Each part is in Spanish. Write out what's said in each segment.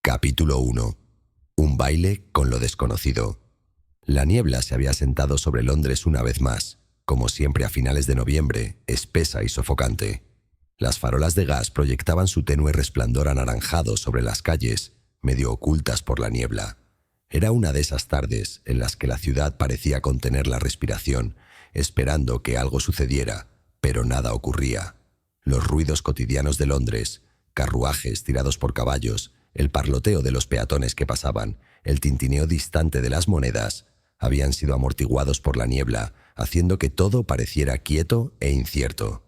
Capítulo 1. Un baile con lo desconocido. La niebla se había asentado sobre Londres una vez más, como siempre a finales de noviembre, espesa y sofocante. Las farolas de gas proyectaban su tenue resplandor anaranjado sobre las calles, medio ocultas por la niebla. Era una de esas tardes en las que la ciudad parecía contener la respiración, esperando que algo sucediera, pero nada ocurría. Los ruidos cotidianos de Londres, carruajes tirados por caballos, el parloteo de los peatones que pasaban, el tintineo distante de las monedas, habían sido amortiguados por la niebla, haciendo que todo pareciera quieto e incierto.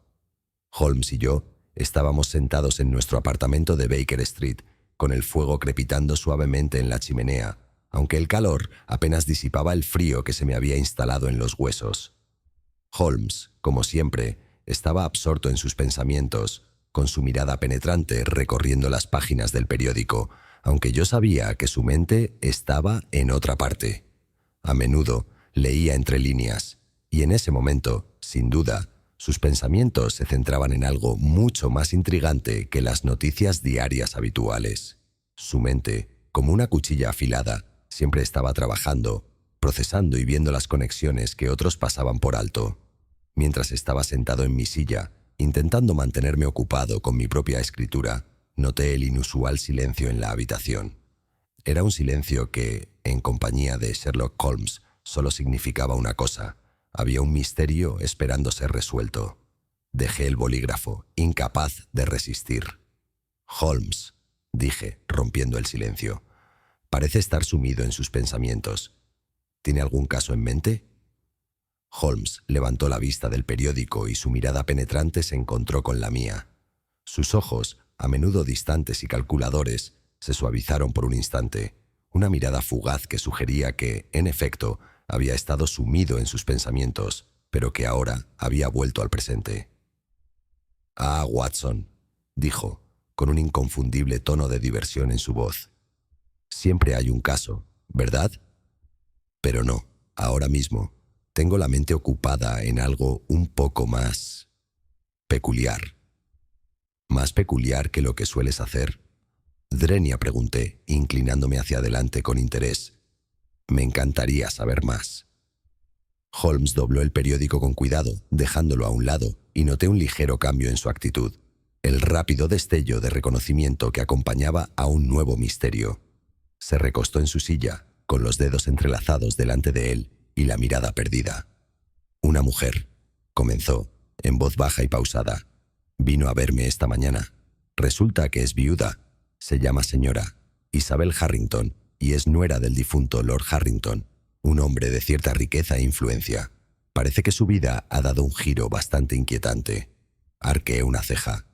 Holmes y yo estábamos sentados en nuestro apartamento de Baker Street, con el fuego crepitando suavemente en la chimenea, aunque el calor apenas disipaba el frío que se me había instalado en los huesos. Holmes, como siempre, estaba absorto en sus pensamientos, con su mirada penetrante recorriendo las páginas del periódico, aunque yo sabía que su mente estaba en otra parte. A menudo leía entre líneas, y en ese momento, sin duda, sus pensamientos se centraban en algo mucho más intrigante que las noticias diarias habituales. Su mente, como una cuchilla afilada, siempre estaba trabajando, procesando y viendo las conexiones que otros pasaban por alto. Mientras estaba sentado en mi silla, intentando mantenerme ocupado con mi propia escritura, noté el inusual silencio en la habitación. Era un silencio que, en compañía de Sherlock Holmes, solo significaba una cosa: había un misterio esperando ser resuelto. Dejé el bolígrafo, incapaz de resistir. «Holmes», dije, rompiendo el silencio. Parece estar sumido en sus pensamientos. ¿Tiene algún caso en mente? Holmes levantó la vista del periódico y su mirada penetrante se encontró con la mía. Sus ojos, a menudo distantes y calculadores, se suavizaron por un instante, una mirada fugaz que sugería que, en efecto, había estado sumido en sus pensamientos, pero que ahora había vuelto al presente. «Ah, Watson», dijo, con un inconfundible tono de diversión en su voz. «Siempre hay un caso, ¿verdad? Pero no, ahora mismo. Tengo la mente ocupada en algo un poco más peculiar». «¿Más peculiar que lo que sueles hacer?». «Drenia», pregunté, inclinándome hacia adelante con interés. «Me encantaría saber más». Holmes dobló el periódico con cuidado, dejándolo a un lado, y noté un ligero cambio en su actitud, el rápido destello de reconocimiento que acompañaba a un nuevo misterio. Se recostó en su silla, con los dedos entrelazados delante de él y la mirada perdida. «Una mujer», comenzó, en voz baja y pausada, «vino a verme esta mañana. Resulta que es viuda. Se llama señora Isabel Harrington y es nuera del difunto Lord Harrington, un hombre de cierta riqueza e influencia. Parece que su vida ha dado un giro bastante inquietante». Arqueé una ceja.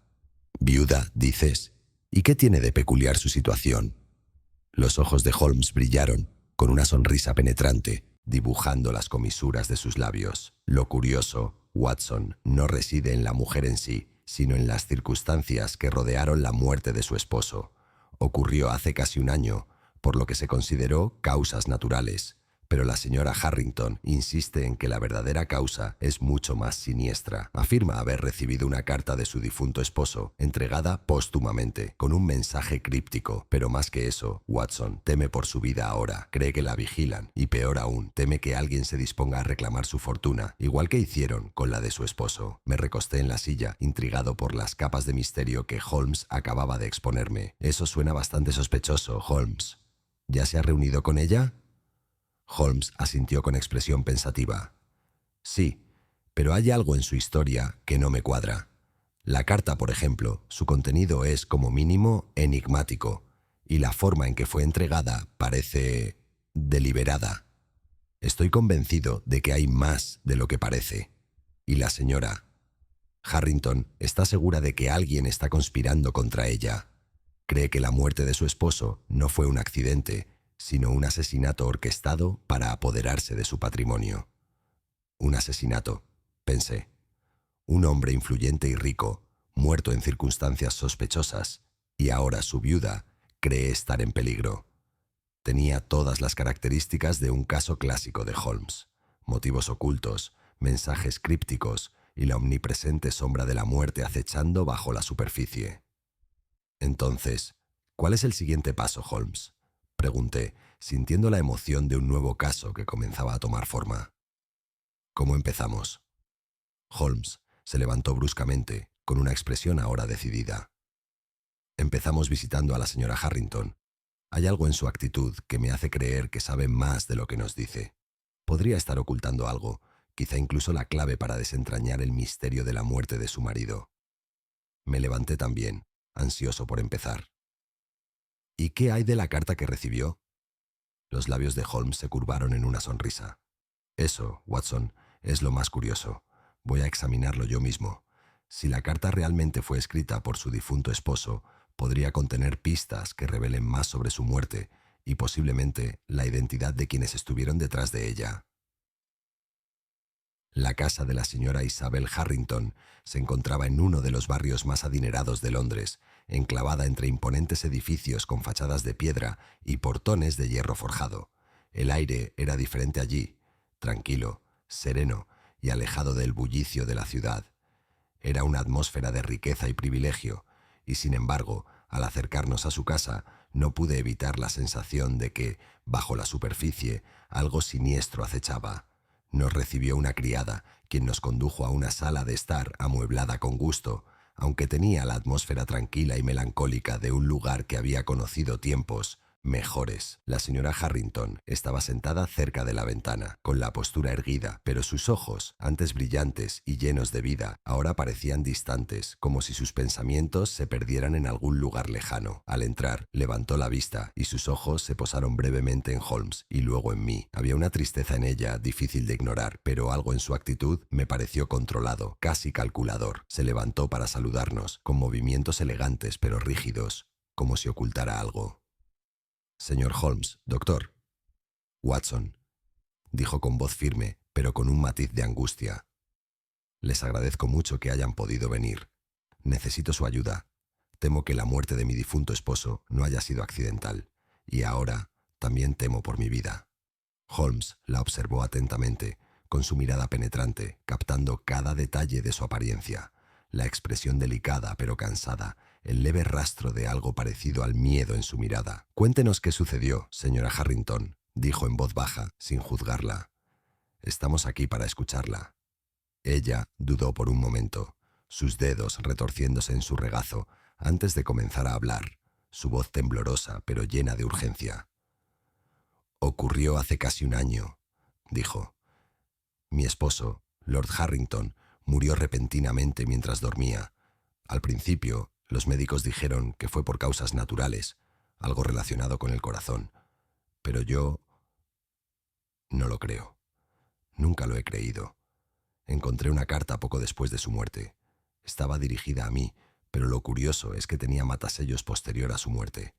«¿Viuda, dices? ¿Y qué tiene de peculiar su situación?». Los ojos de Holmes brillaron, con una sonrisa penetrante, dibujando las comisuras de sus labios. «Lo curioso, Watson, no reside en la mujer en sí, sino en las circunstancias que rodearon la muerte de su esposo. Ocurrió hace casi un año, por lo que se consideró causas naturales. Pero la señora Harrington insiste en que la verdadera causa es mucho más siniestra. Afirma haber recibido una carta de su difunto esposo, entregada póstumamente, con un mensaje críptico. Pero más que eso, Watson teme por su vida ahora, cree que la vigilan, y peor aún, teme que alguien se disponga a reclamar su fortuna, igual que hicieron con la de su esposo». Me recosté en la silla, intrigado por las capas de misterio que Holmes acababa de exponerme. «Eso suena bastante sospechoso, Holmes. ¿Ya se ha reunido con ella?». Holmes asintió con expresión pensativa. «Sí, pero hay algo en su historia que no me cuadra. La carta, por ejemplo, su contenido es como mínimo enigmático, y la forma en que fue entregada parece deliberada. Estoy convencido de que hay más de lo que parece. Y la señora Harrington está segura de que alguien está conspirando contra ella. Cree que la muerte de su esposo no fue un accidente, sino un asesinato orquestado para apoderarse de su patrimonio». «Un asesinato», pensé. «Un hombre influyente y rico, muerto en circunstancias sospechosas, y ahora su viuda cree estar en peligro». Tenía todas las características de un caso clásico de Holmes: motivos ocultos, mensajes crípticos y la omnipresente sombra de la muerte acechando bajo la superficie. Entonces, ¿Cuál es el siguiente paso, Holmes?, pregunté, sintiendo la emoción de un nuevo caso que comenzaba a tomar forma. ¿Cómo empezamos? Holmes se levantó bruscamente, con una expresión ahora decidida. Empezamos visitando a la señora Harrington. Hay algo en su actitud que me hace creer que sabe más de lo que nos dice. Podría estar ocultando algo, quizá incluso la clave para desentrañar el misterio de la muerte de su marido. Me levanté también, ansioso por empezar. ¿Y qué hay de la carta que recibió? Los labios de Holmes se curvaron en una sonrisa. Eso, Watson, es lo más curioso. Voy a examinarlo yo mismo. Si la carta realmente fue escrita por su difunto esposo, podría contener pistas que revelen más sobre su muerte y posiblemente la identidad de quienes estuvieron detrás de ella. La casa de la señora Isabel Harrington se encontraba en uno de los barrios más adinerados de Londres, enclavada entre imponentes edificios con fachadas de piedra y portones de hierro forjado. El aire era diferente allí, tranquilo, sereno y alejado del bullicio de la ciudad. Era una atmósfera de riqueza y privilegio, y sin embargo, al acercarnos a su casa, no pude evitar la sensación de que, bajo la superficie, algo siniestro acechaba. Nos recibió una criada, quien nos condujo a una sala de estar amueblada con gusto, aunque tenía la atmósfera tranquila y melancólica de un lugar que había conocido tiempos mejores. La señora Harrington estaba sentada cerca de la ventana, con la postura erguida, pero sus ojos, antes brillantes y llenos de vida, ahora parecían distantes, como si sus pensamientos se perdieran en algún lugar lejano. Al entrar, levantó la vista y sus ojos se posaron brevemente en Holmes y luego en mí. Había una tristeza en ella difícil de ignorar, pero algo en su actitud me pareció controlado, casi calculador. Se levantó para saludarnos, con movimientos elegantes pero rígidos, como si ocultara algo. Señor Holmes, doctor. Watson, dijo con voz firme, pero con un matiz de angustia. Les agradezco mucho que hayan podido venir. Necesito su ayuda. Temo que la muerte de mi difunto esposo no haya sido accidental, y ahora también temo por mi vida. Holmes la observó atentamente, con su mirada penetrante, captando cada detalle de su apariencia, la expresión delicada pero cansada, el leve rastro de algo parecido al miedo en su mirada. Cuéntenos qué sucedió, señora Harrington, dijo en voz baja, sin juzgarla. Estamos aquí para escucharla. Ella dudó por un momento, sus dedos retorciéndose en su regazo, antes de comenzar a hablar, su voz temblorosa pero llena de urgencia. Ocurrió hace casi un año, dijo. Mi esposo, Lord Harrington, murió repentinamente mientras dormía. Al principio, los médicos dijeron que fue por causas naturales, algo relacionado con el corazón. Pero yo no lo creo. Nunca lo he creído. Encontré una carta poco después de su muerte. Estaba dirigida a mí, pero lo curioso es que tenía matasellos posterior a su muerte.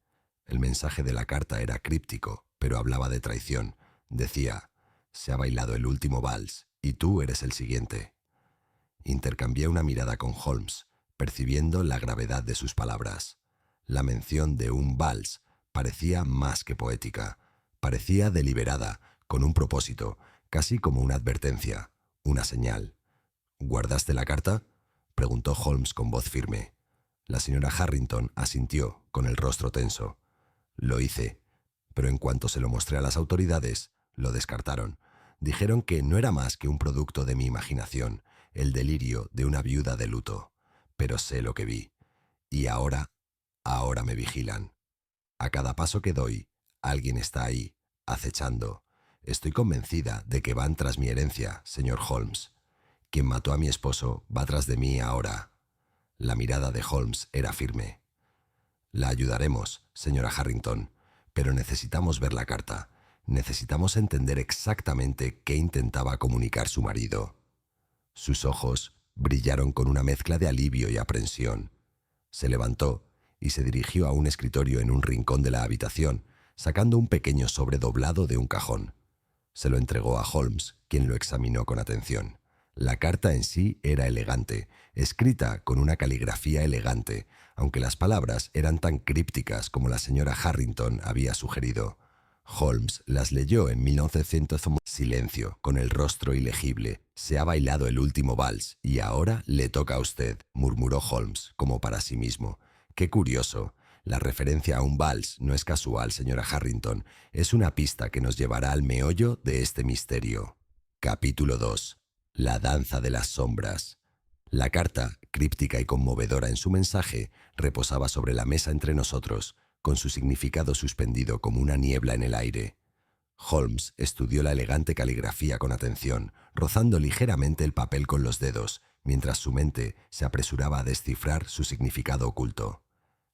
El mensaje de la carta era críptico, pero hablaba de traición. Decía, se ha bailado el último vals y tú eres el siguiente. Intercambié una mirada con Holmes, percibiendo la gravedad de sus palabras. La mención de un vals parecía más que poética. Parecía deliberada, con un propósito, casi como una advertencia, una señal. ¿Guardaste la carta?, preguntó Holmes con voz firme. La señora Harrington asintió, con el rostro tenso. Lo hice, pero en cuanto se lo mostré a las autoridades, lo descartaron. Dijeron que no era más que un producto de mi imaginación, el delirio de una viuda de luto. Pero sé lo que vi. Y ahora me vigilan. A cada paso que doy, alguien está ahí, acechando. Estoy convencida de que van tras mi herencia, señor Holmes. Quien mató a mi esposo va tras de mí ahora. La mirada de Holmes era firme. La ayudaremos, señora Harrington, pero necesitamos ver la carta. Necesitamos entender exactamente qué intentaba comunicar su marido. Sus ojos brillaron con una mezcla de alivio y aprensión. Se levantó y se dirigió a un escritorio en un rincón de la habitación, sacando un pequeño sobre doblado de un cajón. Se lo entregó a Holmes, quien lo examinó con atención. La carta en sí era elegante, escrita con una caligrafía elegante, aunque las palabras eran tan crípticas como la señora Harrington había sugerido. Holmes las leyó en 1900. Silencio, con el rostro ilegible. Se ha bailado el último vals y ahora le toca a usted, murmuró Holmes, como para sí mismo. Qué curioso. La referencia a un vals no es casual, señora Harrington. Es una pista que nos llevará al meollo de este misterio. Capítulo 2. La danza de las sombras. La carta, críptica y conmovedora en su mensaje, reposaba sobre la mesa entre nosotros, con su significado suspendido como una niebla en el aire. Holmes estudió la elegante caligrafía con atención, rozando ligeramente el papel con los dedos, mientras su mente se apresuraba a descifrar su significado oculto.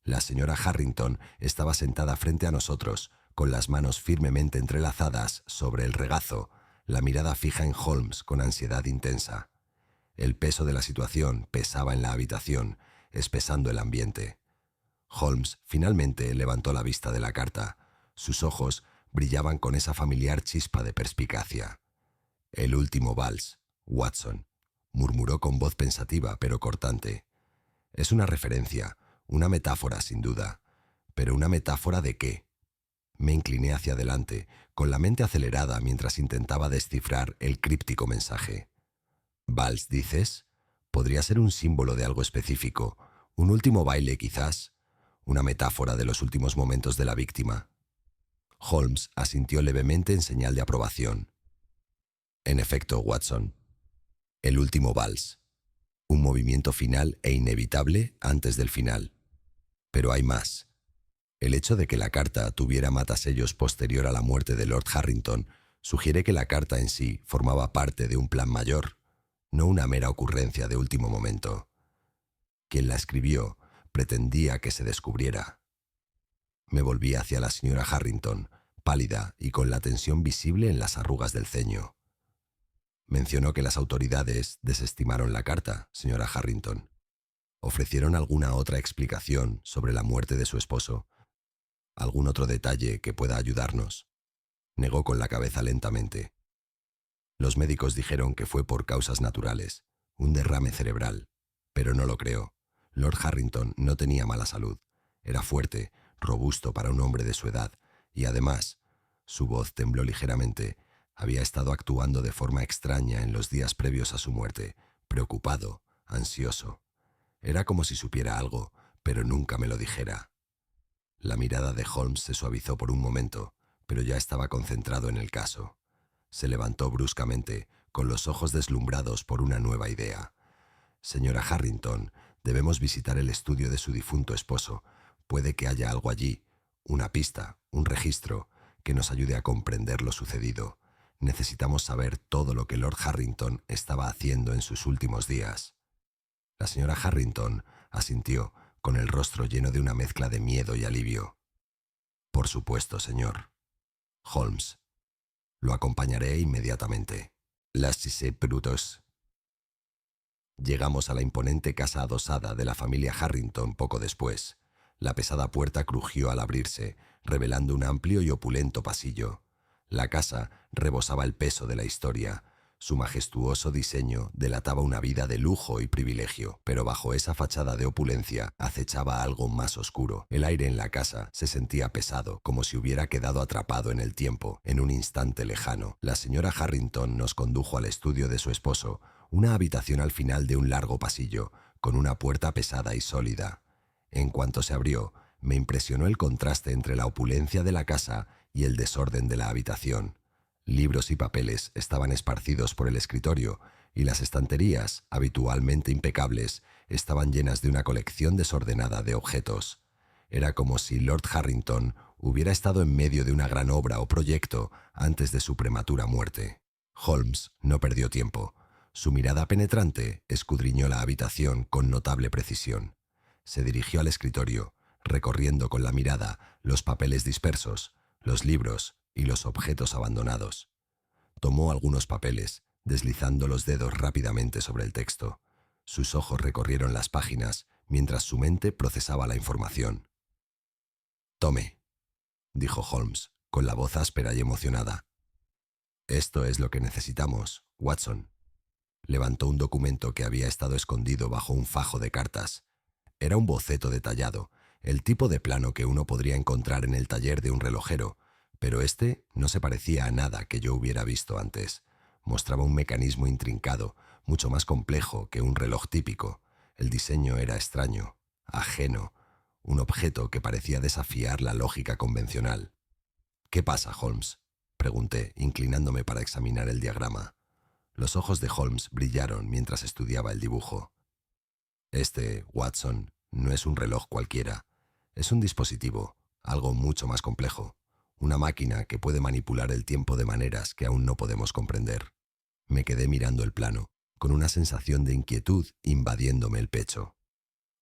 La señora Harrington estaba sentada frente a nosotros, con las manos firmemente entrelazadas sobre el regazo, la mirada fija en Holmes con ansiedad intensa. El peso de la situación pesaba en la habitación, espesando el ambiente. Holmes finalmente levantó la vista de la carta. Sus ojos brillaban con esa familiar chispa de perspicacia. «El último vals, Watson», murmuró con voz pensativa pero cortante. «Es una referencia, una metáfora sin duda. ¿Pero una metáfora de qué?» Me incliné hacia adelante, con la mente acelerada mientras intentaba descifrar el críptico mensaje. «¿Vals, dices? Podría ser un símbolo de algo específico, un último baile quizás, una metáfora de los últimos momentos de la víctima». Holmes asintió levemente en señal de aprobación. «En efecto, Watson. El último vals. Un movimiento final e inevitable antes del final. Pero hay más. El hecho de que la carta tuviera matasellos posterior a la muerte de Lord Harrington sugiere que la carta en sí formaba parte de un plan mayor, no una mera ocurrencia de último momento. Quien la escribió pretendía que se descubriera». Me volví hacia la señora Harrington, pálida y con la tensión visible en las arrugas del ceño. «Mencionó que las autoridades desestimaron la carta, señora Harrington. ¿Ofrecieron alguna otra explicación sobre la muerte de su esposo? ¿Algún otro detalle que pueda ayudarnos?» Negó con la cabeza lentamente. «Los médicos dijeron que fue por causas naturales, un derrame cerebral, pero no lo creo. Lord Harrington no tenía mala salud. Era fuerte, robusto para un hombre de su edad, y además, su voz tembló ligeramente, había estado actuando de forma extraña en los días previos a su muerte, preocupado, ansioso. Era como si supiera algo, pero nunca me lo dijera». La mirada de Holmes se suavizó por un momento, pero ya estaba concentrado en el caso. Se levantó bruscamente, con los ojos deslumbrados por una nueva idea. «Señora Harrington, debemos visitar el estudio de su difunto esposo. Puede que haya algo allí, una pista, un registro, que nos ayude a comprender lo sucedido. Necesitamos saber todo lo que Lord Harrington estaba haciendo en sus últimos días». La señora Harrington asintió, con el rostro lleno de una mezcla de miedo y alivio. «Por supuesto, señor. Holmes, lo acompañaré inmediatamente. Lâchez brutos». Llegamos a la imponente casa adosada de la familia Harrington poco después. La pesada puerta crujió al abrirse, revelando un amplio y opulento pasillo. La casa rebosaba el peso de la historia. Su majestuoso diseño delataba una vida de lujo y privilegio, pero bajo esa fachada de opulencia acechaba algo más oscuro. El aire en la casa se sentía pesado, como si hubiera quedado atrapado en el tiempo, en un instante lejano. La señora Harrington nos condujo al estudio de su esposo, una habitación al final de un largo pasillo, con una puerta pesada y sólida. En cuanto se abrió, me impresionó el contraste entre la opulencia de la casa y el desorden de la habitación. Libros y papeles estaban esparcidos por el escritorio y las estanterías, habitualmente impecables, estaban llenas de una colección desordenada de objetos. Era como si Lord Harrington hubiera estado en medio de una gran obra o proyecto antes de su prematura muerte. Holmes no perdió tiempo. Su mirada penetrante escudriñó la habitación con notable precisión. Se dirigió al escritorio, recorriendo con la mirada los papeles dispersos, los libros y los objetos abandonados. Tomó algunos papeles, deslizando los dedos rápidamente sobre el texto. Sus ojos recorrieron las páginas mientras su mente procesaba la información. «Tome», dijo Holmes, con la voz áspera y emocionada. «Esto es lo que necesitamos, Watson». Levantó un documento que había estado escondido bajo un fajo de cartas. Era un boceto detallado, el tipo de plano que uno podría encontrar en el taller de un relojero, pero este no se parecía a nada que yo hubiera visto antes. Mostraba un mecanismo intrincado, mucho más complejo que un reloj típico. El diseño era extraño, ajeno, un objeto que parecía desafiar la lógica convencional. «¿Qué pasa, Holmes?», pregunté, inclinándome para examinar el diagrama. Los ojos de Holmes brillaron mientras estudiaba el dibujo. «Este, Watson, no es un reloj cualquiera. Es un dispositivo, algo mucho más complejo. Una máquina que puede manipular el tiempo de maneras que aún no podemos comprender». Me quedé mirando el plano, con una sensación de inquietud invadiéndome el pecho.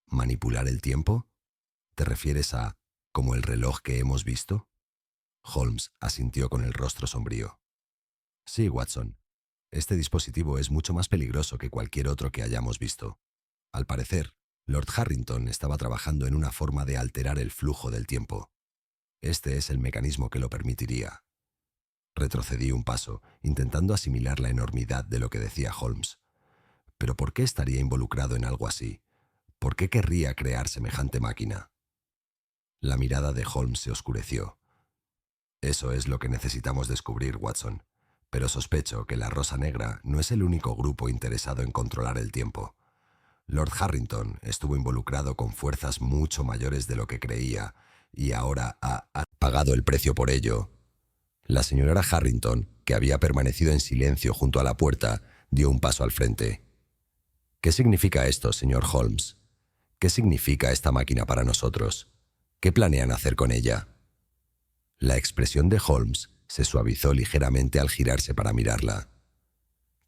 ¿Manipular el tiempo? ¿Te refieres a como el reloj que hemos visto? Holmes asintió con el rostro sombrío. Sí, Watson. Este dispositivo es mucho más peligroso que cualquier otro que hayamos visto. Al parecer, Lord Harrington estaba trabajando en una forma de alterar el flujo del tiempo. Este es el mecanismo que lo permitiría. Retrocedí un paso, intentando asimilar la enormidad de lo que decía Holmes. ¿Pero por qué estaría involucrado en algo así? ¿Por qué querría crear semejante máquina? La mirada de Holmes se oscureció. Eso es lo que necesitamos descubrir, Watson. Pero sospecho que la Rosa Negra no es el único grupo interesado en controlar el tiempo. Lord Harrington estuvo involucrado con fuerzas mucho mayores de lo que creía y ahora ha pagado el precio por ello. La señora Harrington, que había permanecido en silencio junto a la puerta, dio un paso al frente. ¿Qué significa esto, señor Holmes? ¿Qué significa esta máquina para nosotros? ¿Qué planean hacer con ella? La expresión de Holmes se suavizó ligeramente al girarse para mirarla.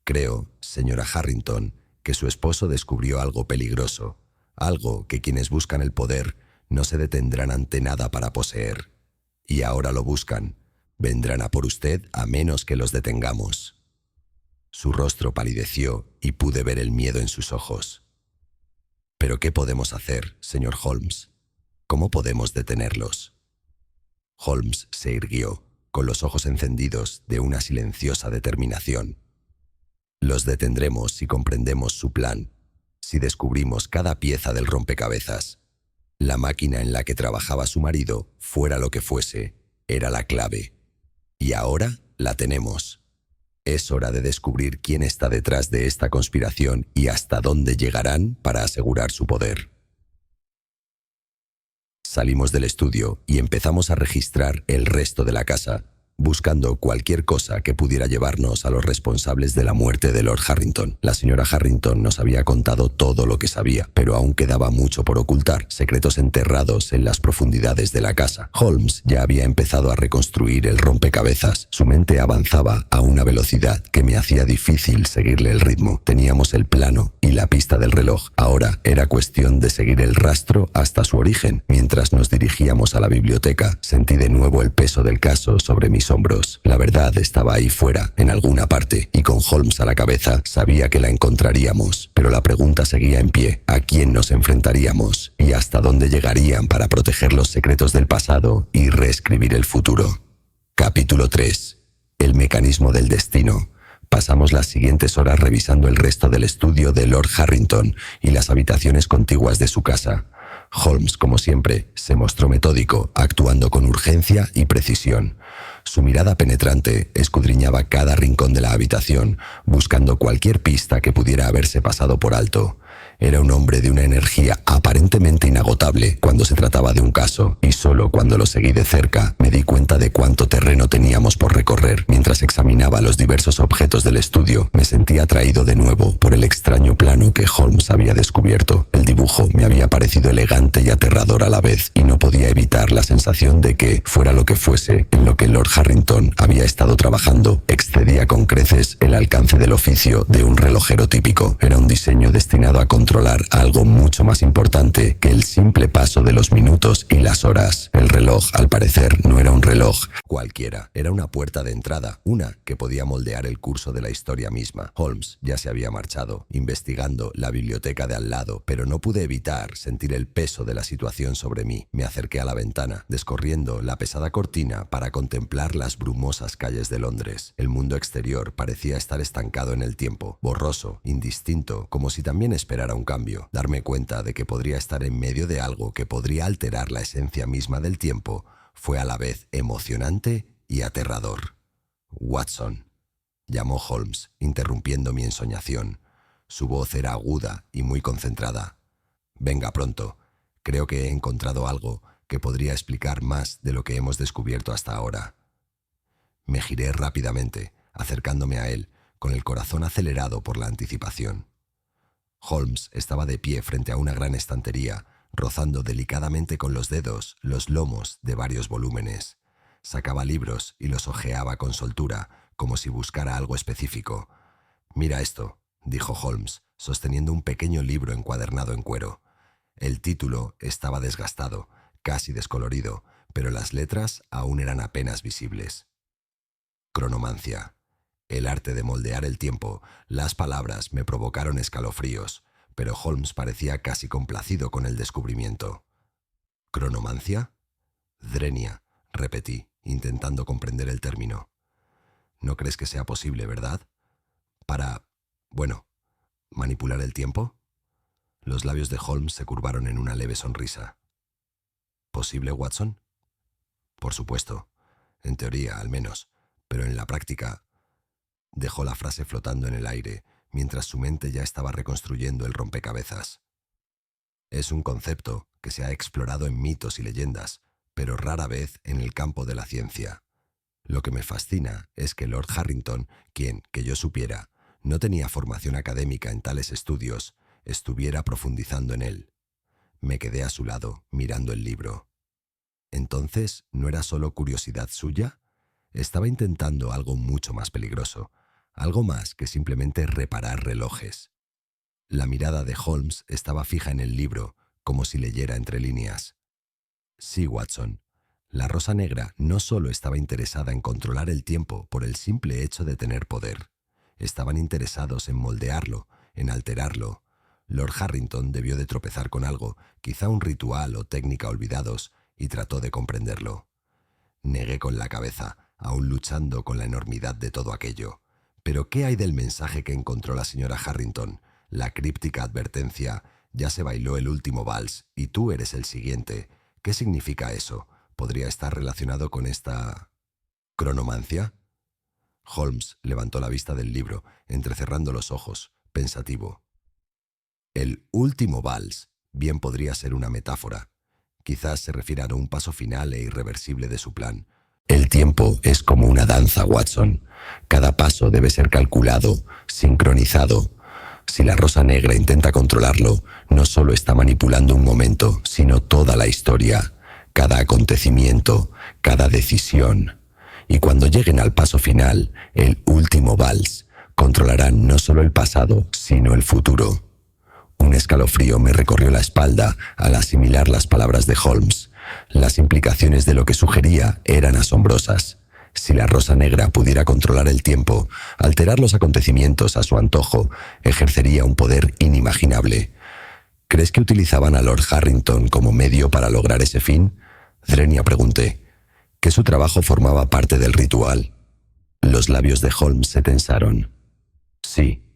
Creo, señora Harrington, que su esposo descubrió algo peligroso, algo que quienes buscan el poder no se detendrán ante nada para poseer. Y ahora lo buscan. Vendrán a por usted a menos que los detengamos. Su rostro palideció y pude ver el miedo en sus ojos. ¿Pero qué podemos hacer, señor Holmes? ¿Cómo podemos detenerlos? Holmes se irguió, con los ojos encendidos de una silenciosa determinación. Los detendremos si comprendemos su plan, si descubrimos cada pieza del rompecabezas. La máquina en la que trabajaba su marido, fuera lo que fuese, era la clave. Y ahora la tenemos. Es hora de descubrir quién está detrás de esta conspiración y hasta dónde llegarán para asegurar su poder. Salimos del estudio y empezamos a registrar el resto de la casa, buscando cualquier cosa que pudiera llevarnos a los responsables de la muerte de Lord Harrington. La señora Harrington nos había contado todo lo que sabía, pero aún quedaba mucho por ocultar, secretos enterrados en las profundidades de la casa. Holmes ya había empezado a reconstruir el rompecabezas. Su mente avanzaba a una velocidad que me hacía difícil seguirle el ritmo. Teníamos el plano y la pista del reloj. Ahora era cuestión de seguir el rastro hasta su origen. Mientras nos dirigíamos a la biblioteca, sentí de nuevo el peso del caso sobre mis hombros. La verdad estaba ahí fuera, en alguna parte, y con Holmes a la cabeza sabía que la encontraríamos. Pero la pregunta seguía en pie: ¿a quién nos enfrentaríamos? ¿Y hasta dónde llegarían para proteger los secretos del pasado y reescribir el futuro? Capítulo 3. El mecanismo del destino. Pasamos las siguientes horas revisando el resto del estudio de Lord Harrington y las habitaciones contiguas de su casa. Holmes, como siempre, se mostró metódico, actuando con urgencia y precisión. Su mirada penetrante escudriñaba cada rincón de la habitación, buscando cualquier pista que pudiera haberse pasado por alto. Era un hombre de una energía aparentemente inagotable cuando se trataba de un caso, y solo cuando lo seguí de cerca me di cuenta de cuánto terreno teníamos por recorrer. Mientras examinaba los diversos objetos del estudio, me sentí atraído de nuevo por el extraño plano que Holmes había descubierto. El dibujo me había parecido elegante y aterrador a la vez, y no podía evitar la sensación de que, fuera lo que fuese, en lo que Lord Harrington había estado trabajando, excedía con creces el alcance del oficio de un relojero típico. Era un diseño destinado a controlar algo mucho más importante que el simple paso de los minutos y las horas. El reloj, al parecer, no era un reloj cualquiera. Era una puerta de entrada, una que podía moldear el curso de la historia misma. Holmes ya se había marchado, investigando la biblioteca de al lado, pero no pude evitar sentir el peso de la situación sobre mí. Me acerqué a la ventana, descorriendo la pesada cortina para contemplar las brumosas calles de Londres. El mundo exterior parecía estar estancado en el tiempo, borroso, indistinto, como si también esperara un cambio. Darme cuenta de que podría estar en medio de algo que podría alterar la esencia misma del tiempo fue a la vez emocionante y aterrador. «Watson», llamó Holmes, interrumpiendo mi ensoñación. Su voz era aguda y muy concentrada. «Venga pronto. Creo que he encontrado algo que podría explicar más de lo que hemos descubierto hasta ahora. Me giré rápidamente, acercándome a él, con el corazón acelerado por la anticipación. Holmes estaba de pie frente a una gran estantería, rozando delicadamente con los dedos los lomos de varios volúmenes. Sacaba libros y los hojeaba con soltura, como si buscara algo específico. «Mira esto», dijo Holmes, sosteniendo un pequeño libro encuadernado en cuero. El título estaba desgastado, casi descolorido, pero las letras aún eran apenas visibles. Cronomancia. El arte de moldear el tiempo. Las palabras me provocaron escalofríos, pero Holmes parecía casi complacido con el descubrimiento. ¿Cronomancia? Drenia, repetí, intentando comprender el término. ¿No crees que sea posible, verdad? ¿Manipular el tiempo? Los labios de Holmes se curvaron en una leve sonrisa. ¿Posible, Watson? Por supuesto. En teoría, al menos. Pero en la práctica... Dejó la frase flotando en el aire, mientras su mente ya estaba reconstruyendo el rompecabezas. Es un concepto que se ha explorado en mitos y leyendas, pero rara vez en el campo de la ciencia. Lo que me fascina es que Lord Harrington, quien, que yo supiera, no tenía formación académica en tales estudios, estuviera profundizando en él. Me quedé a su lado, mirando el libro. ¿Entonces no era solo curiosidad suya? Estaba intentando algo mucho más peligroso, algo más que simplemente reparar relojes. La mirada de Holmes estaba fija en el libro, como si leyera entre líneas. Sí, Watson. La Rosa Negra no solo estaba interesada en controlar el tiempo por el simple hecho de tener poder. Estaban interesados en moldearlo, en alterarlo. Lord Harrington debió de tropezar con algo, quizá un ritual o técnica olvidados, y trató de comprenderlo. Negué con la cabeza, aún luchando con la enormidad de todo aquello. ¿Pero qué hay del mensaje que encontró la señora Harrington? La críptica advertencia: «Ya se bailó el último vals y tú eres el siguiente». ¿Qué significa eso? ¿Podría estar relacionado con esta... cronomancia? Holmes levantó la vista del libro, entrecerrando los ojos, pensativo. El último vals bien podría ser una metáfora. Quizás se refiera a un paso final e irreversible de su plan. El tiempo es como una danza, Watson. Cada paso debe ser calculado, sincronizado. Si la Rosa Negra intenta controlarlo, no solo está manipulando un momento, sino toda la historia, cada acontecimiento, cada decisión. Y cuando lleguen al paso final, el último vals, controlarán no solo el pasado, sino el futuro. Un escalofrío me recorrió la espalda al asimilar las palabras de Holmes. Las implicaciones de lo que sugería eran asombrosas. Si la Rosa Negra pudiera controlar el tiempo, alterar los acontecimientos a su antojo, ejercería un poder inimaginable. ¿Crees que utilizaban a Lord Harrington como medio para lograr ese fin? Drenia, pregunté. ¿Que su trabajo formaba parte del ritual? Los labios de Holmes se tensaron. Sí.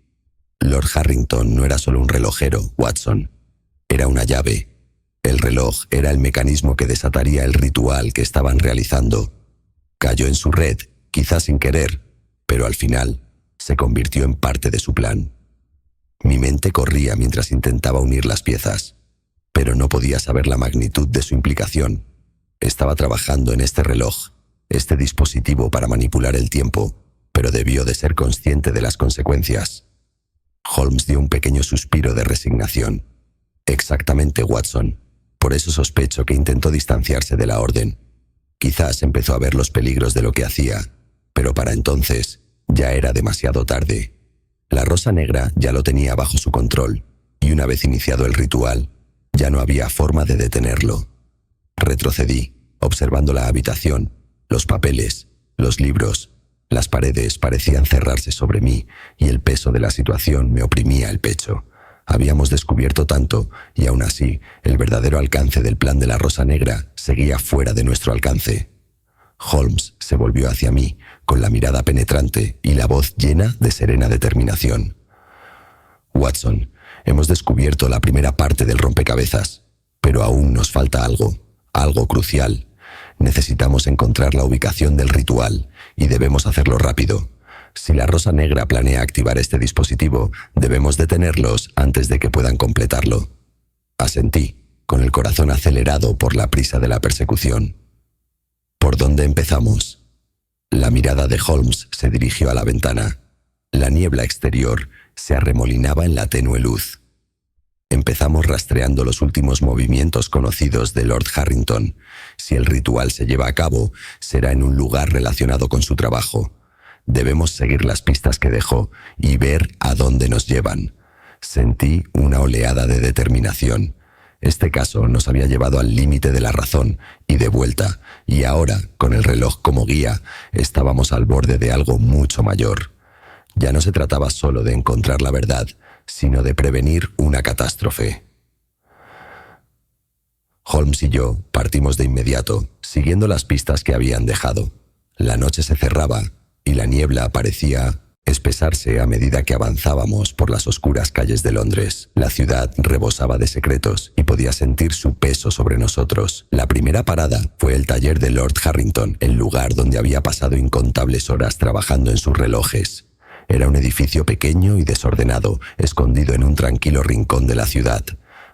Lord Harrington no era solo un relojero, Watson. Era una llave. El reloj era el mecanismo que desataría el ritual que estaban realizando. Cayó en su red, quizás sin querer, pero al final se convirtió en parte de su plan. Mi mente corría mientras intentaba unir las piezas, pero no podía saber la magnitud de su implicación. Estaba trabajando en este reloj, este dispositivo para manipular el tiempo, pero debió de ser consciente de las consecuencias. Holmes dio un pequeño suspiro de resignación. Exactamente, Watson. Por eso sospecho que intentó distanciarse de la orden. Quizás empezó a ver los peligros de lo que hacía, pero para entonces ya era demasiado tarde. La Rosa Negra ya lo tenía bajo su control, y una vez iniciado el ritual, ya no había forma de detenerlo. Retrocedí, observando la habitación, los papeles, los libros. Las paredes parecían cerrarse sobre mí, y el peso de la situación me oprimía el pecho. Habíamos descubierto tanto, y aún así, el verdadero alcance del plan de la Rosa Negra seguía fuera de nuestro alcance. Holmes se volvió hacia mí, con la mirada penetrante y la voz llena de serena determinación. Watson, hemos descubierto la primera parte del rompecabezas, pero aún nos falta algo crucial. Necesitamos encontrar la ubicación del ritual, y debemos hacerlo rápido. Si la Rosa Negra planea activar este dispositivo, debemos detenerlos antes de que puedan completarlo. Asentí. con el corazón acelerado por la prisa de la persecución. ¿Por dónde empezamos? La mirada de Holmes se dirigió a la ventana. La niebla exterior se arremolinaba en la tenue luz. Empezamos rastreando los últimos movimientos conocidos de Lord Harrington. Si el ritual se lleva a cabo, será en un lugar relacionado con su trabajo. Debemos seguir las pistas que dejó y ver a dónde nos llevan. Sentí una oleada de determinación. Este caso nos había llevado al límite de la razón y de vuelta, y ahora, con el reloj como guía, estábamos al borde de algo mucho mayor. Ya no se trataba solo de encontrar la verdad, sino de prevenir una catástrofe. Holmes y yo partimos de inmediato, siguiendo las pistas que habían dejado. La noche se cerraba y la niebla parecía espesarse a medida que avanzábamos por las oscuras calles de Londres. La ciudad rebosaba de secretos y podía sentir su peso sobre nosotros. La primera parada fue el taller de Lord Harrington, el lugar donde había pasado incontables horas trabajando en sus relojes. Era un edificio pequeño y desordenado, escondido en un tranquilo rincón de la ciudad.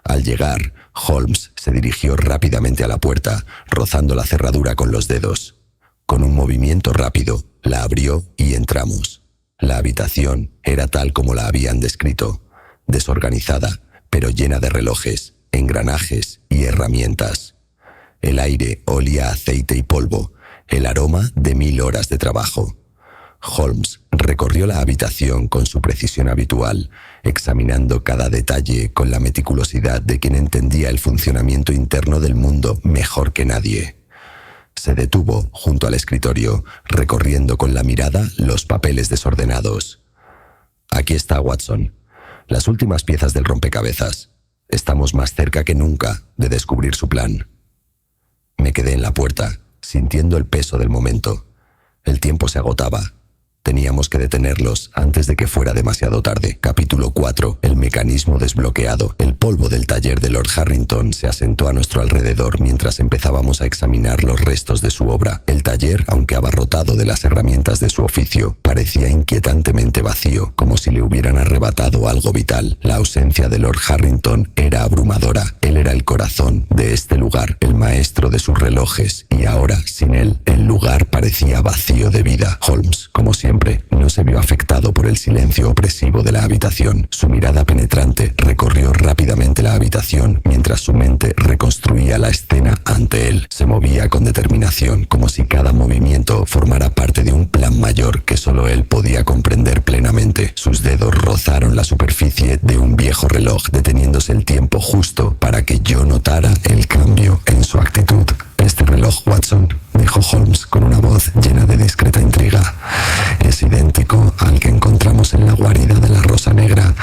Al llegar, Holmes se dirigió rápidamente a la puerta, rozando la cerradura con los dedos. Con un movimiento rápido, la abrió y entramos. La habitación era tal como la habían descrito, desorganizada, pero llena de relojes, engranajes y herramientas. El aire olía a aceite y polvo, el aroma de 1000 horas de trabajo. Holmes recorrió la habitación con su precisión habitual, examinando cada detalle con la meticulosidad de quien entendía el funcionamiento interno del mundo mejor que nadie. Se detuvo junto al escritorio, recorriendo con la mirada los papeles desordenados. Aquí está, Watson. Las últimas piezas del rompecabezas. Estamos más cerca que nunca de descubrir su plan. Me quedé en la puerta, sintiendo el peso del momento. El tiempo se agotaba. Teníamos que detenerlos antes de que fuera demasiado tarde. Capítulo 4. El mecanismo desbloqueado. El polvo del taller de Lord Harrington se asentó a nuestro alrededor mientras empezábamos a examinar los restos de su obra. El taller, aunque abarrotado de las herramientas de su oficio, parecía inquietantemente vacío, como si le hubieran arrebatado algo vital. La ausencia de Lord Harrington era abrumadora. Él era el corazón de este lugar, el maestro de sus relojes, y ahora, sin él, el lugar parecía vacío de vida. Holmes, como siempre, no se vio afectado por el silencio opresivo de la habitación. Su mirada penetrante recorrió rápidamente la habitación mientras su mente reconstruía la escena ante él. Se movía con determinación, como si cada movimiento formara parte de un plan mayor que solo él podía comprender plenamente. Sus dedos rozaron la superficie de un viejo reloj, deteniéndose el tiempo justo para que yo notara el cambio en su actitud. Este reloj, Watson, dijo Holmes con una voz llena de discreta intriga, es idéntico al que encontramos en la guarida de la Rosa Negra.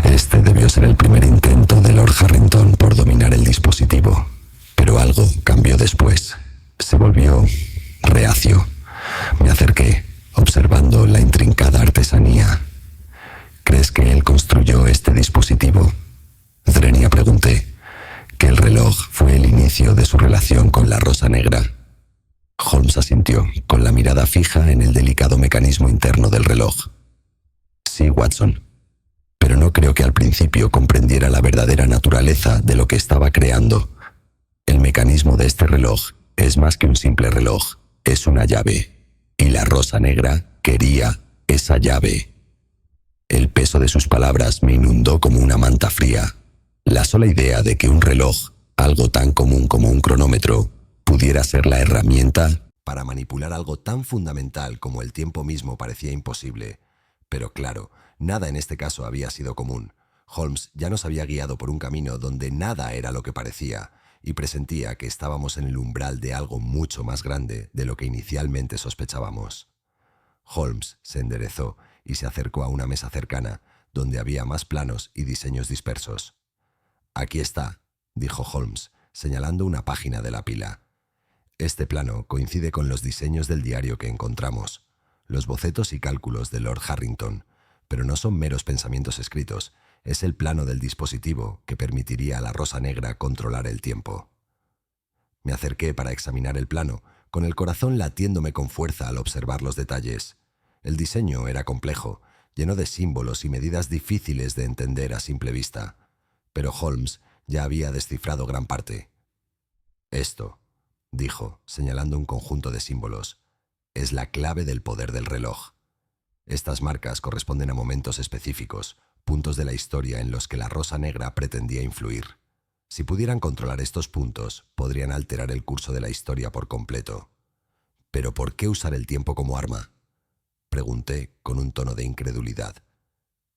Este debió ser el primer intento de Lord Harrington por dominar el dispositivo. Pero algo cambió después. Se volvió reacio. Me acerqué, observando la intrincada artesanía. ¿Crees que él construyó este dispositivo? Drenia, pregunté. Que el reloj fue el inicio de su relación con la Rosa Negra. Holmes asintió, con la mirada fija en el delicado mecanismo interno del reloj. Sí, Watson, pero no creo que al principio comprendiera la verdadera naturaleza de lo que estaba creando. El mecanismo de este reloj es más que un simple reloj, es una llave, y la Rosa Negra quería esa llave. El peso de sus palabras me inundó como una manta fría. La sola idea de que un reloj, algo tan común como un cronómetro, pudiera ser la herramienta para manipular algo tan fundamental como el tiempo mismo parecía imposible. Pero claro, nada en este caso había sido común. Holmes ya nos había guiado por un camino donde nada era lo que parecía, y presentía que estábamos en el umbral de algo mucho más grande de lo que inicialmente sospechábamos. Holmes se enderezó y se acercó a una mesa cercana, donde había más planos y diseños dispersos. Aquí está, dijo Holmes, señalando una página de la pila. Este plano coincide con los diseños del diario que encontramos, los bocetos y cálculos de Lord Harrington, pero no son meros pensamientos escritos, es el plano del dispositivo que permitiría a la Rosa Negra controlar el tiempo. Me acerqué para examinar el plano, con el corazón latiéndome con fuerza al observar los detalles. El diseño era complejo, lleno de símbolos y medidas difíciles de entender a simple vista. Pero Holmes Ya había descifrado gran parte. Esto, dijo, señalando un conjunto de símbolos, es la clave del poder del reloj. Estas marcas corresponden a momentos específicos, puntos de la historia en los que la Rosa Negra pretendía influir. Si pudieran controlar estos puntos, podrían alterar el curso de la historia por completo. ¿Pero por qué usar el tiempo como arma?, pregunté con un tono de incredulidad.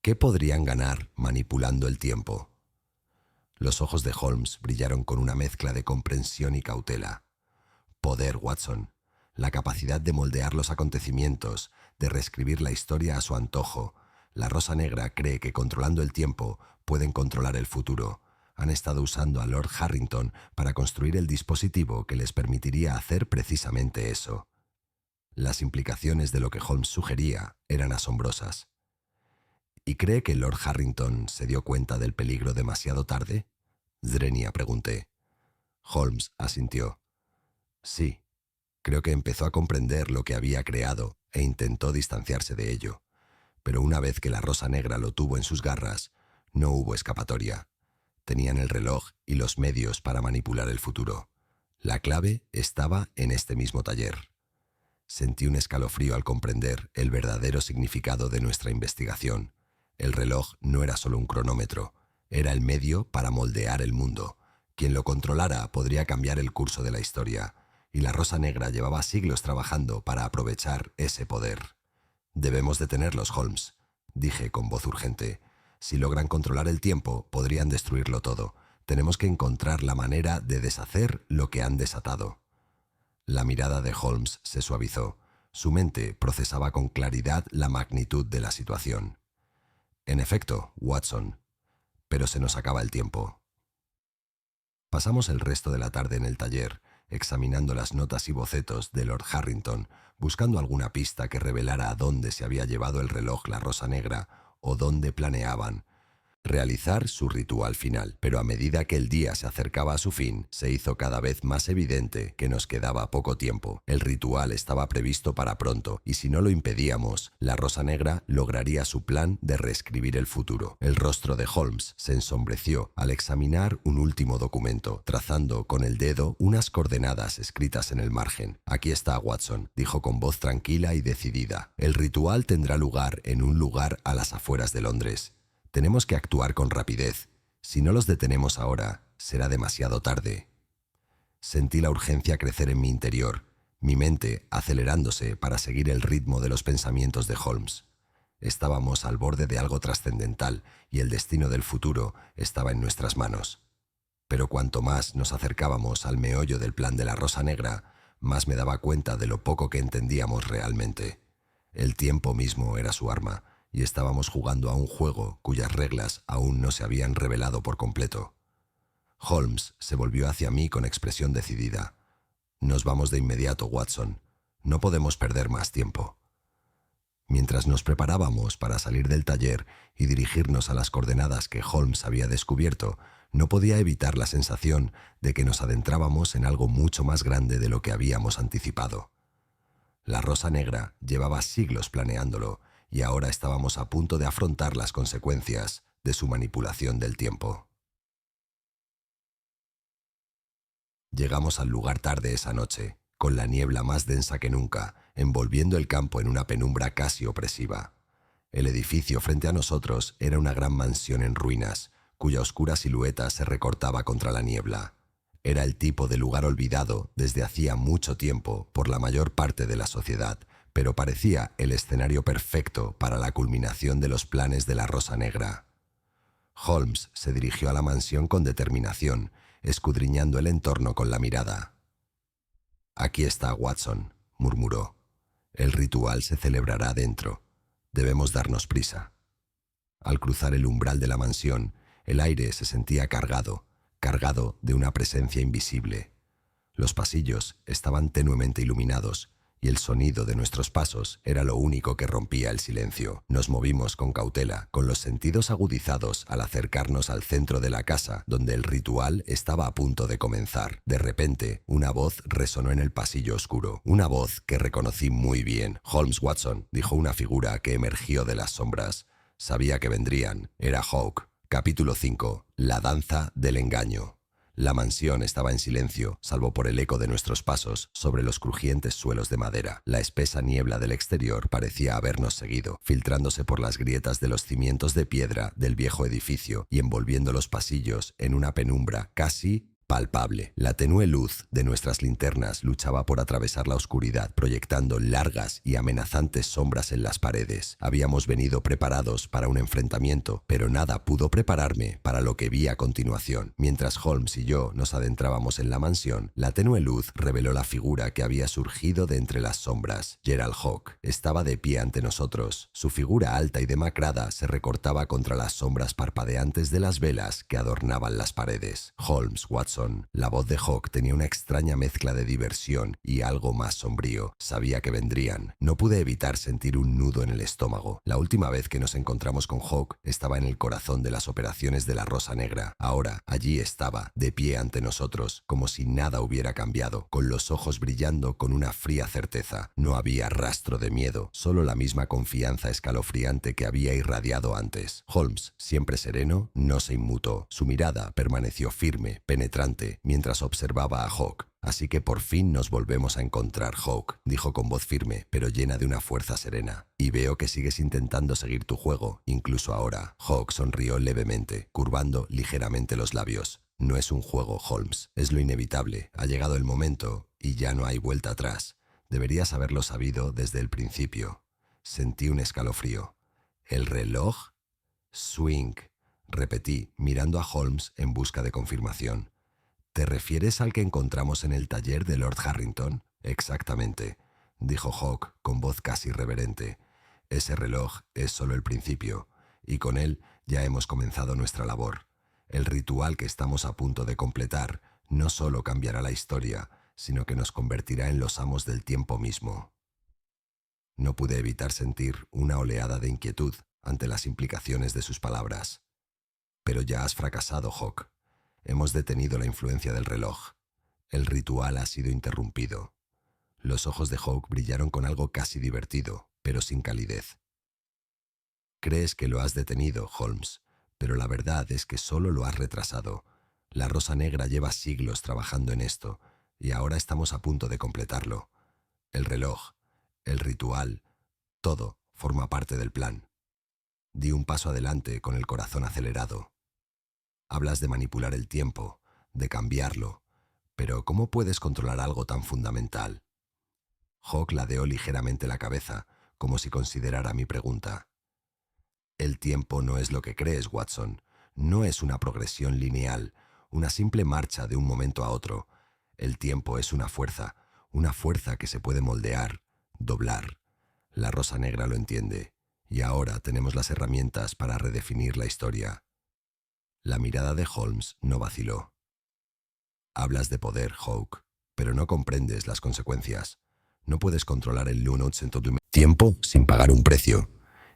¿Qué podrían ganar manipulando el tiempo? Los ojos de Holmes brillaron con una mezcla de comprensión y cautela. Poder, Watson. La capacidad de moldear los acontecimientos, de reescribir la historia a su antojo. La Rosa Negra cree que controlando el tiempo pueden controlar el futuro. Han estado usando a Lord Harrington para construir el dispositivo que les permitiría hacer precisamente eso. Las implicaciones de lo que Holmes sugería eran asombrosas. ¿Y cree que Lord Harrington se dio cuenta del peligro demasiado tarde?, Zrenia pregunté. Holmes asintió. Sí, creo que empezó a comprender lo que había creado e intentó distanciarse de ello. Pero una vez que la Rosa Negra lo tuvo en sus garras, no hubo escapatoria. Tenían el reloj y los medios para manipular el futuro. La clave estaba en este mismo taller. Sentí un escalofrío al comprender el verdadero significado de nuestra investigación. El reloj no era solo un cronómetro, era el medio para moldear el mundo. Quien lo controlara podría cambiar el curso de la historia, y la Rosa Negra llevaba siglos trabajando para aprovechar ese poder. Debemos detenerlos, Holmes, dije con voz urgente. Si logran controlar el tiempo, podrían destruirlo todo. Tenemos que encontrar la manera de deshacer lo que han desatado. La mirada de Holmes se suavizó. Su mente procesaba con claridad la magnitud de la situación. En efecto, Watson, pero se nos acaba el tiempo. Pasamos el resto de la tarde en el taller, examinando las notas y bocetos de Lord Harrington, buscando alguna pista que revelara a dónde se había llevado el reloj la Rosa Negra o dónde planeaban realizar su ritual final. Pero a medida que el día se acercaba a su fin, se hizo cada vez más evidente que nos quedaba poco tiempo. El ritual estaba previsto para pronto, y si no lo impedíamos, la Rosa Negra lograría su plan de reescribir el futuro. El rostro de Holmes se ensombreció al examinar un último documento, trazando con el dedo unas coordenadas escritas en el margen. Aquí está, Watson, dijo con voz tranquila y decidida. El ritual tendrá lugar en un lugar a las afueras de Londres. Tenemos que actuar con rapidez. Si no los detenemos ahora, será demasiado tarde. Sentí la urgencia crecer en mi interior, mi mente acelerándose para seguir el ritmo de los pensamientos de Holmes. Estábamos al borde de algo trascendental y el destino del futuro estaba en nuestras manos. Pero cuanto más nos acercábamos al meollo del plan de la Rosa Negra, más me daba cuenta de lo poco que entendíamos realmente. El tiempo mismo era su arma, y estábamos jugando a un juego cuyas reglas aún no se habían revelado por completo. Holmes se volvió hacia mí con expresión decidida. Nos vamos de inmediato, Watson. No podemos perder más tiempo. Mientras nos preparábamos para salir del taller y dirigirnos a las coordenadas que Holmes había descubierto, no podía evitar la sensación de que nos adentrábamos en algo mucho más grande de lo que habíamos anticipado. La Rosa Negra llevaba siglos planeándolo, y ahora estábamos a punto de afrontar las consecuencias de su manipulación del tiempo. Llegamos al lugar tarde esa noche, con la niebla más densa que nunca, envolviendo el campo en una penumbra casi opresiva. El edificio frente a nosotros era una gran mansión en ruinas, cuya oscura silueta se recortaba contra la niebla. Era el tipo de lugar olvidado desde hacía mucho tiempo por la mayor parte de la sociedad, pero parecía el escenario perfecto para la culminación de los planes de la Rosa Negra. Holmes se dirigió a la mansión con determinación, escudriñando el entorno con la mirada. «Aquí está, Watson», murmuró. «El ritual se celebrará dentro. Debemos darnos prisa». Al cruzar el umbral de la mansión, el aire se sentía cargado de una presencia invisible. Los pasillos estaban tenuemente iluminados, y el sonido de nuestros pasos era lo único que rompía el silencio. Nos movimos con cautela, con los sentidos agudizados al acercarnos al centro de la casa, donde el ritual estaba a punto de comenzar. De repente, una voz resonó en el pasillo oscuro, una voz que reconocí muy bien. «Holmes, Watson», dijo una figura que emergió de las sombras. Sabía que vendrían. Era Hawke. Capítulo 5. La danza del engaño. La mansión estaba en silencio, salvo por el eco de nuestros pasos sobre los crujientes suelos de madera. La espesa niebla del exterior parecía habernos seguido, filtrándose por las grietas de los cimientos de piedra del viejo edificio y envolviendo los pasillos en una penumbra casi palpable. La tenue luz de nuestras linternas luchaba por atravesar la oscuridad, proyectando largas y amenazantes sombras en las paredes. Habíamos venido preparados para un enfrentamiento, pero nada pudo prepararme para lo que vi a continuación. Mientras Holmes y yo nos adentrábamos en la mansión, la tenue luz reveló la figura que había surgido de entre las sombras. Gerald Hawke estaba de pie ante nosotros. Su figura alta y demacrada se recortaba contra las sombras parpadeantes de las velas que adornaban las paredes. Holmes, Watson. La voz de Hawke tenía una extraña mezcla de diversión y algo más sombrío. Sabía que vendrían. No pude evitar sentir un nudo en el estómago. La última vez que nos encontramos con Hawke estaba en el corazón de las operaciones de la Rosa Negra. Ahora, allí estaba, de pie ante nosotros, como si nada hubiera cambiado, con los ojos brillando con una fría certeza. No había rastro de miedo, solo la misma confianza escalofriante que había irradiado antes. Holmes, siempre sereno, no se inmutó. Su mirada permaneció firme, penetrante, mientras observaba a Hawke. Así que por fin nos volvemos a encontrar, Hawke, dijo con voz firme, pero llena de una fuerza serena. Y veo que sigues intentando seguir tu juego, incluso ahora. Hawke sonrió levemente, curvando ligeramente los labios. No es un juego, Holmes. Es lo inevitable. Ha llegado el momento y ya no hay vuelta atrás. Deberías haberlo sabido desde el principio. Sentí un escalofrío. ¿El reloj? Swing, repetí, mirando a Holmes en busca de confirmación. ¿Te refieres al que encontramos en el taller de Lord Harrington? Exactamente, dijo Hawke con voz casi reverente. Ese reloj es solo el principio, y con él ya hemos comenzado nuestra labor. El ritual que estamos a punto de completar no solo cambiará la historia, sino que nos convertirá en los amos del tiempo mismo. No pude evitar sentir una oleada de inquietud ante las implicaciones de sus palabras. Pero ya has fracasado, Hawke. Hemos detenido la influencia del reloj. El ritual ha sido interrumpido. Los ojos de Hawke brillaron con algo casi divertido, pero sin calidez. Crees que lo has detenido, Holmes, pero la verdad es que solo lo has retrasado. La Rosa Negra lleva siglos trabajando en esto, y ahora estamos a punto de completarlo. El reloj, el ritual, todo forma parte del plan. Di un paso adelante con el corazón acelerado. Hablas de manipular el tiempo, de cambiarlo, pero ¿cómo puedes controlar algo tan fundamental? Hawke ladeó ligeramente la cabeza, como si considerara mi pregunta. El tiempo no es lo que crees, Watson. No es una progresión lineal, una simple marcha de un momento a otro. El tiempo es una fuerza que se puede moldear, doblar. La Rosa Negra lo entiende, y ahora tenemos las herramientas para redefinir la historia. La mirada de Holmes no vaciló. Hablas de poder, Hawke, pero no comprendes las consecuencias. No puedes controlar el tiempo sin pagar un precio.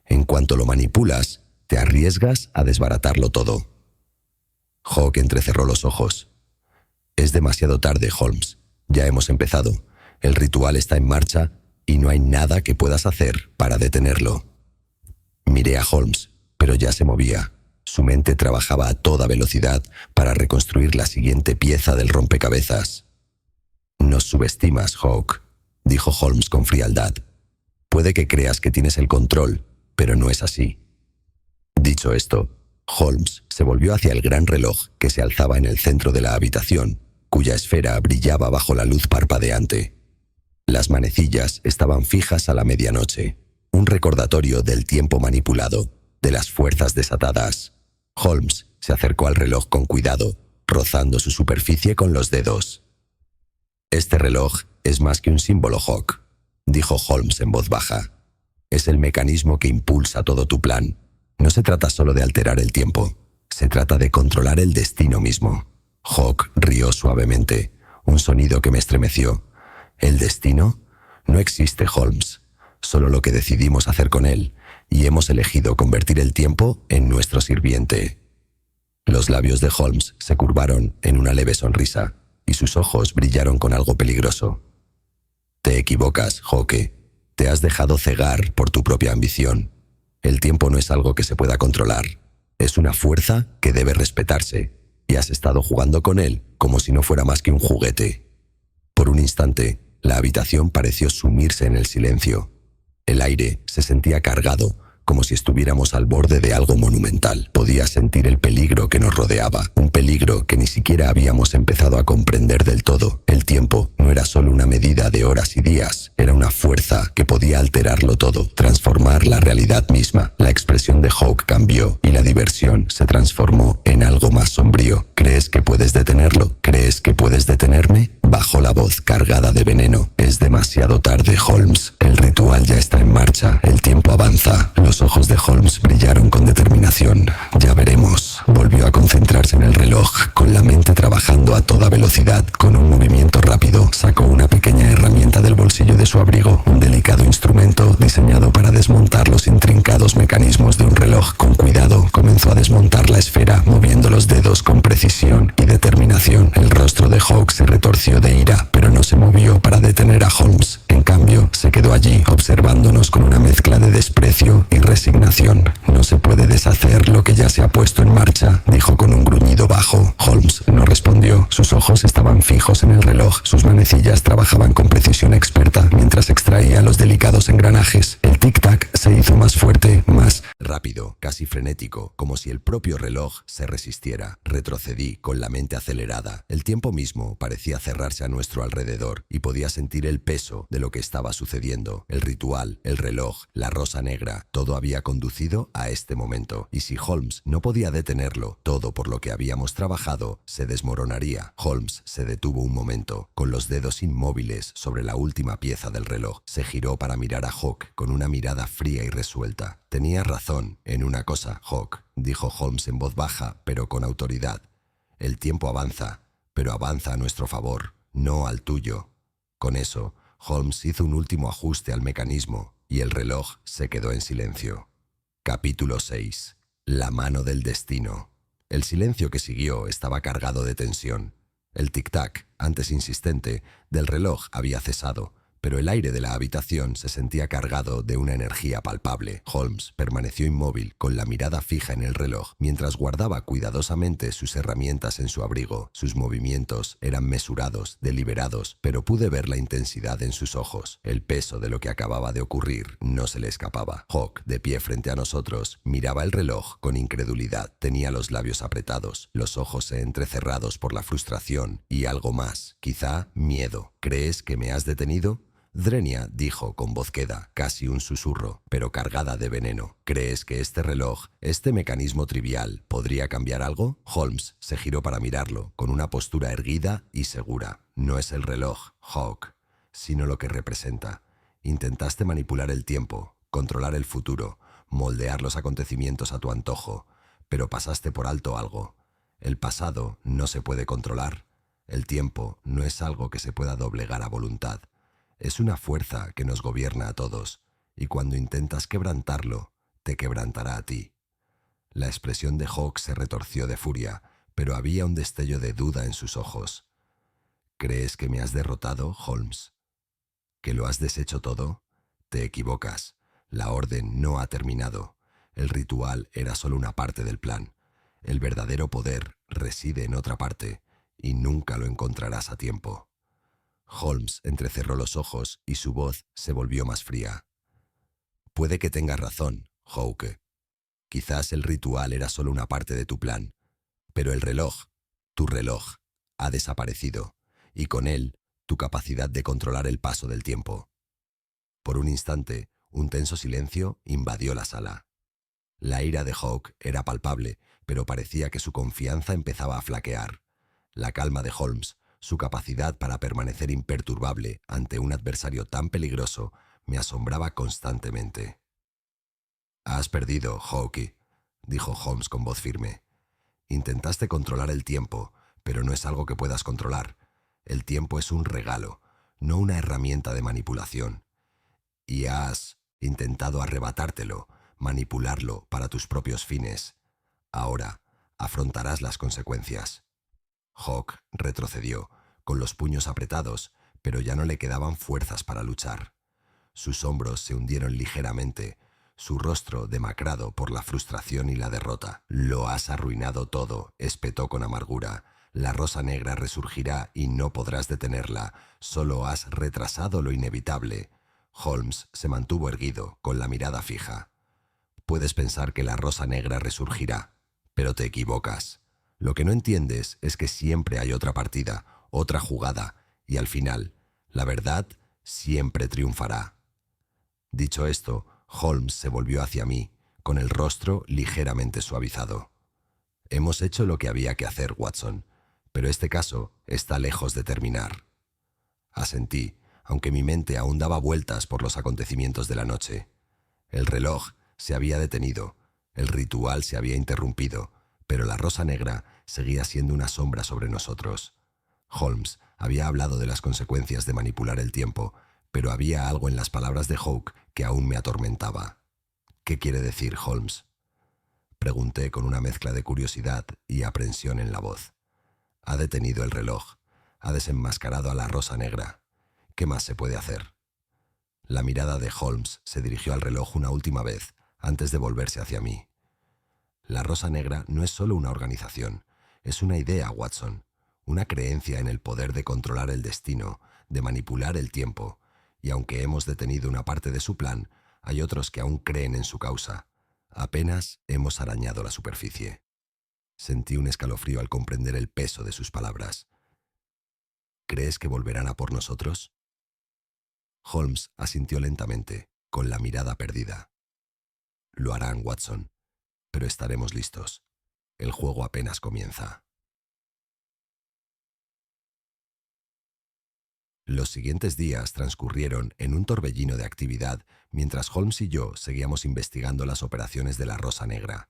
En cuanto lo manipulas, te arriesgas a desbaratarlo todo. Hawke entrecerró los ojos. Es demasiado tarde, Holmes. Ya hemos empezado. El ritual está en marcha y no hay nada que puedas hacer para detenerlo. Miré a Holmes, pero ya se movía. Su mente trabajaba a toda velocidad para reconstruir la siguiente pieza del rompecabezas. Nos subestimas, Hawke, dijo Holmes con frialdad. Puede que creas que tienes el control, pero no es así. Dicho esto, Holmes se volvió hacia el gran reloj que se alzaba en el centro de la habitación, cuya esfera brillaba bajo la luz parpadeante. Las manecillas estaban fijas a la medianoche, un recordatorio del tiempo manipulado, de las fuerzas desatadas. Holmes se acercó al reloj con cuidado, rozando su superficie con los dedos. Este reloj es más que un símbolo, Hawke, dijo Holmes en voz baja. Es el mecanismo que impulsa todo tu plan. No se trata solo de alterar el tiempo, se trata de controlar el destino mismo. Hawke rió suavemente, un sonido que me estremeció. ¿El destino? No existe, Holmes. Solo lo que decidimos hacer con él, y hemos elegido convertir el tiempo en nuestro sirviente. Los labios de Holmes se curvaron en una leve sonrisa, y sus ojos brillaron con algo peligroso. Te equivocas, Hawke. Te has dejado cegar por tu propia ambición. El tiempo no es algo que se pueda controlar. Es una fuerza que debe respetarse, y has estado jugando con él como si no fuera más que un juguete. Por un instante, la habitación pareció sumirse en el silencio. El aire se sentía cargado, como si estuviéramos al borde de algo monumental. Podía sentir el peligro que nos rodeaba, un peligro que ni siquiera habíamos empezado a comprender del todo. El tiempo no era solo una medida de horas y días, era una fuerza que podía alterarlo todo, transformar la realidad misma. La expresión de Hawk cambió y la diversión se transformó en algo más sombrío. ¿Crees que puedes detenerlo? ¿Crees que puedes detenerme? Bajó la voz cargada de veneno. Es demasiado tarde, Holmes. El ritual ya está en marcha. El tiempo avanza. Los ojos de Holmes brillaron con determinación. Ya veremos. Volvió a concentrarse en el reloj, con la mente trabajando a toda velocidad. Con un movimiento rápido, sacó una pequeña herramienta del bolsillo de su abrigo, un delicado instrumento diseñado para desmontar los intrincados mecanismos de un reloj. Con cuidado, comenzó a desmontar la esfera, moviendo los dedos con precisión y determinación. El rostro de Hawk se retorció de ira, pero no se movió para detener a Holmes. En cambio, se quedó allí, observándonos con una mezcla de desprecio y resignación. No se puede deshacer lo que ya se ha puesto en marcha, dijo con un gruñido bajo. Holmes no respondió. Sus ojos estaban fijos en el reloj. Sus manecillas trabajaban con precisión experta mientras extraía los delicados engranajes. El tic-tac se hizo más fuerte, más rápido, casi frenético, como si el propio reloj se resistiera. Retrocedí con la mente acelerada. El tiempo mismo parecía cerrarse a nuestro alrededor y podía sentir el peso de lo que estaba sucediendo. El ritual, el reloj, la rosa negra, todo había conducido a este momento. Y si Holmes no podía detenerlo, todo por lo que habíamos trabajado se desmoronaría. Holmes se detuvo un momento, con los dedos inmóviles sobre la última pieza del reloj. Se giró para mirar a Hawk con una mirada fría y resuelta. Tenías razón en una cosa, Hawk, dijo Holmes en voz baja, pero con autoridad. El tiempo avanza, pero avanza a nuestro favor, no al tuyo. Con eso, Holmes hizo un último ajuste al mecanismo y el reloj se quedó en silencio. Capítulo 6. La mano del destino. El silencio que siguió estaba cargado de tensión. El tic-tac, antes insistente, del reloj había cesado, pero el aire de la habitación se sentía cargado de una energía palpable. Holmes permaneció inmóvil, con la mirada fija en el reloj, mientras guardaba cuidadosamente sus herramientas en su abrigo. Sus movimientos eran mesurados, deliberados, pero pude ver la intensidad en sus ojos. El peso de lo que acababa de ocurrir no se le escapaba. Hawk, de pie frente a nosotros, miraba el reloj con incredulidad. Tenía los labios apretados, los ojos entrecerrados por la frustración y algo más, quizá miedo. ¿Crees que me has detenido? Drenia dijo con voz queda, casi un susurro, pero cargada de veneno. ¿Crees que este reloj, este mecanismo trivial, podría cambiar algo? Holmes se giró para mirarlo, con una postura erguida y segura. No es el reloj, Hawk, sino lo que representa. Intentaste manipular el tiempo, controlar el futuro, moldear los acontecimientos a tu antojo, pero pasaste por alto algo. El pasado no se puede controlar. El tiempo no es algo que se pueda doblegar a voluntad. Es una fuerza que nos gobierna a todos, y cuando intentas quebrantarlo, te quebrantará a ti. La expresión de Hawk se retorció de furia, pero había un destello de duda en sus ojos. ¿Crees que me has derrotado, Holmes? ¿Que lo has deshecho todo? Te equivocas. La orden no ha terminado. El ritual era solo una parte del plan. El verdadero poder reside en otra parte, y nunca lo encontrarás a tiempo. Holmes entrecerró los ojos y su voz se volvió más fría. Puede que tengas razón, Hawke. Quizás el ritual era solo una parte de tu plan, pero el reloj, tu reloj, ha desaparecido, y con él tu capacidad de controlar el paso del tiempo. Por un instante, un tenso silencio invadió la sala. La ira de Hawk era palpable, pero parecía que su confianza empezaba a flaquear. La calma de Holmes, su capacidad para permanecer imperturbable ante un adversario tan peligroso, me asombraba constantemente. «Has perdido, Hawke», dijo Holmes con voz firme. «Intentaste controlar el tiempo, pero no es algo que puedas controlar. El tiempo es un regalo, no una herramienta de manipulación. Y has intentado arrebatártelo, manipularlo para tus propios fines. Ahora afrontarás las consecuencias». Hawk retrocedió, con los puños apretados, pero ya no le quedaban fuerzas para luchar. Sus hombros se hundieron ligeramente, su rostro demacrado por la frustración y la derrota. «Lo has arruinado todo», espetó con amargura. «La Rosa Negra resurgirá y no podrás detenerla. Solo has retrasado lo inevitable». Holmes se mantuvo erguido, con la mirada fija. «Puedes pensar que la Rosa Negra resurgirá, pero te equivocas. Lo que no entiendes es que siempre hay otra partida, otra jugada, y al final, la verdad siempre triunfará». Dicho esto, Holmes se volvió hacia mí, con el rostro ligeramente suavizado. «Hemos hecho lo que había que hacer, Watson, pero este caso está lejos de terminar». Asentí, aunque mi mente aún daba vueltas por los acontecimientos de la noche. El reloj se había detenido, el ritual se había interrumpido, pero la Rosa Negra seguía siendo una sombra sobre nosotros. Holmes había hablado de las consecuencias de manipular el tiempo, pero había algo en las palabras de Hawke que aún me atormentaba. «¿Qué quiere decir, Holmes?», pregunté con una mezcla de curiosidad y aprensión en la voz. «Ha detenido el reloj, ha desenmascarado a la Rosa Negra. ¿Qué más se puede hacer?». La mirada de Holmes se dirigió al reloj una última vez, antes de volverse hacia mí. «La Rosa Negra no es solo una organización, es una idea, Watson, una creencia en el poder de controlar el destino, de manipular el tiempo, y aunque hemos detenido una parte de su plan, hay otros que aún creen en su causa. Apenas hemos arañado la superficie». Sentí un escalofrío al comprender el peso de sus palabras. «¿Crees que volverán a por nosotros?». Holmes asintió lentamente, con la mirada perdida. «Lo harán, Watson, pero estaremos listos. El juego apenas comienza». Los siguientes días transcurrieron en un torbellino de actividad mientras Holmes y yo seguíamos investigando las operaciones de la Rosa Negra.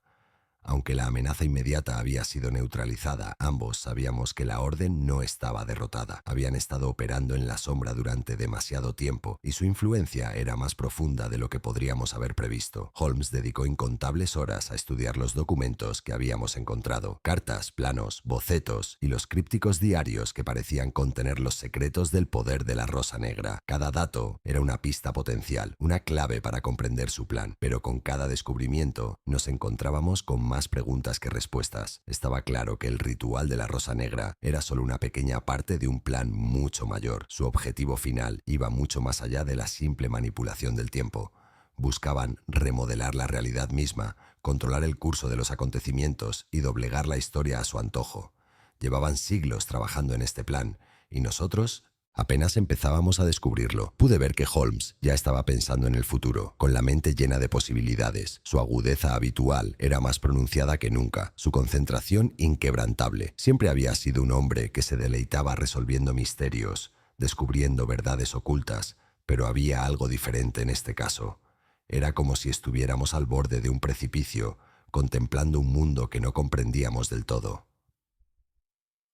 Aunque la amenaza inmediata había sido neutralizada, ambos sabíamos que la orden no estaba derrotada. Habían estado operando en la sombra durante demasiado tiempo y su influencia era más profunda de lo que podríamos haber previsto. Holmes dedicó incontables horas a estudiar los documentos que habíamos encontrado, cartas, planos, bocetos y los crípticos diarios que parecían contener los secretos del poder de la Rosa Negra. Cada dato era una pista potencial, una clave para comprender su plan, pero con cada descubrimiento nos encontrábamos con más preguntas que respuestas. Estaba claro que el ritual de la Rosa Negra era solo una pequeña parte de un plan mucho mayor. Su objetivo final iba mucho más allá de la simple manipulación del tiempo. Buscaban remodelar la realidad misma, controlar el curso de los acontecimientos y doblegar la historia a su antojo. Llevaban siglos trabajando en este plan, y nosotros apenas empezábamos a descubrirlo. Pude ver que Holmes ya estaba pensando en el futuro, con la mente llena de posibilidades. Su agudeza habitual era más pronunciada que nunca, su concentración inquebrantable. Siempre había sido un hombre que se deleitaba resolviendo misterios, descubriendo verdades ocultas, pero había algo diferente en este caso. Era como si estuviéramos al borde de un precipicio, contemplando un mundo que no comprendíamos del todo.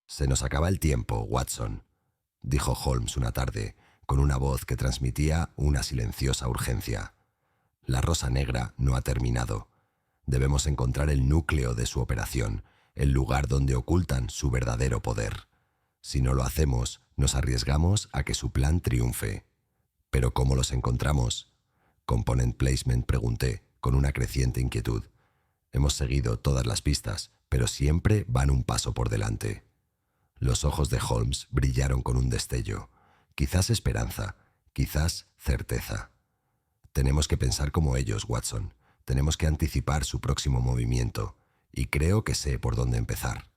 «Se nos acaba el tiempo, Watson», dijo Holmes una tarde, con una voz que transmitía una silenciosa urgencia. «La Rosa Negra no ha terminado. Debemos encontrar el núcleo de su operación, el lugar donde ocultan su verdadero poder. Si no lo hacemos, nos arriesgamos a que su plan triunfe». «¿Pero cómo los encontramos?», «Component Placement», pregunté, con una creciente inquietud. «Hemos seguido todas las pistas, pero siempre van un paso por delante». Los ojos de Holmes brillaron con un destello. Quizás esperanza, quizás certeza. «Tenemos que pensar como ellos, Watson. Tenemos que anticipar su próximo movimiento. Y creo que sé por dónde empezar».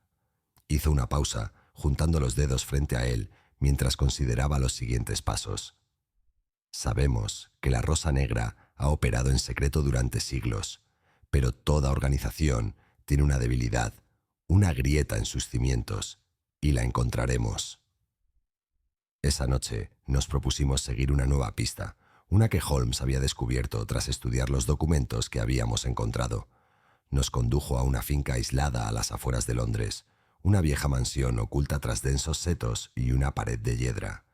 Hizo una pausa, juntando los dedos frente a él, mientras consideraba los siguientes pasos. «Sabemos que la Rosa Negra ha operado en secreto durante siglos, pero toda organización tiene una debilidad, una grieta en sus cimientos. Y la encontraremos». Esa noche nos propusimos seguir una nueva pista, una que Holmes había descubierto tras estudiar los documentos que habíamos encontrado. Nos condujo a una finca aislada a las afueras de Londres, una vieja mansión oculta tras densos setos y una pared de hiedra.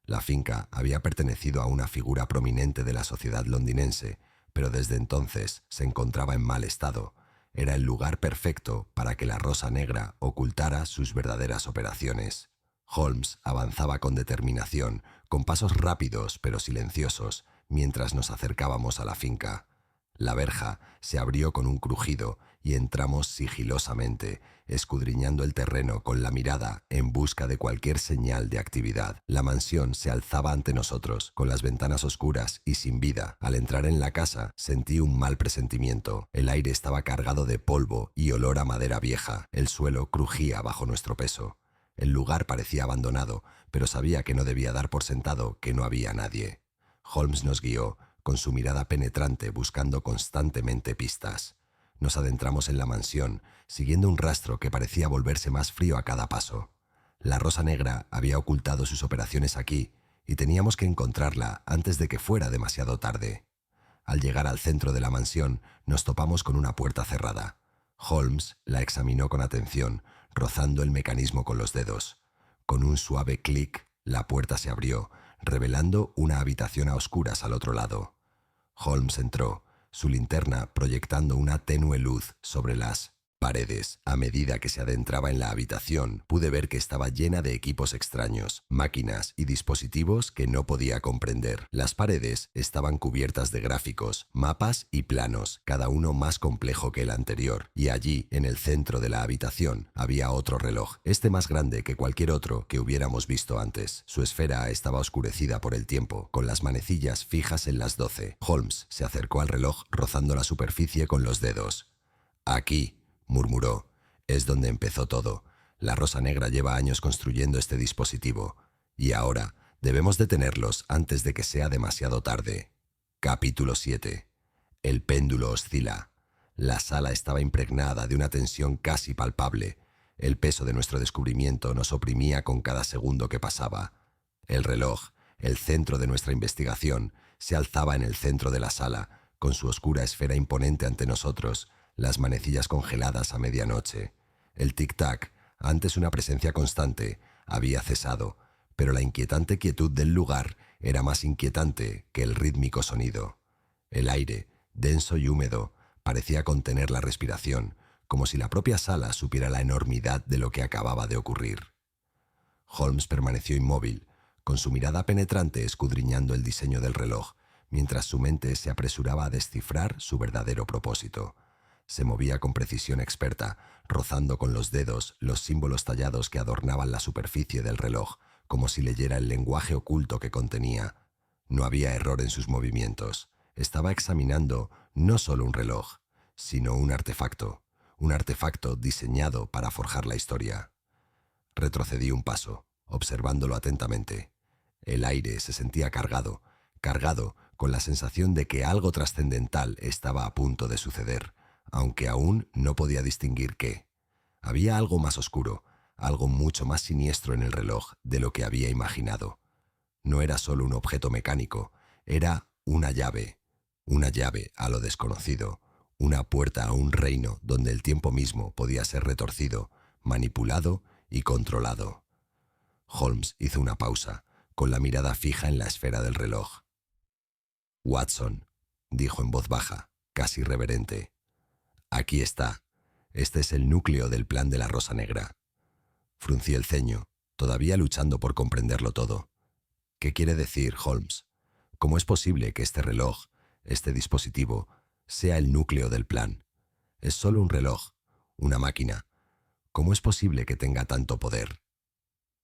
La finca había pertenecido a una figura prominente de la sociedad londinense, pero desde entonces se encontraba en mal estado. Era el lugar perfecto para que la Rosa Negra ocultara sus verdaderas operaciones. Holmes avanzaba con determinación, con pasos rápidos pero silenciosos, mientras nos acercábamos a la finca. La verja se abrió con un crujido y entramos sigilosamente, escudriñando el terreno con la mirada en busca de cualquier señal de actividad. La mansión se alzaba ante nosotros, con las ventanas oscuras y sin vida. Al entrar en la casa sentí un mal presentimiento. El aire estaba cargado de polvo y olor a madera vieja. El suelo crujía bajo nuestro peso. El lugar parecía abandonado, pero sabía que no debía dar por sentado que no había nadie. Holmes nos guió, con su mirada penetrante buscando constantemente pistas. Nos adentramos en la mansión, siguiendo un rastro que parecía volverse más frío a cada paso. La Rosa Negra había ocultado sus operaciones aquí, y teníamos que encontrarla antes de que fuera demasiado tarde. Al llegar al centro de la mansión, nos topamos con una puerta cerrada. Holmes la examinó con atención, rozando el mecanismo con los dedos. Con un suave clic, la puerta se abrió, revelando una habitación a oscuras al otro lado. Holmes entró, su linterna proyectando una tenue luz sobre las paredes. A medida que se adentraba en la habitación, pude ver que estaba llena de equipos extraños, máquinas y dispositivos que no podía comprender. Las paredes estaban cubiertas de gráficos, mapas y planos, cada uno más complejo que el anterior, y allí, en el centro de la habitación, había otro reloj, este más grande que cualquier otro que hubiéramos visto antes. Su esfera estaba oscurecida por el tiempo, con las manecillas fijas en las 12. Holmes se acercó al reloj rozando la superficie con los dedos. «Aquí», murmuró, «es donde empezó todo. La Rosa Negra lleva años construyendo este dispositivo, y ahora debemos detenerlos antes de que sea demasiado tarde». Capítulo 7. El péndulo oscila. La sala estaba impregnada de una tensión casi palpable. El peso de nuestro descubrimiento nos oprimía con cada segundo que pasaba. El reloj, el centro de nuestra investigación, se alzaba en el centro de la sala, con su oscura esfera imponente ante nosotros, las manecillas congeladas a medianoche. El tic-tac, antes una presencia constante, había cesado, pero la inquietante quietud del lugar era más inquietante que el rítmico sonido. El aire, denso y húmedo, parecía contener la respiración, como si la propia sala supiera la enormidad de lo que acababa de ocurrir. Holmes permaneció inmóvil, con su mirada penetrante escudriñando el diseño del reloj, mientras su mente se apresuraba a descifrar su verdadero propósito. Se movía con precisión experta, rozando con los dedos los símbolos tallados que adornaban la superficie del reloj, como si leyera el lenguaje oculto que contenía. No había error en sus movimientos. Estaba examinando no solo un reloj, sino un artefacto diseñado para forjar la historia. Retrocedí un paso, observándolo atentamente. El aire se sentía cargado con la sensación de que algo trascendental estaba a punto de suceder, aunque aún no podía distinguir qué. Había algo más oscuro, algo mucho más siniestro en el reloj de lo que había imaginado. No era solo un objeto mecánico, era una llave a lo desconocido, una puerta a un reino donde el tiempo mismo podía ser retorcido, manipulado y controlado. Holmes hizo una pausa, con la mirada fija en la esfera del reloj. «Watson», dijo en voz baja, casi reverente, «aquí está. Este es el núcleo del plan de la Rosa Negra». Fruncí el ceño, todavía luchando por comprenderlo todo. «¿Qué quiere decir, Holmes? ¿Cómo es posible que este reloj, este dispositivo, sea el núcleo del plan? Es solo un reloj, una máquina. ¿Cómo es posible que tenga tanto poder?»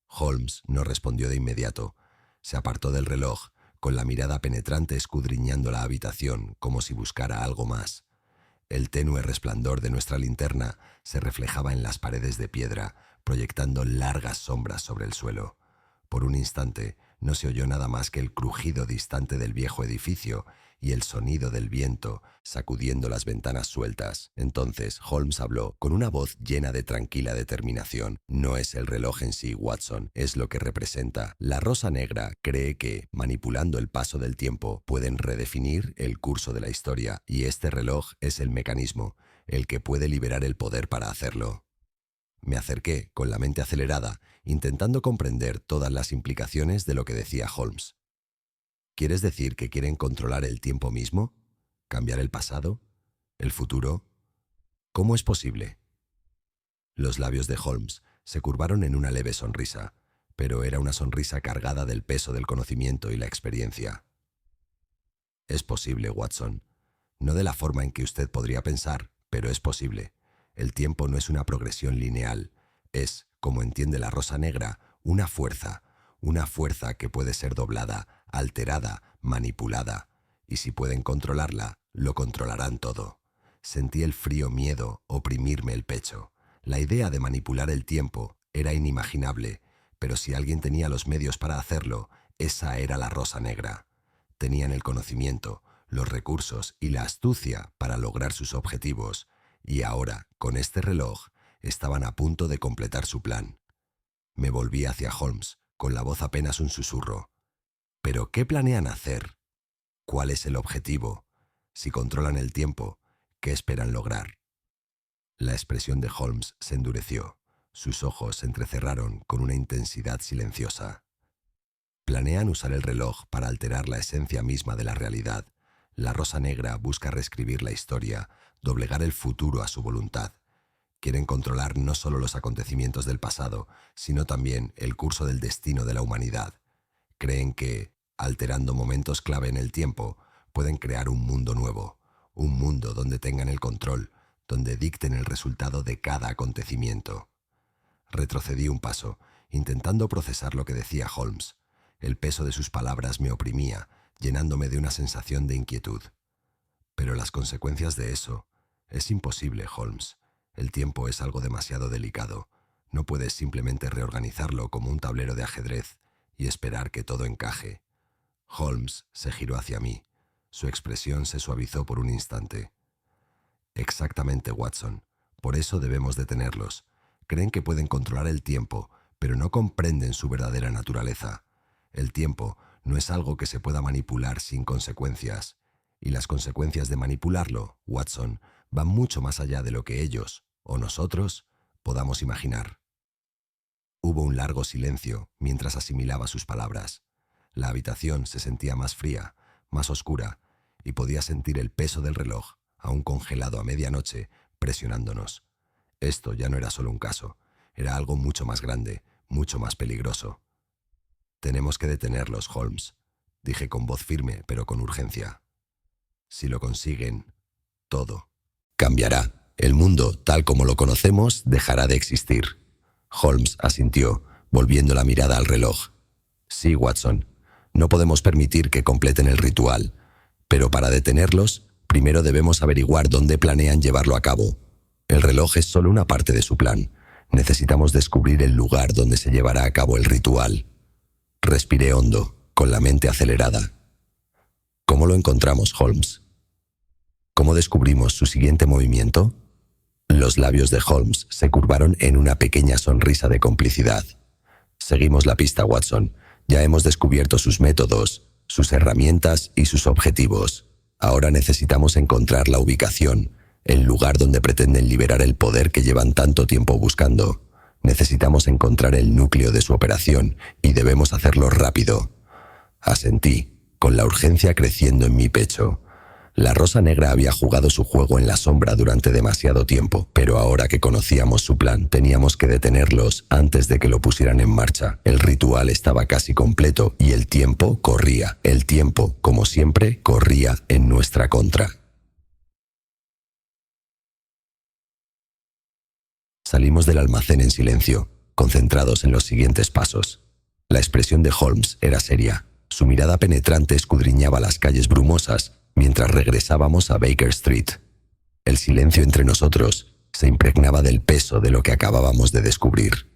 Holmes no respondió de inmediato. Se apartó del reloj, con la mirada penetrante escudriñando la habitación como si buscara algo más. El tenue resplandor de nuestra linterna se reflejaba en las paredes de piedra, proyectando largas sombras sobre el suelo. Por un instante no se oyó nada más que el crujido distante del viejo edificio y el sonido del viento sacudiendo las ventanas sueltas. Entonces Holmes habló con una voz llena de tranquila determinación. «No es el reloj en sí, Watson, es lo que representa. La Rosa Negra cree que, manipulando el paso del tiempo, pueden redefinir el curso de la historia, y este reloj es el mecanismo, el que puede liberar el poder para hacerlo». Me acerqué, con la mente acelerada, intentando comprender todas las implicaciones de lo que decía Holmes. ¿Quieres decir que quieren controlar el tiempo mismo? ¿Cambiar el pasado? ¿El futuro? ¿Cómo es posible? Los labios de Holmes se curvaron en una leve sonrisa, pero era una sonrisa cargada del peso del conocimiento y la experiencia. «Es posible, Watson. No de la forma en que usted podría pensar, pero es posible. El tiempo no es una progresión lineal. Es, como entiende la Rosa Negra, una fuerza que puede ser doblada, alterada, manipulada. Y si pueden controlarla, lo controlarán todo. Sentí el frío miedo oprimirme el pecho. La idea de manipular el tiempo era inimaginable, pero si alguien tenía los medios para hacerlo, esa era la Rosa Negra. Tenían el conocimiento, los recursos y la astucia para lograr sus objetivos, y ahora, con este reloj, estaban a punto de completar su plan. Me volví hacia Holmes, con la voz apenas un susurro. ¿Pero qué planean hacer? ¿Cuál es el objetivo? Si controlan el tiempo, ¿qué esperan lograr? La expresión de Holmes se endureció. Sus ojos se entrecerraron con una intensidad silenciosa. Planean usar el reloj para alterar la esencia misma de la realidad. La Rosa Negra busca reescribir la historia, doblegar el futuro a su voluntad. Quieren controlar no solo los acontecimientos del pasado, sino también el curso del destino de la humanidad. Creen que, alterando momentos clave en el tiempo, pueden crear un mundo nuevo, un mundo donde tengan el control, donde dicten el resultado de cada acontecimiento. Retrocedí un paso, intentando procesar lo que decía Holmes. El peso de sus palabras me oprimía, llenándome de una sensación de inquietud. Pero las consecuencias de eso... Es imposible, Holmes. El tiempo es algo demasiado delicado. No puedes simplemente reorganizarlo como un tablero de ajedrez y esperar que todo encaje. Holmes se giró hacia mí. Su expresión se suavizó por un instante. Exactamente, Watson. Por eso debemos detenerlos. Creen que pueden controlar el tiempo, pero no comprenden su verdadera naturaleza. El tiempo no es algo que se pueda manipular sin consecuencias. Y las consecuencias de manipularlo, Watson, van mucho más allá de lo que ellos, o nosotros, podamos imaginar. Hubo un largo silencio mientras asimilaba sus palabras. La habitación se sentía más fría, más oscura, y podía sentir el peso del reloj, aún congelado a medianoche, presionándonos. Esto ya no era solo un caso, era algo mucho más grande, mucho más peligroso. «Tenemos que detenerlos, Holmes», dije con voz firme, pero con urgencia. «Si lo consiguen, todo cambiará. El mundo, tal como lo conocemos, dejará de existir». Holmes asintió, volviendo la mirada al reloj. «Sí, Watson, no podemos permitir que completen el ritual, pero para detenerlos, primero debemos averiguar dónde planean llevarlo a cabo. El reloj es solo una parte de su plan. Necesitamos descubrir el lugar donde se llevará a cabo el ritual». Respiré hondo, con la mente acelerada. ¿Cómo lo encontramos, Holmes? ¿Cómo descubrimos su siguiente movimiento? Los labios de Holmes se curvaron en una pequeña sonrisa de complicidad. Seguimos la pista, Watson. Ya hemos descubierto sus métodos, sus herramientas y sus objetivos. Ahora necesitamos encontrar la ubicación, el lugar donde pretenden liberar el poder que llevan tanto tiempo buscando. Necesitamos encontrar el núcleo de su operación y debemos hacerlo rápido. Asentí, con la urgencia creciendo en mi pecho. La Rosa Negra había jugado su juego en la sombra durante demasiado tiempo, pero ahora que conocíamos su plan, teníamos que detenerlos antes de que lo pusieran en marcha. El ritual estaba casi completo y el tiempo corría. El tiempo, como siempre, corría en nuestra contra. Salimos del almacén en silencio, concentrados en los siguientes pasos. La expresión de Holmes era seria. Su mirada penetrante escudriñaba las calles brumosas mientras regresábamos a Baker Street. El silencio entre nosotros se impregnaba del peso de lo que acabábamos de descubrir.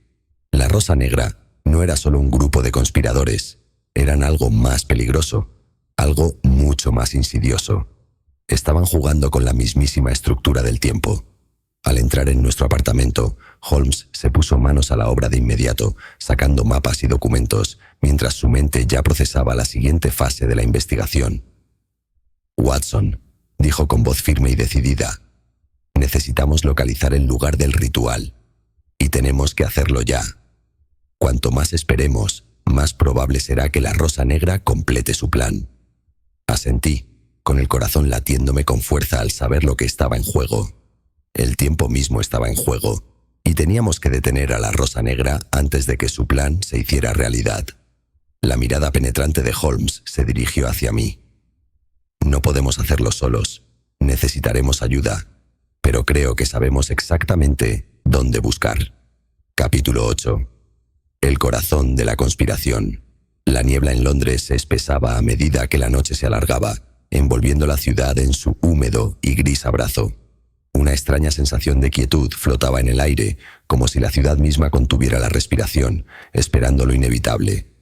La Rosa Negra no era solo un grupo de conspiradores, eran algo más peligroso, algo mucho más insidioso. Estaban jugando con la mismísima estructura del tiempo. Al entrar en nuestro apartamento, Holmes se puso manos a la obra de inmediato, sacando mapas y documentos, mientras su mente ya procesaba la siguiente fase de la investigación. «Watson», dijo con voz firme y decidida, «necesitamos localizar el lugar del ritual. Y tenemos que hacerlo ya. Cuanto más esperemos, más probable será que la Rosa Negra complete su plan». Asentí, con el corazón latiéndome con fuerza al saber lo que estaba en juego. El tiempo mismo estaba en juego, y teníamos que detener a la Rosa Negra antes de que su plan se hiciera realidad. La mirada penetrante de Holmes se dirigió hacia mí. «No podemos hacerlo solos. Necesitaremos ayuda, pero creo que sabemos exactamente dónde buscar. Capítulo 8. El corazón de la conspiración. La niebla en Londres se espesaba a medida que la noche se alargaba, envolviendo la ciudad en su húmedo y gris abrazo. Una extraña sensación de quietud flotaba en el aire, como si la ciudad misma contuviera la respiración, esperando lo inevitable.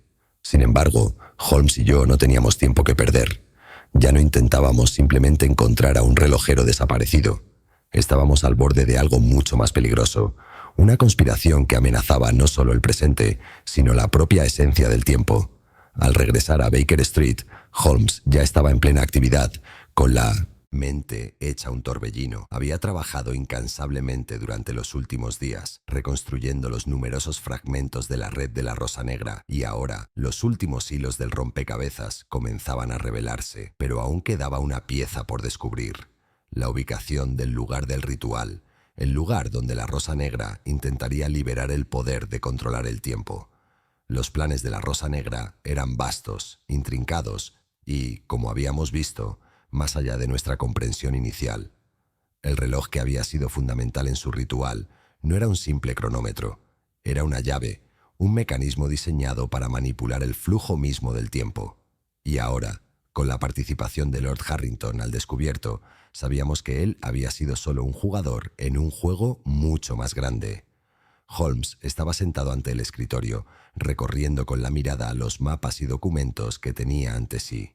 Sin embargo, Holmes y yo no teníamos tiempo que perder. Ya no intentábamos simplemente encontrar a un relojero desaparecido. Estábamos al borde de algo mucho más peligroso, una conspiración que amenazaba no solo el presente, sino la propia esencia del tiempo. Al regresar a Baker Street, Holmes ya estaba en plena actividad, con la mente hecha un torbellino. Había trabajado incansablemente durante los últimos días, reconstruyendo los numerosos fragmentos de la red de la Rosa Negra, y ahora los últimos hilos del rompecabezas comenzaban a revelarse, pero aún quedaba una pieza por descubrir: la ubicación del lugar del ritual, el lugar donde la Rosa Negra intentaría liberar el poder de controlar el tiempo. Los planes de la Rosa Negra eran vastos, intrincados y, como habíamos visto, más allá de nuestra comprensión inicial. El reloj que había sido fundamental en su ritual no era un simple cronómetro, era una llave, un mecanismo diseñado para manipular el flujo mismo del tiempo. Y ahora, con la participación de Lord Harrington al descubierto, sabíamos que él había sido solo un jugador en un juego mucho más grande. Holmes estaba sentado ante el escritorio, recorriendo con la mirada los mapas y documentos que tenía ante sí.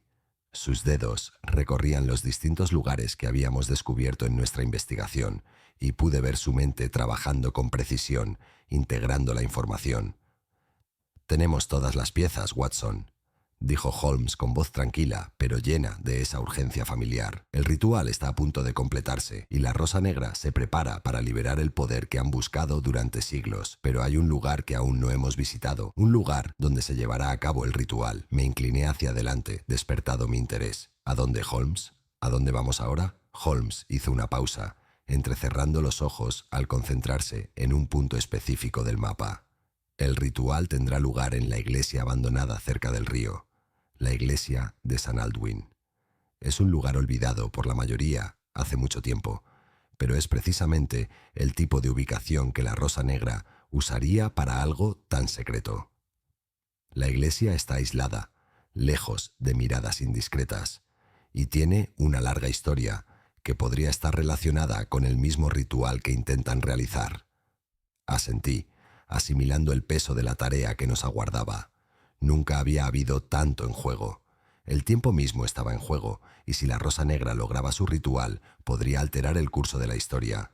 Sus dedos recorrían los distintos lugares que habíamos descubierto en nuestra investigación, y pude ver su mente trabajando con precisión, integrando la información. «Tenemos todas las piezas, Watson», dijo Holmes con voz tranquila, pero llena de esa urgencia familiar. «El ritual está a punto de completarse, y la Rosa Negra se prepara para liberar el poder que han buscado durante siglos. Pero hay un lugar que aún no hemos visitado, un lugar donde se llevará a cabo el ritual». Me incliné hacia adelante, despertado mi interés. «¿A dónde, Holmes? ¿A dónde vamos ahora?» Holmes hizo una pausa, entrecerrando los ojos al concentrarse en un punto específico del mapa. «El ritual tendrá lugar en la iglesia abandonada cerca del río. La iglesia de St. Aldwyn. Es un lugar olvidado por la mayoría hace mucho tiempo, pero es precisamente el tipo de ubicación que la Rosa Negra usaría para algo tan secreto. La iglesia está aislada, lejos de miradas indiscretas, y tiene una larga historia que podría estar relacionada con el mismo ritual que intentan realizar». Asentí, asimilando el peso de la tarea que nos aguardaba. Nunca había habido tanto en juego. El tiempo mismo estaba en juego, y si la Rosa Negra lograba su ritual, podría alterar el curso de la historia.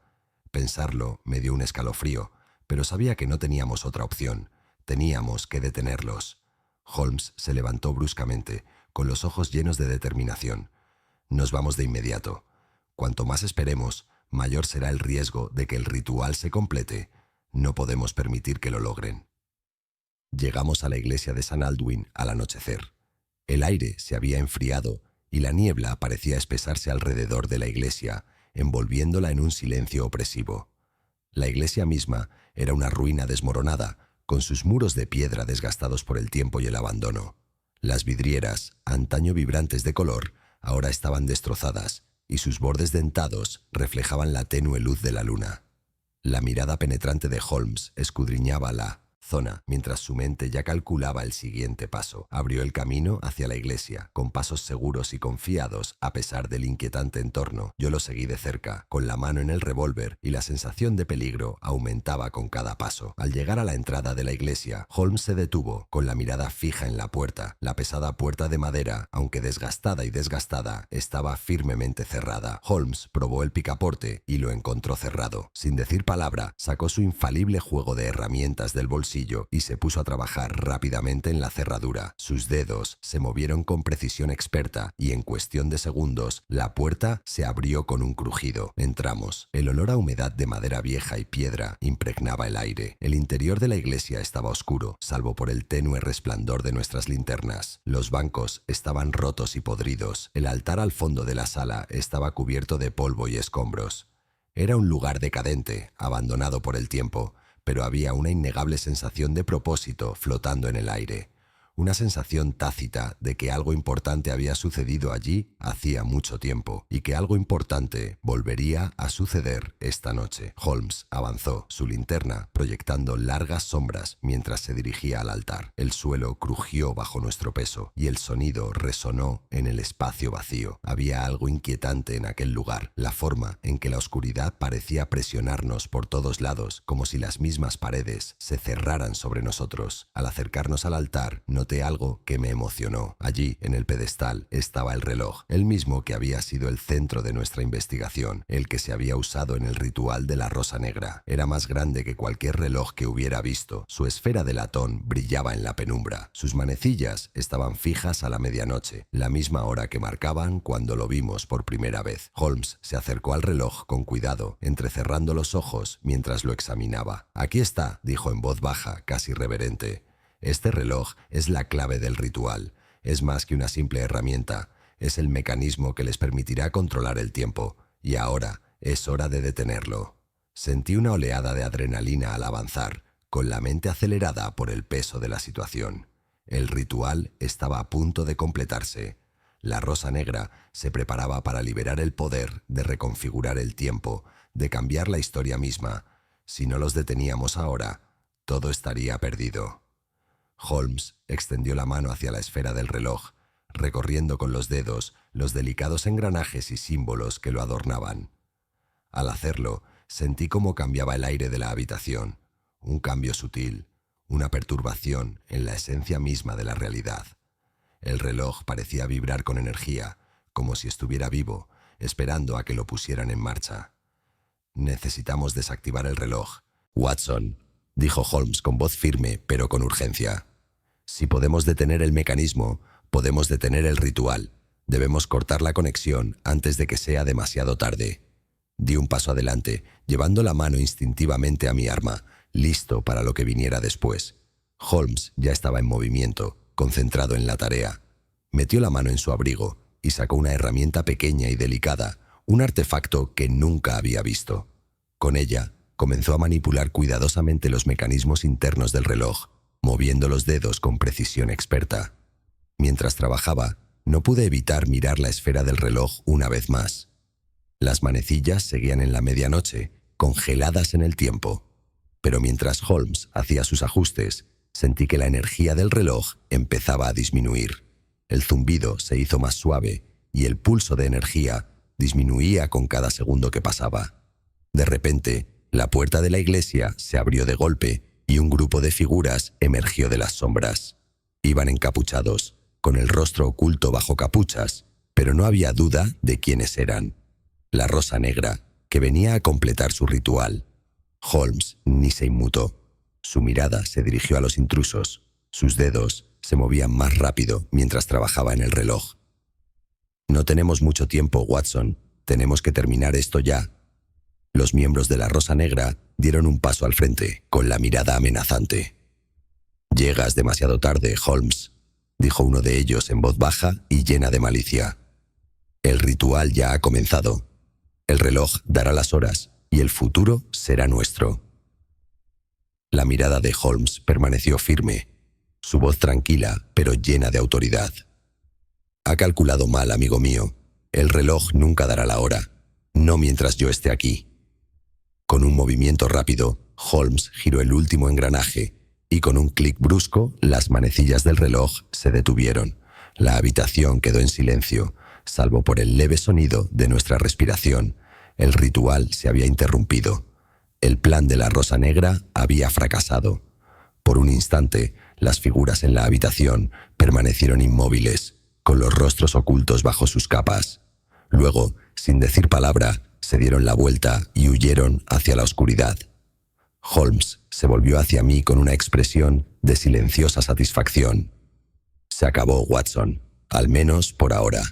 Pensarlo me dio un escalofrío, pero sabía que no teníamos otra opción. Teníamos que detenerlos. Holmes se levantó bruscamente, con los ojos llenos de determinación. «Nos vamos de inmediato. Cuanto más esperemos, mayor será el riesgo de que el ritual se complete. No podemos permitir que lo logren». Llegamos a la iglesia de St. Aldwyn al anochecer. El aire se había enfriado y la niebla parecía espesarse alrededor de la iglesia, envolviéndola en un silencio opresivo. La iglesia misma era una ruina desmoronada, con sus muros de piedra desgastados por el tiempo y el abandono. Las vidrieras, antaño vibrantes de color, ahora estaban destrozadas, y sus bordes dentados reflejaban la tenue luz de la luna. La mirada penetrante de Holmes escudriñaba la zona, mientras su mente ya calculaba el siguiente paso. Abrió el camino hacia la iglesia, con pasos seguros y confiados a pesar del inquietante entorno. Yo lo seguí de cerca, con la mano en el revólver, y la sensación de peligro aumentaba con cada paso. Al llegar a la entrada de la iglesia, Holmes se detuvo, con la mirada fija en la puerta. La pesada puerta de madera, aunque desgastada y desgastada, estaba firmemente cerrada. Holmes probó el picaporte y lo encontró cerrado. Sin decir palabra, sacó su infalible juego de herramientas del bolsillo y se puso a trabajar rápidamente en la cerradura. Sus dedos se movieron con precisión experta y en cuestión de segundos la puerta se abrió con un crujido. Entramos. El olor a humedad de madera vieja y piedra impregnaba el aire. El interior de la iglesia estaba oscuro, salvo por el tenue resplandor de nuestras linternas. Los bancos estaban rotos y podridos. El altar al fondo de la sala estaba cubierto de polvo y escombros. Era un lugar decadente, abandonado por el tiempo, pero había una innegable sensación de propósito flotando en el aire. una sensación tácita de que algo importante había sucedido allí hacía mucho tiempo y que algo importante volvería a suceder esta noche. Holmes avanzó su linterna proyectando largas sombras mientras se dirigía al altar. El suelo crujió bajo nuestro peso y el sonido resonó en el espacio vacío. Había algo inquietante en aquel lugar, la forma en que la oscuridad parecía presionarnos por todos lados, como si las mismas paredes se cerraran sobre nosotros. Al acercarnos al altar, noté algo que me emocionó. Allí, en el pedestal, estaba el reloj, el mismo que había sido el centro de nuestra investigación, el que se había usado en el ritual de la Rosa Negra. Era más grande que cualquier reloj que hubiera visto. Su esfera de latón brillaba en la penumbra. Sus manecillas estaban fijas a la medianoche, la misma hora que marcaban cuando lo vimos por primera vez. Holmes se acercó al reloj con cuidado, entrecerrando los ojos mientras lo examinaba. «Aquí está», dijo en voz baja, casi reverente. «Este reloj es la clave del ritual. Es más que una simple herramienta. Es el mecanismo que les permitirá controlar el tiempo. Y ahora es hora de detenerlo». Sentí una oleada de adrenalina al avanzar, con la mente acelerada por el peso de la situación. El ritual estaba a punto de completarse. La Rosa Negra se preparaba para liberar el poder de reconfigurar el tiempo, de cambiar la historia misma. Si no los deteníamos ahora, todo estaría perdido. Holmes extendió la mano hacia la esfera del reloj, recorriendo con los dedos los delicados engranajes y símbolos que lo adornaban. Al hacerlo, sentí cómo cambiaba el aire de la habitación, un cambio sutil, una perturbación en la esencia misma de la realidad. El reloj parecía vibrar con energía, como si estuviera vivo, esperando a que lo pusieran en marcha. «Necesitamos desactivar el reloj, Watson», dijo Holmes con voz firme pero con urgencia. «Si podemos detener el mecanismo, podemos detener el ritual. Debemos cortar la conexión antes de que sea demasiado tarde». Di un paso adelante, llevando la mano instintivamente a mi arma, listo para lo que viniera después. Holmes ya estaba en movimiento, concentrado en la tarea. Metió la mano en su abrigo y sacó una herramienta pequeña y delicada, un artefacto que nunca había visto. Con ella, comenzó a manipular cuidadosamente los mecanismos internos del reloj, moviendo los dedos con precisión experta. Mientras trabajaba, no pude evitar mirar la esfera del reloj una vez más. Las manecillas seguían en la medianoche, congeladas en el tiempo. Pero mientras Holmes hacía sus ajustes, sentí que la energía del reloj empezaba a disminuir. El zumbido se hizo más suave y el pulso de energía disminuía con cada segundo que pasaba. De repente, la puerta de la iglesia se abrió de golpe y un grupo de figuras emergió de las sombras. Iban encapuchados, con el rostro oculto bajo capuchas, pero no había duda de quiénes eran. La Rosa Negra, que venía a completar su ritual. Holmes ni se inmutó. Su mirada se dirigió a los intrusos. Sus dedos se movían más rápido mientras trabajaba en el reloj. «No tenemos mucho tiempo, Watson. Tenemos que terminar esto ya». Los miembros de la Rosa Negra dieron un paso al frente, con la mirada amenazante. «Llegas demasiado tarde, Holmes», dijo uno de ellos en voz baja y llena de malicia. «El ritual ya ha comenzado. El reloj dará las horas y el futuro será nuestro». La mirada de Holmes permaneció firme, su voz tranquila pero llena de autoridad. «Ha calculado mal, amigo mío. El reloj nunca dará la hora, no mientras yo esté aquí». Con un movimiento rápido, Holmes giró el último engranaje y con un clic brusco, las manecillas del reloj se detuvieron. La habitación quedó en silencio, salvo por el leve sonido de nuestra respiración. El ritual se había interrumpido. El plan de la Rosa Negra había fracasado. Por un instante, las figuras en la habitación permanecieron inmóviles, con los rostros ocultos bajo sus capas. Luego, sin decir palabra, se dieron la vuelta y huyeron hacia la oscuridad. Holmes se volvió hacia mí con una expresión de silenciosa satisfacción. «Se acabó, Watson, al menos por ahora».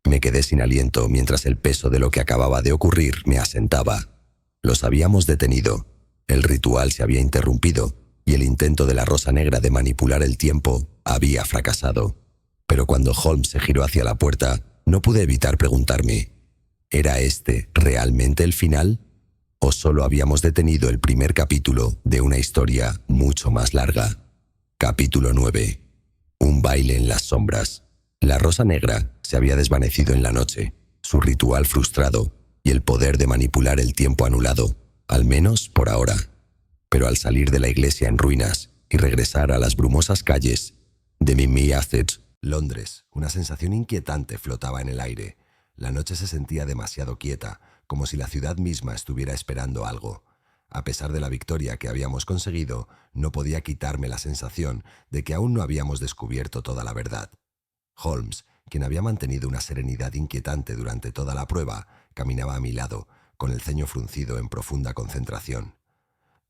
Me quedé sin aliento mientras el peso de lo que acababa de ocurrir me asentaba. Los habíamos detenido, el ritual se había interrumpido y el intento de la Rosa Negra de manipular el tiempo había fracasado. Pero cuando Holmes se giró hacia la puerta, no pude evitar preguntarme, ¿era este realmente el final? ¿O solo habíamos detenido el primer capítulo de una historia mucho más larga? Capítulo 9. Un baile en las sombras. La rosa negra se había desvanecido en la noche, su ritual frustrado y el poder de manipular el tiempo anulado, al menos por ahora. Pero al salir de la iglesia en ruinas y regresar a las brumosas calles de Mimiatheth, Londres, una sensación inquietante flotaba en el aire. La noche se sentía demasiado quieta, como si la ciudad misma estuviera esperando algo. A pesar de la victoria que habíamos conseguido, no podía quitarme la sensación de que aún no habíamos descubierto toda la verdad. Holmes, quien había mantenido una serenidad inquietante durante toda la prueba, caminaba a mi lado, con el ceño fruncido en profunda concentración.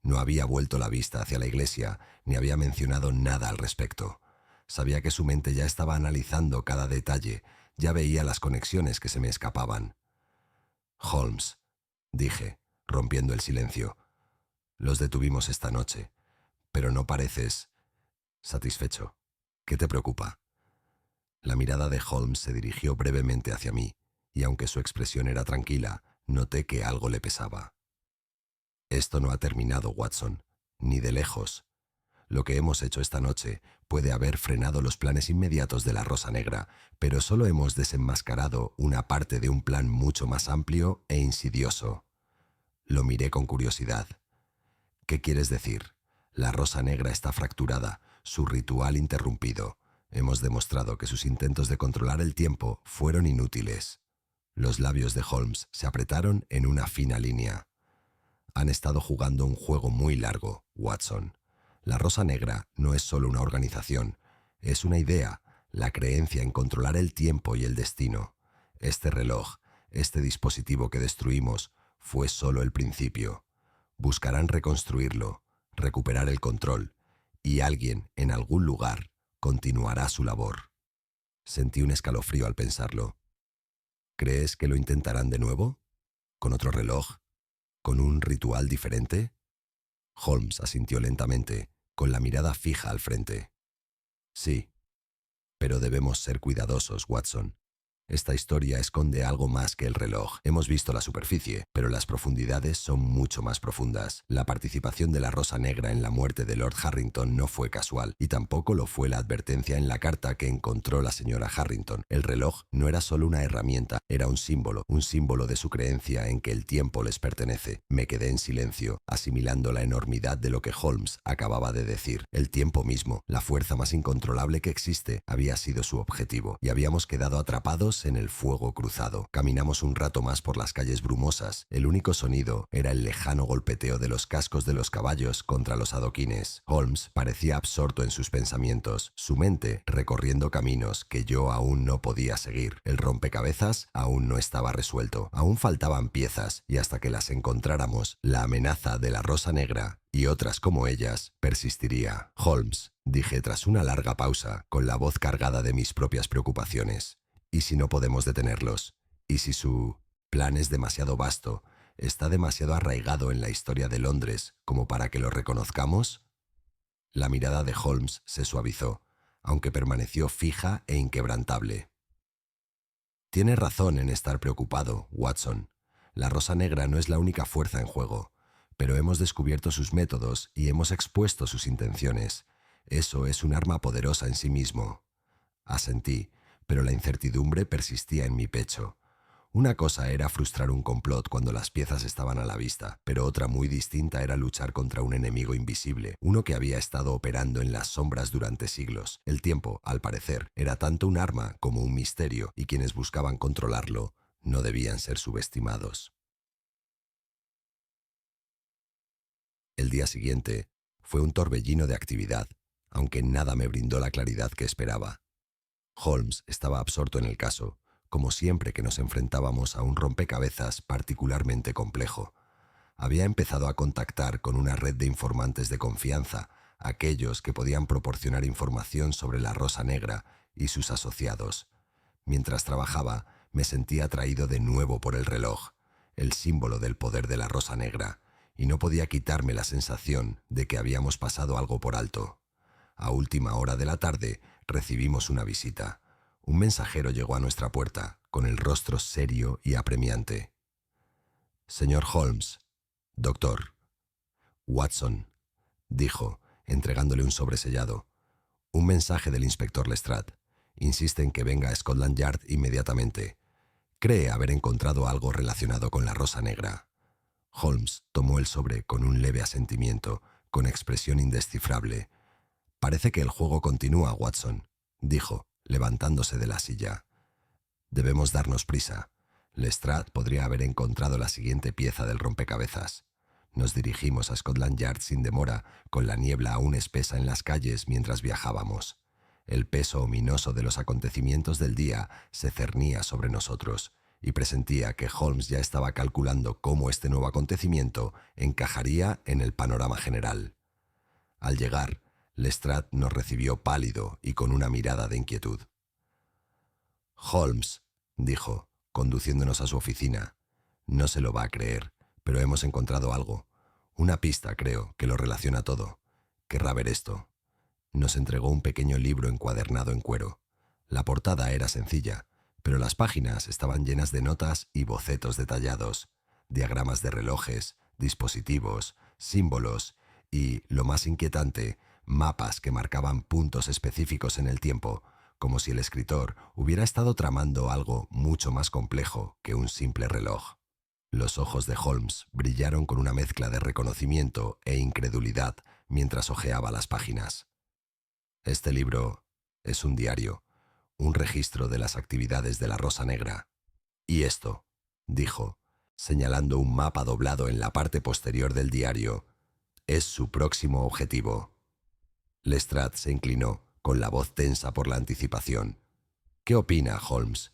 No había vuelto la vista hacia la iglesia, ni había mencionado nada al respecto. Sabía que su mente ya estaba analizando cada detalle, ya veía las conexiones que se me escapaban. Holmes, dije, rompiendo el silencio. Los detuvimos esta noche, pero no pareces satisfecho. ¿Qué te preocupa? La mirada de Holmes se dirigió brevemente hacia mí, y aunque su expresión era tranquila, noté que algo le pesaba. Esto no ha terminado, Watson, ni de lejos. Lo que hemos hecho esta noche puede haber frenado los planes inmediatos de la Rosa Negra, pero solo hemos desenmascarado una parte de un plan mucho más amplio e insidioso. Lo miré con curiosidad. ¿Qué quieres decir? La Rosa Negra está fracturada, su ritual interrumpido. Hemos demostrado que sus intentos de controlar el tiempo fueron inútiles. Los labios de Holmes se apretaron en una fina línea. Han estado jugando un juego muy largo, Watson. La Rosa Negra no es solo una organización, es una idea, la creencia en controlar el tiempo y el destino. Este reloj, este dispositivo que destruimos, fue solo el principio. Buscarán reconstruirlo, recuperar el control, y alguien, en algún lugar, continuará su labor. Sentí un escalofrío al pensarlo. ¿Crees que lo intentarán de nuevo? ¿Con otro reloj? ¿Con un ritual diferente? Holmes asintió lentamente, con la mirada fija al frente. Sí, pero debemos ser cuidadosos, Watson. Esta historia esconde algo más que el reloj. Hemos visto la superficie, pero las profundidades son mucho más profundas. La participación de la Rosa Negra en la muerte de Lord Harrington no fue casual, y tampoco lo fue la advertencia en la carta que encontró la señora Harrington. El reloj no era solo una herramienta, era un símbolo de su creencia en que el tiempo les pertenece. Me quedé en silencio, asimilando la enormidad de lo que Holmes acababa de decir. El tiempo mismo, la fuerza más incontrolable que existe, había sido su objetivo, y habíamos quedado atrapados en el fuego cruzado. Caminamos un rato más por las calles brumosas. El único sonido era el lejano golpeteo de los cascos de los caballos contra los adoquines. Holmes parecía absorto en sus pensamientos, su mente recorriendo caminos que yo aún no podía seguir. El rompecabezas aún no estaba resuelto. Aún faltaban piezas, y hasta que las encontráramos, la amenaza de la Rosa Negra y otras como ellas persistiría. Holmes, dije tras una larga pausa, con la voz cargada de mis propias preocupaciones. ¿Y si no podemos detenerlos? ¿Y si su plan es demasiado vasto, está demasiado arraigado en la historia de Londres como para que lo reconozcamos? La mirada de Holmes se suavizó, aunque permaneció fija e inquebrantable. Tienes razón en estar preocupado, Watson. La Rosa Negra no es la única fuerza en juego, pero hemos descubierto sus métodos y hemos expuesto sus intenciones. Eso es un arma poderosa en sí mismo. Asentí, pero la incertidumbre persistía en mi pecho. Una cosa era frustrar un complot cuando las piezas estaban a la vista, pero otra muy distinta era luchar contra un enemigo invisible, uno que había estado operando en las sombras durante siglos. El tiempo, al parecer, era tanto un arma como un misterio, y quienes buscaban controlarlo no debían ser subestimados. El día siguiente fue un torbellino de actividad, aunque nada me brindó la claridad que esperaba. Holmes estaba absorto en el caso, como siempre que nos enfrentábamos a un rompecabezas particularmente complejo. Había empezado a contactar con una red de informantes de confianza, aquellos que podían proporcionar información sobre la Rosa Negra y sus asociados. Mientras trabajaba, me sentía atraído de nuevo por el reloj, el símbolo del poder de la Rosa Negra, y no podía quitarme la sensación de que habíamos pasado algo por alto. A última hora de la tarde recibimos una visita. Un mensajero llegó a nuestra puerta, con el rostro serio y apremiante. «Señor Holmes, doctor». «Watson», dijo, entregándole un sobresellado. Un mensaje del inspector Lestrade. Insiste en que venga a Scotland Yard inmediatamente. Cree haber encontrado algo relacionado con la Rosa Negra. Holmes tomó el sobre con un leve asentimiento, con expresión indescifrable. «Parece que el juego continúa, Watson», dijo, levantándose de la silla. «Debemos darnos prisa. Lestrade podría haber encontrado la siguiente pieza del rompecabezas». Nos dirigimos a Scotland Yard sin demora, con la niebla aún espesa en las calles mientras viajábamos. El peso ominoso de los acontecimientos del día se cernía sobre nosotros, y presentía que Holmes ya estaba calculando cómo este nuevo acontecimiento encajaría en el panorama general. Al llegar, Lestrade nos recibió pálido y con una mirada de inquietud. «Holmes», dijo, conduciéndonos a su oficina, «no se lo va a creer, pero hemos encontrado algo. Una pista, creo, que lo relaciona todo. Querrá ver esto». Nos entregó un pequeño libro encuadernado en cuero. La portada era sencilla, pero las páginas estaban llenas de notas y bocetos detallados, diagramas de relojes, dispositivos, símbolos y, lo más inquietante, mapas que marcaban puntos específicos en el tiempo, como si el escritor hubiera estado tramando algo mucho más complejo que un simple reloj. Los ojos de Holmes brillaron con una mezcla de reconocimiento e incredulidad mientras hojeaba las páginas. «Este libro es un diario, un registro de las actividades de la Rosa Negra. Y esto», dijo, señalando un mapa doblado en la parte posterior del diario, «es su próximo objetivo». Lestrade se inclinó, con la voz tensa por la anticipación. «¿Qué opina, Holmes?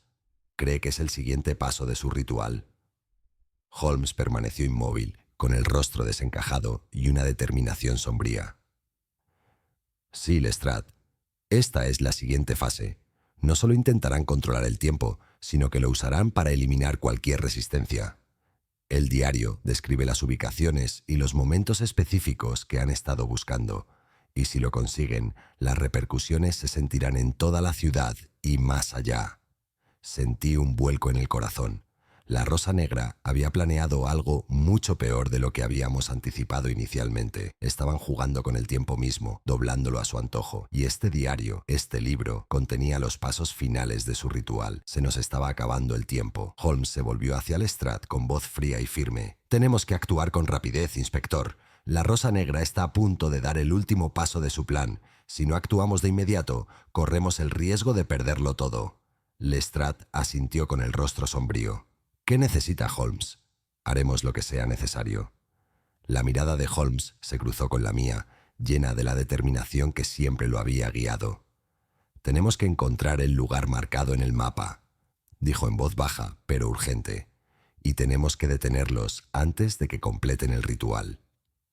¿Cree que es el siguiente paso de su ritual?» Holmes permaneció inmóvil, con el rostro desencajado y una determinación sombría. «Sí, Lestrade. Esta es la siguiente fase. No solo intentarán controlar el tiempo, sino que lo usarán para eliminar cualquier resistencia. El diario describe las ubicaciones y los momentos específicos que han estado buscando, y si lo consiguen, las repercusiones se sentirán en toda la ciudad y más allá». Sentí un vuelco en el corazón. La Rosa Negra había planeado algo mucho peor de lo que habíamos anticipado inicialmente. Estaban jugando con el tiempo mismo, doblándolo a su antojo, y este diario, este libro, contenía los pasos finales de su ritual. Se nos estaba acabando el tiempo. Holmes se volvió hacia Lestrade con voz fría y firme. «Tenemos que actuar con rapidez, inspector. La Rosa Negra está a punto de dar el último paso de su plan. Si no actuamos de inmediato, corremos el riesgo de perderlo todo». Lestrade asintió con el rostro sombrío. «¿Qué necesita Holmes? Haremos lo que sea necesario». La mirada de Holmes se cruzó con la mía, llena de la determinación que siempre lo había guiado. «Tenemos que encontrar el lugar marcado en el mapa», dijo en voz baja, pero urgente, «y tenemos que detenerlos antes de que completen el ritual».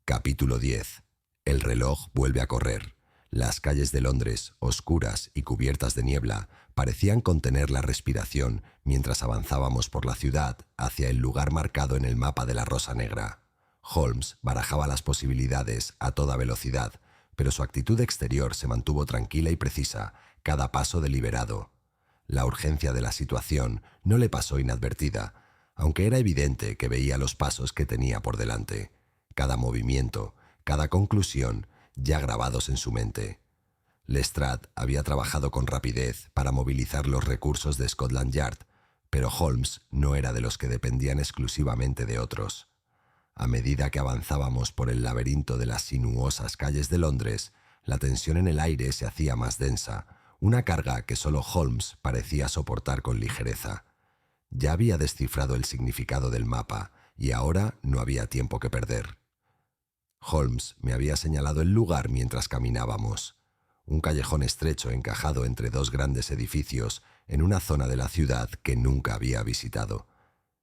Capítulo 10. El reloj vuelve a correr. Las calles de Londres, oscuras y cubiertas de niebla, parecían contener la respiración mientras avanzábamos por la ciudad hacia el lugar marcado en el mapa de la Rosa Negra. Holmes barajaba las posibilidades a toda velocidad, pero su actitud exterior se mantuvo tranquila y precisa, cada paso deliberado. La urgencia de la situación no le pasó inadvertida, aunque era evidente que veía los pasos que tenía por delante. Cada movimiento, cada conclusión, ya grabados en su mente. Lestrade había trabajado con rapidez para movilizar los recursos de Scotland Yard, pero Holmes no era de los que dependían exclusivamente de otros. A medida que avanzábamos por el laberinto de las sinuosas calles de Londres, la tensión en el aire se hacía más densa, una carga que solo Holmes parecía soportar con ligereza. Ya había descifrado el significado del mapa y ahora no había tiempo que perder. Holmes me había señalado el lugar mientras caminábamos. Un callejón estrecho encajado entre dos grandes edificios en una zona de la ciudad que nunca había visitado.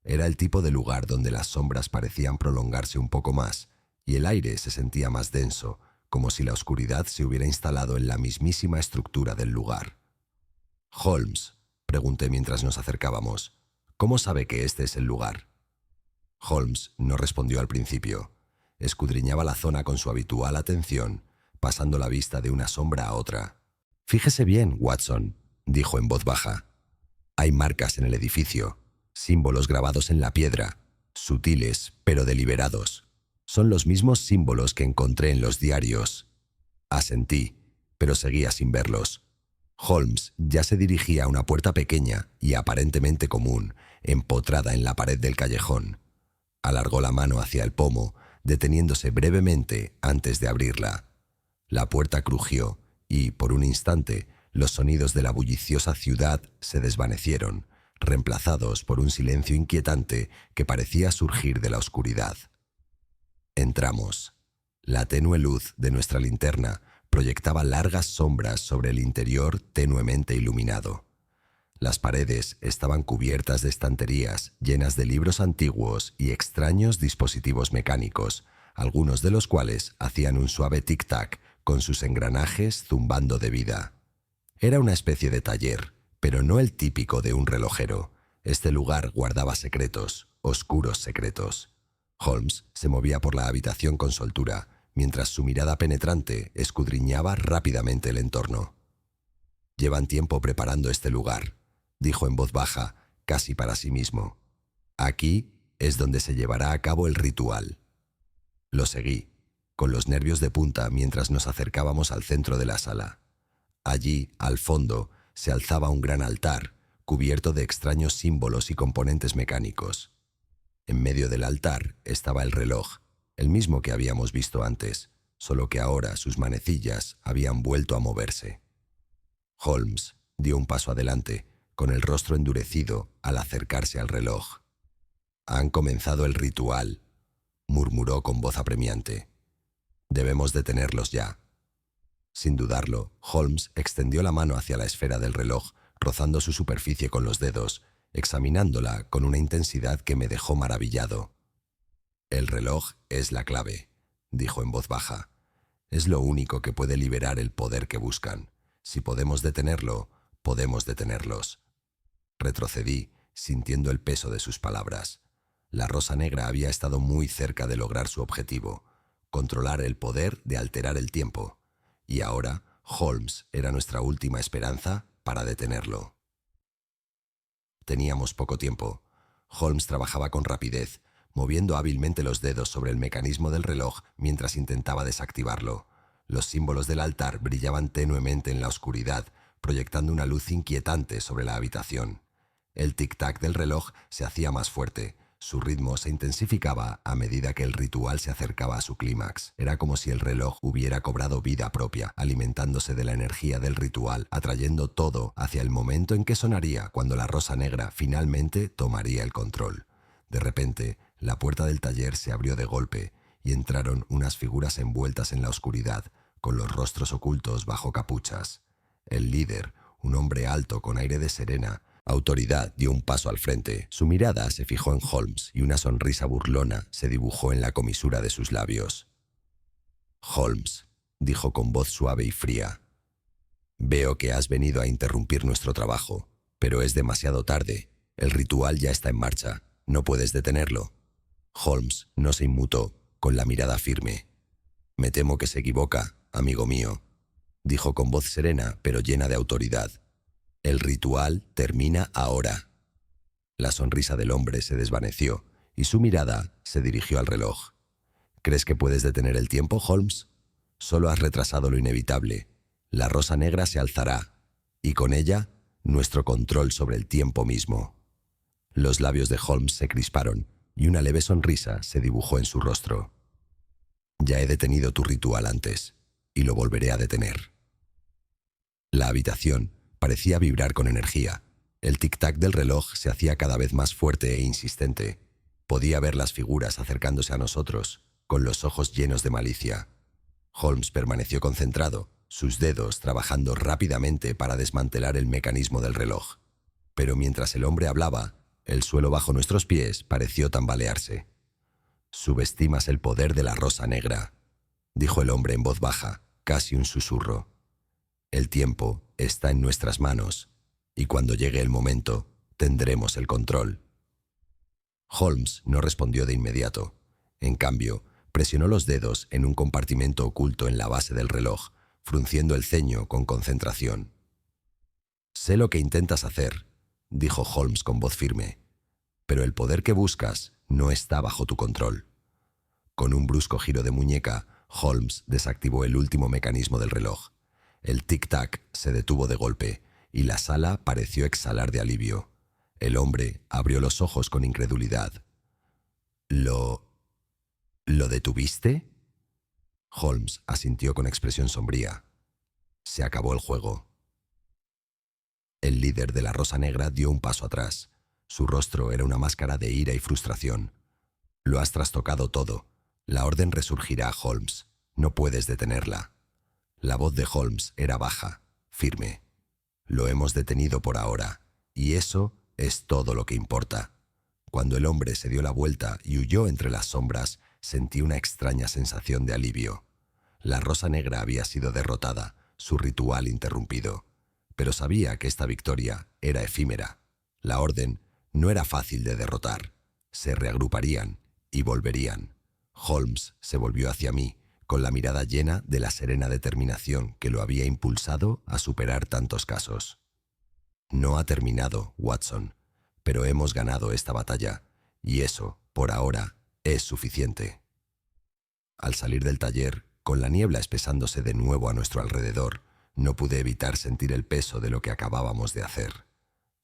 Era el tipo de lugar donde las sombras parecían prolongarse un poco más y el aire se sentía más denso, como si la oscuridad se hubiera instalado en la mismísima estructura del lugar. «Holmes», pregunté mientras nos acercábamos, «¿cómo sabe que este es el lugar?» Holmes no respondió al principio. Escudriñaba la zona con su habitual atención, pasando la vista de una sombra a otra. «Fíjese bien, Watson», dijo en voz baja. «Hay marcas en el edificio, símbolos grabados en la piedra, sutiles pero deliberados. Son los mismos símbolos que encontré en los diarios». Asentí. pero seguía sin verlos. Holmes ya se dirigía a una puerta pequeña y aparentemente común, empotrada en la pared del callejón. Alargó la mano hacia el pomo, deteniéndose brevemente antes de abrirla. La puerta crujió y, por un instante, los sonidos de la bulliciosa ciudad se desvanecieron, reemplazados por un silencio inquietante que parecía surgir de la oscuridad. Entramos. La tenue luz de nuestra linterna proyectaba largas sombras sobre el interior tenuemente iluminado. Las paredes estaban cubiertas de estanterías llenas de libros antiguos y extraños dispositivos mecánicos, algunos de los cuales hacían un suave tic-tac con sus engranajes zumbando de vida. Era una especie de taller, pero no el típico de un relojero. Este lugar guardaba secretos, oscuros secretos. Holmes se movía por la habitación con soltura, mientras su mirada penetrante escudriñaba rápidamente el entorno. «Llevan tiempo preparando este lugar», dijo en voz baja, casi para sí mismo. «Aquí es donde se llevará a cabo el ritual». Lo seguí, con los nervios de punta mientras nos acercábamos al centro de la sala. Allí, al fondo, se alzaba un gran altar, cubierto de extraños símbolos y componentes mecánicos. En medio del altar estaba el reloj, el mismo que habíamos visto antes, solo que ahora sus manecillas habían vuelto a moverse. Holmes dio un paso adelante, con el rostro endurecido al acercarse al reloj. «Han comenzado el ritual», murmuró con voz apremiante. «Debemos detenerlos ya». Sin dudarlo, Holmes extendió la mano hacia la esfera del reloj, rozando su superficie con los dedos, examinándola con una intensidad que me dejó maravillado. «El reloj es la clave», dijo en voz baja. «Es lo único que puede liberar el poder que buscan. Si podemos detenerlo, podemos detenerlos». Retrocedí, sintiendo el peso de sus palabras. La Rosa Negra había estado muy cerca de lograr su objetivo, controlar el poder de alterar el tiempo. Y ahora, Holmes era nuestra última esperanza para detenerlo. Teníamos poco tiempo. Holmes trabajaba con rapidez, moviendo hábilmente los dedos sobre el mecanismo del reloj mientras intentaba desactivarlo. Los símbolos del altar brillaban tenuemente en la oscuridad, proyectando una luz inquietante sobre la habitación. El tic-tac del reloj se hacía más fuerte. Su ritmo se intensificaba a medida que el ritual se acercaba a su clímax. Era como si el reloj hubiera cobrado vida propia, alimentándose de la energía del ritual, atrayendo todo hacia el momento en que sonaría cuando la Rosa Negra finalmente tomaría el control. De repente, la puerta del taller se abrió de golpe y entraron unas figuras envueltas en la oscuridad, con los rostros ocultos bajo capuchas. El líder, un hombre alto con aire de serena autoridad, dio un paso al frente. Su mirada se fijó en Holmes y una sonrisa burlona se dibujó en la comisura de sus labios. «Holmes», dijo con voz suave y fría, «veo que has venido a interrumpir nuestro trabajo, pero es demasiado tarde. El ritual ya está en marcha. No puedes detenerlo». Holmes no se inmutó, con la mirada firme. «Me temo que se equivoca, amigo mío», dijo con voz serena pero llena de autoridad. «El ritual termina ahora». La sonrisa del hombre se desvaneció y su mirada se dirigió al reloj. «¿Crees que puedes detener el tiempo, Holmes? Solo has retrasado lo inevitable. La Rosa Negra se alzará, y con ella, nuestro control sobre el tiempo mismo». Los labios de Holmes se crisparon y una leve sonrisa se dibujó en su rostro. «Ya he detenido tu ritual antes, y lo volveré a detener». La habitación parecía vibrar con energía. El tic-tac del reloj se hacía cada vez más fuerte e insistente. Podía ver las figuras acercándose a nosotros, con los ojos llenos de malicia. Holmes permaneció concentrado, sus dedos trabajando rápidamente para desmantelar el mecanismo del reloj. Pero mientras el hombre hablaba, el suelo bajo nuestros pies pareció tambalearse. «Subestimas el poder de la Rosa Negra», dijo el hombre en voz baja, casi un susurro. «El tiempo está en nuestras manos, y cuando llegue el momento, tendremos el control». Holmes no respondió de inmediato. En cambio, presionó los dedos en un compartimento oculto en la base del reloj, frunciendo el ceño con concentración. «Sé lo que intentas hacer», dijo Holmes con voz firme, «pero el poder que buscas no está bajo tu control». Con un brusco giro de muñeca, Holmes desactivó el último mecanismo del reloj. El tic-tac se detuvo de golpe y la sala pareció exhalar de alivio. El hombre abrió los ojos con incredulidad. ¿Lo detuviste? Holmes asintió con expresión sombría. Se acabó el juego. El líder de la Rosa Negra dio un paso atrás. Su rostro era una máscara de ira y frustración. Lo has trastocado todo. La orden resurgirá, Holmes. No puedes detenerla. La voz de Holmes era baja, firme. Lo hemos detenido por ahora, y eso es todo lo que importa. Cuando el hombre se dio la vuelta y huyó entre las sombras, sentí una extraña sensación de alivio. La Rosa Negra había sido derrotada, su ritual interrumpido. Pero sabía que esta victoria era efímera. La orden no era fácil de derrotar. Se reagruparían y volverían. Holmes se volvió hacia mí, con la mirada llena de la serena determinación que lo había impulsado a superar tantos casos. No ha terminado, Watson, pero hemos ganado esta batalla, y eso, por ahora, es suficiente. Al salir del taller, con la niebla espesándose de nuevo a nuestro alrededor, no pude evitar sentir el peso de lo que acabábamos de hacer.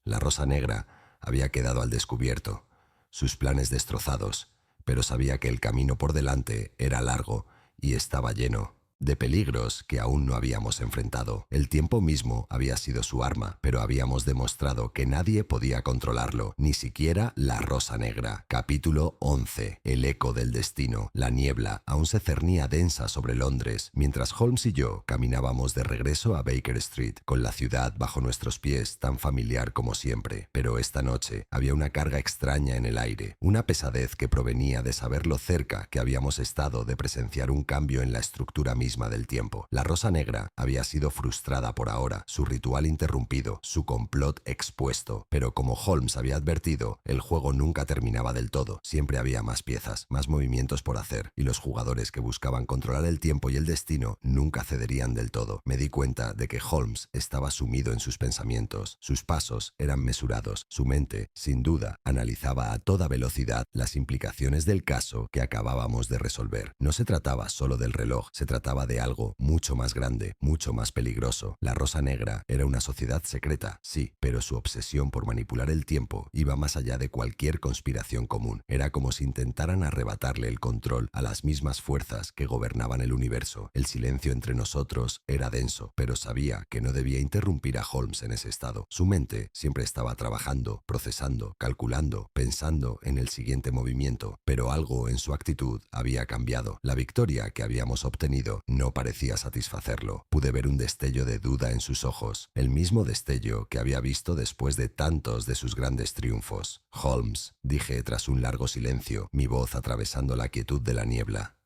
La Rosa Negra había quedado al descubierto, sus planes destrozados, pero sabía que el camino por delante era largo y estaba lleno de peligros que aún no habíamos enfrentado. El tiempo mismo había sido su arma, pero habíamos demostrado que nadie podía controlarlo, ni siquiera la Rosa Negra. Capítulo 11. El eco del destino. La niebla aún se cernía densa sobre Londres, mientras Holmes y yo caminábamos de regreso a Baker Street, con la ciudad bajo nuestros pies, tan familiar como siempre. Pero esta noche había una carga extraña en el aire, una pesadez que provenía de saber lo cerca que habíamos estado de presenciar un cambio en la estructura misma del tiempo. La Rosa Negra había sido frustrada por ahora, su ritual interrumpido, su complot expuesto. Pero como Holmes había advertido, el juego nunca terminaba del todo. Siempre había más piezas, más movimientos por hacer, y los jugadores que buscaban controlar el tiempo y el destino nunca cederían del todo. Me di cuenta de que Holmes estaba sumido en sus pensamientos. Sus pasos eran mesurados. Su mente, sin duda, analizaba a toda velocidad las implicaciones del caso que acabábamos de resolver. No se trataba solo del reloj, se trataba de algo mucho más grande, mucho más peligroso. La Rosa Negra era una sociedad secreta, sí, pero su obsesión por manipular el tiempo iba más allá de cualquier conspiración común. Era como si intentaran arrebatarle el control a las mismas fuerzas que gobernaban el universo. El silencio entre nosotros era denso, pero sabía que no debía interrumpir a Holmes en ese estado. Su mente siempre estaba trabajando, procesando, calculando, pensando en el siguiente movimiento, pero algo en su actitud había cambiado. La victoria que habíamos obtenido no parecía satisfacerlo. Pude ver un destello de duda en sus ojos, el mismo destello que había visto después de tantos de sus grandes triunfos. Holmes, dije tras un largo silencio, mi voz atravesando la quietud de la niebla.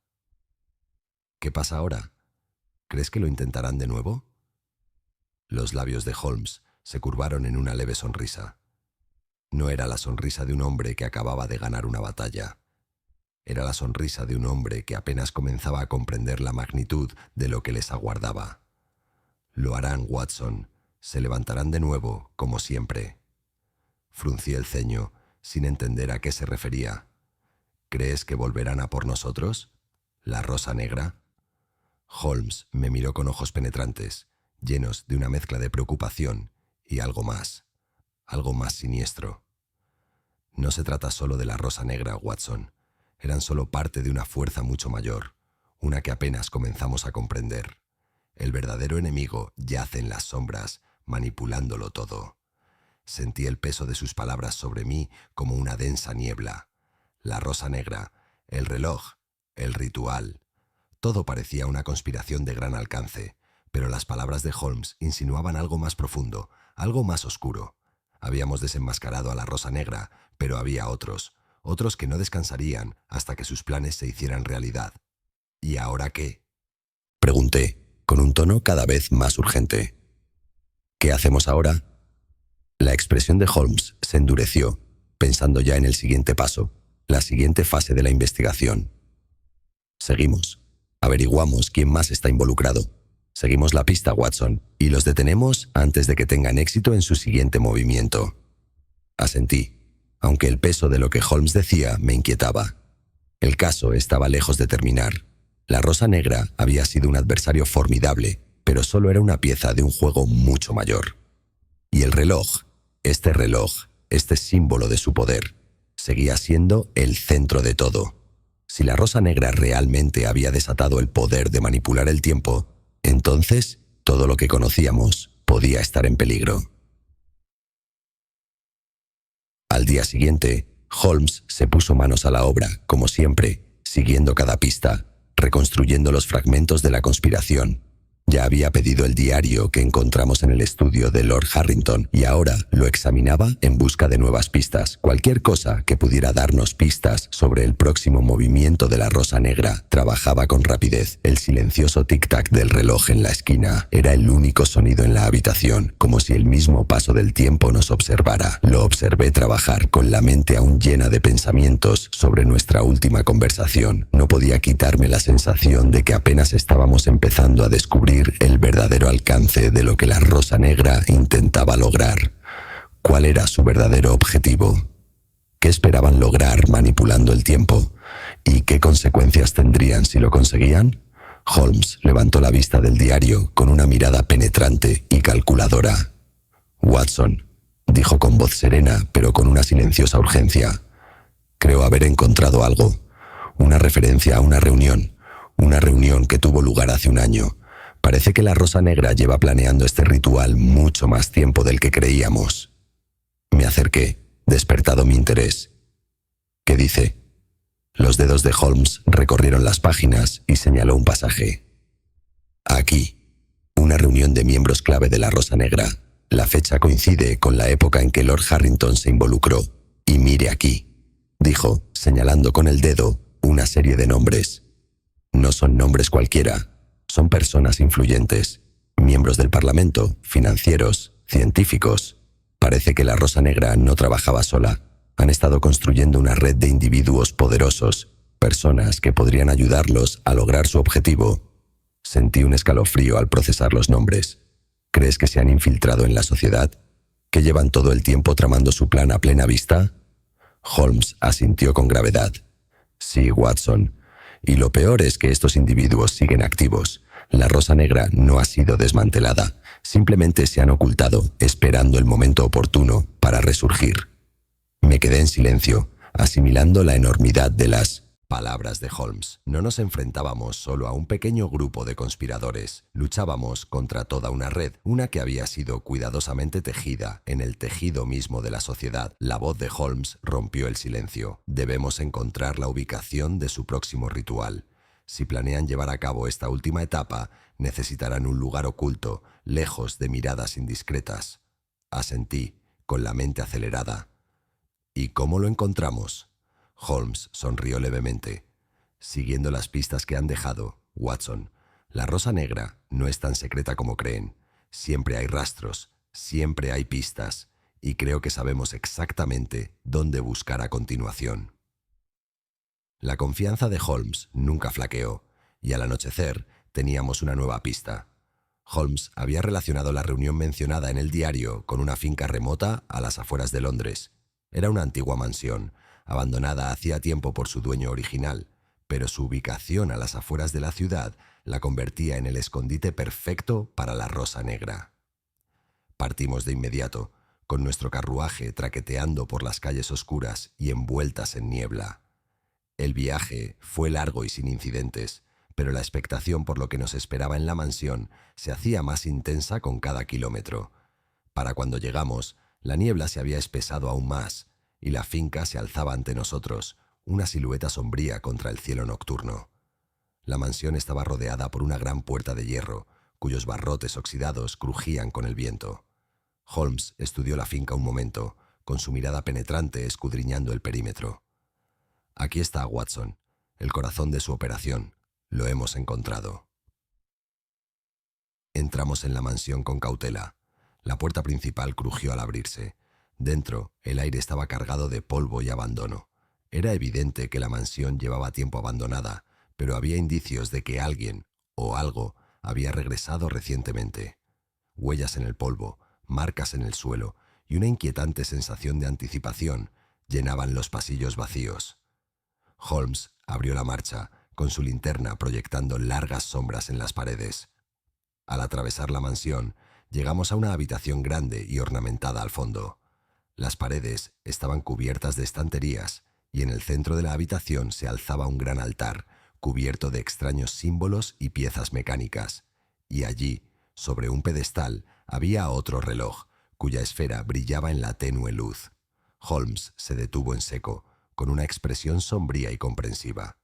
¿Qué pasa ahora? ¿Crees que lo intentarán de nuevo? Los labios de Holmes se curvaron en una leve sonrisa. No era la sonrisa de un hombre que acababa de ganar una batalla. Era la sonrisa de un hombre que apenas comenzaba a comprender la magnitud de lo que les aguardaba. Lo harán, Watson. Se levantarán de nuevo, como siempre. Fruncí el ceño, sin entender a qué se refería. ¿Crees que volverán a por nosotros? ¿La Rosa Negra? Holmes me miró con ojos penetrantes, llenos de una mezcla de preocupación y algo más siniestro. No se trata solo de la Rosa Negra, Watson. Eran solo parte de una fuerza mucho mayor, una que apenas comenzamos a comprender. El verdadero enemigo yace en las sombras, manipulándolo todo. Sentí el peso de sus palabras sobre mí como una densa niebla. La Rosa Negra, el reloj, el ritual. Todo parecía una conspiración de gran alcance, pero las palabras de Holmes insinuaban algo más profundo, algo más oscuro. Habíamos desenmascarado a la Rosa Negra, pero había otros que no descansarían hasta que sus planes se hicieran realidad. ¿Y ahora qué? Pregunté, con un tono cada vez más urgente. ¿Qué hacemos ahora? La expresión de Holmes se endureció, pensando ya en el siguiente paso, la siguiente fase de la investigación. Seguimos. Averiguamos quién más está involucrado. Seguimos la pista, Watson, y los detenemos antes de que tengan éxito en su siguiente movimiento. Asentí, aunque el peso de lo que Holmes decía me inquietaba. El caso estaba lejos de terminar. La Rosa Negra había sido un adversario formidable, pero solo era una pieza de un juego mucho mayor. Y el reloj, este símbolo de su poder, seguía siendo el centro de todo. Si la Rosa Negra realmente había desatado el poder de manipular el tiempo, entonces todo lo que conocíamos podía estar en peligro. Al día siguiente, Holmes se puso manos a la obra, como siempre, siguiendo cada pista, reconstruyendo los fragmentos de la conspiración. Ya había pedido el diario que encontramos en el estudio de Lord Harrington y ahora lo examinaba en busca de nuevas pistas. Cualquier cosa que pudiera darnos pistas sobre el próximo movimiento de la Rosa Negra. Trabajaba con rapidez. El silencioso tic-tac del reloj en la esquina era el único sonido en la habitación, como si el mismo paso del tiempo nos observara. Lo observé trabajar con la mente aún llena de pensamientos sobre nuestra última conversación. No podía quitarme la sensación de que apenas estábamos empezando a descubrir el verdadero alcance de lo que la Rosa Negra intentaba lograr. ¿Cuál era su verdadero objetivo? ¿Qué esperaban lograr manipulando el tiempo? ¿Y qué consecuencias tendrían si lo conseguían? Holmes levantó la vista del diario con una mirada penetrante y calculadora. «Watson», dijo con voz serena pero con una silenciosa urgencia, «creo haber encontrado algo. Una referencia a una reunión que tuvo lugar hace un año. Parece que la Rosa Negra lleva planeando este ritual mucho más tiempo del que creíamos». Me acerqué, despertado mi interés. «¿Qué dice?» Los dedos de Holmes recorrieron las páginas y señaló un pasaje. «Aquí, una reunión de miembros clave de la Rosa Negra. La fecha coincide con la época en que Lord Harrington se involucró. Y mire aquí», dijo, señalando con el dedo una serie de nombres. «No son nombres cualquiera. Son personas influyentes, miembros del Parlamento, financieros, científicos. Parece que la Rosa Negra no trabajaba sola. Han estado construyendo una red de individuos poderosos, personas que podrían ayudarlos a lograr su objetivo». Sentí un escalofrío al procesar los nombres. ¿Crees que se han infiltrado en la sociedad? ¿Que llevan todo el tiempo tramando su plan a plena vista? Holmes asintió con gravedad. «Sí, Watson. Y lo peor es que estos individuos siguen activos. La Rosa Negra no ha sido desmantelada. Simplemente se han ocultado, esperando el momento oportuno para resurgir». Me quedé en silencio, asimilando la enormidad de las palabras de Holmes. No nos enfrentábamos solo a un pequeño grupo de conspiradores. Luchábamos contra toda una red, una que había sido cuidadosamente tejida en el tejido mismo de la sociedad. La voz de Holmes rompió el silencio. «Debemos encontrar la ubicación de su próximo ritual. Si planean llevar a cabo esta última etapa, necesitarán un lugar oculto, lejos de miradas indiscretas». Asentí, con la mente acelerada. «¿Y cómo lo encontramos?» Holmes sonrió levemente. «Siguiendo las pistas que han dejado, Watson. La Rosa Negra no es tan secreta como creen. Siempre hay rastros, siempre hay pistas, y creo que sabemos exactamente dónde buscar a continuación». La confianza de Holmes nunca flaqueó, y al anochecer teníamos una nueva pista. Holmes había relacionado la reunión mencionada en el diario con una finca remota a las afueras de Londres. Era una antigua mansión, abandonada hacía tiempo por su dueño original, pero su ubicación a las afueras de la ciudad la convertía en el escondite perfecto para la Rosa Negra. Partimos de inmediato, con nuestro carruaje traqueteando por las calles oscuras y envueltas en niebla. El viaje fue largo y sin incidentes, pero la expectación por lo que nos esperaba en la mansión se hacía más intensa con cada kilómetro. Para cuando llegamos, la niebla se había espesado aún más, y la finca se alzaba ante nosotros, una silueta sombría contra el cielo nocturno. La mansión estaba rodeada por una gran puerta de hierro, cuyos barrotes oxidados crujían con el viento. Holmes estudió la finca un momento, con su mirada penetrante escudriñando el perímetro. «Aquí está, Watson, el corazón de su operación. Lo hemos encontrado». Entramos en la mansión con cautela. La puerta principal crujió al abrirse. Dentro, el aire estaba cargado de polvo y abandono. Era evidente que la mansión llevaba tiempo abandonada, pero había indicios de que alguien, o algo, había regresado recientemente. Huellas en el polvo, marcas en el suelo y una inquietante sensación de anticipación llenaban los pasillos vacíos. Holmes abrió la marcha, con su linterna proyectando largas sombras en las paredes. Al atravesar la mansión, llegamos a una habitación grande y ornamentada al fondo. Las paredes estaban cubiertas de estanterías y en el centro de la habitación se alzaba un gran altar, cubierto de extraños símbolos y piezas mecánicas. Y allí, sobre un pedestal, había otro reloj, cuya esfera brillaba en la tenue luz. Holmes se detuvo en seco, con una expresión sombría y comprensiva.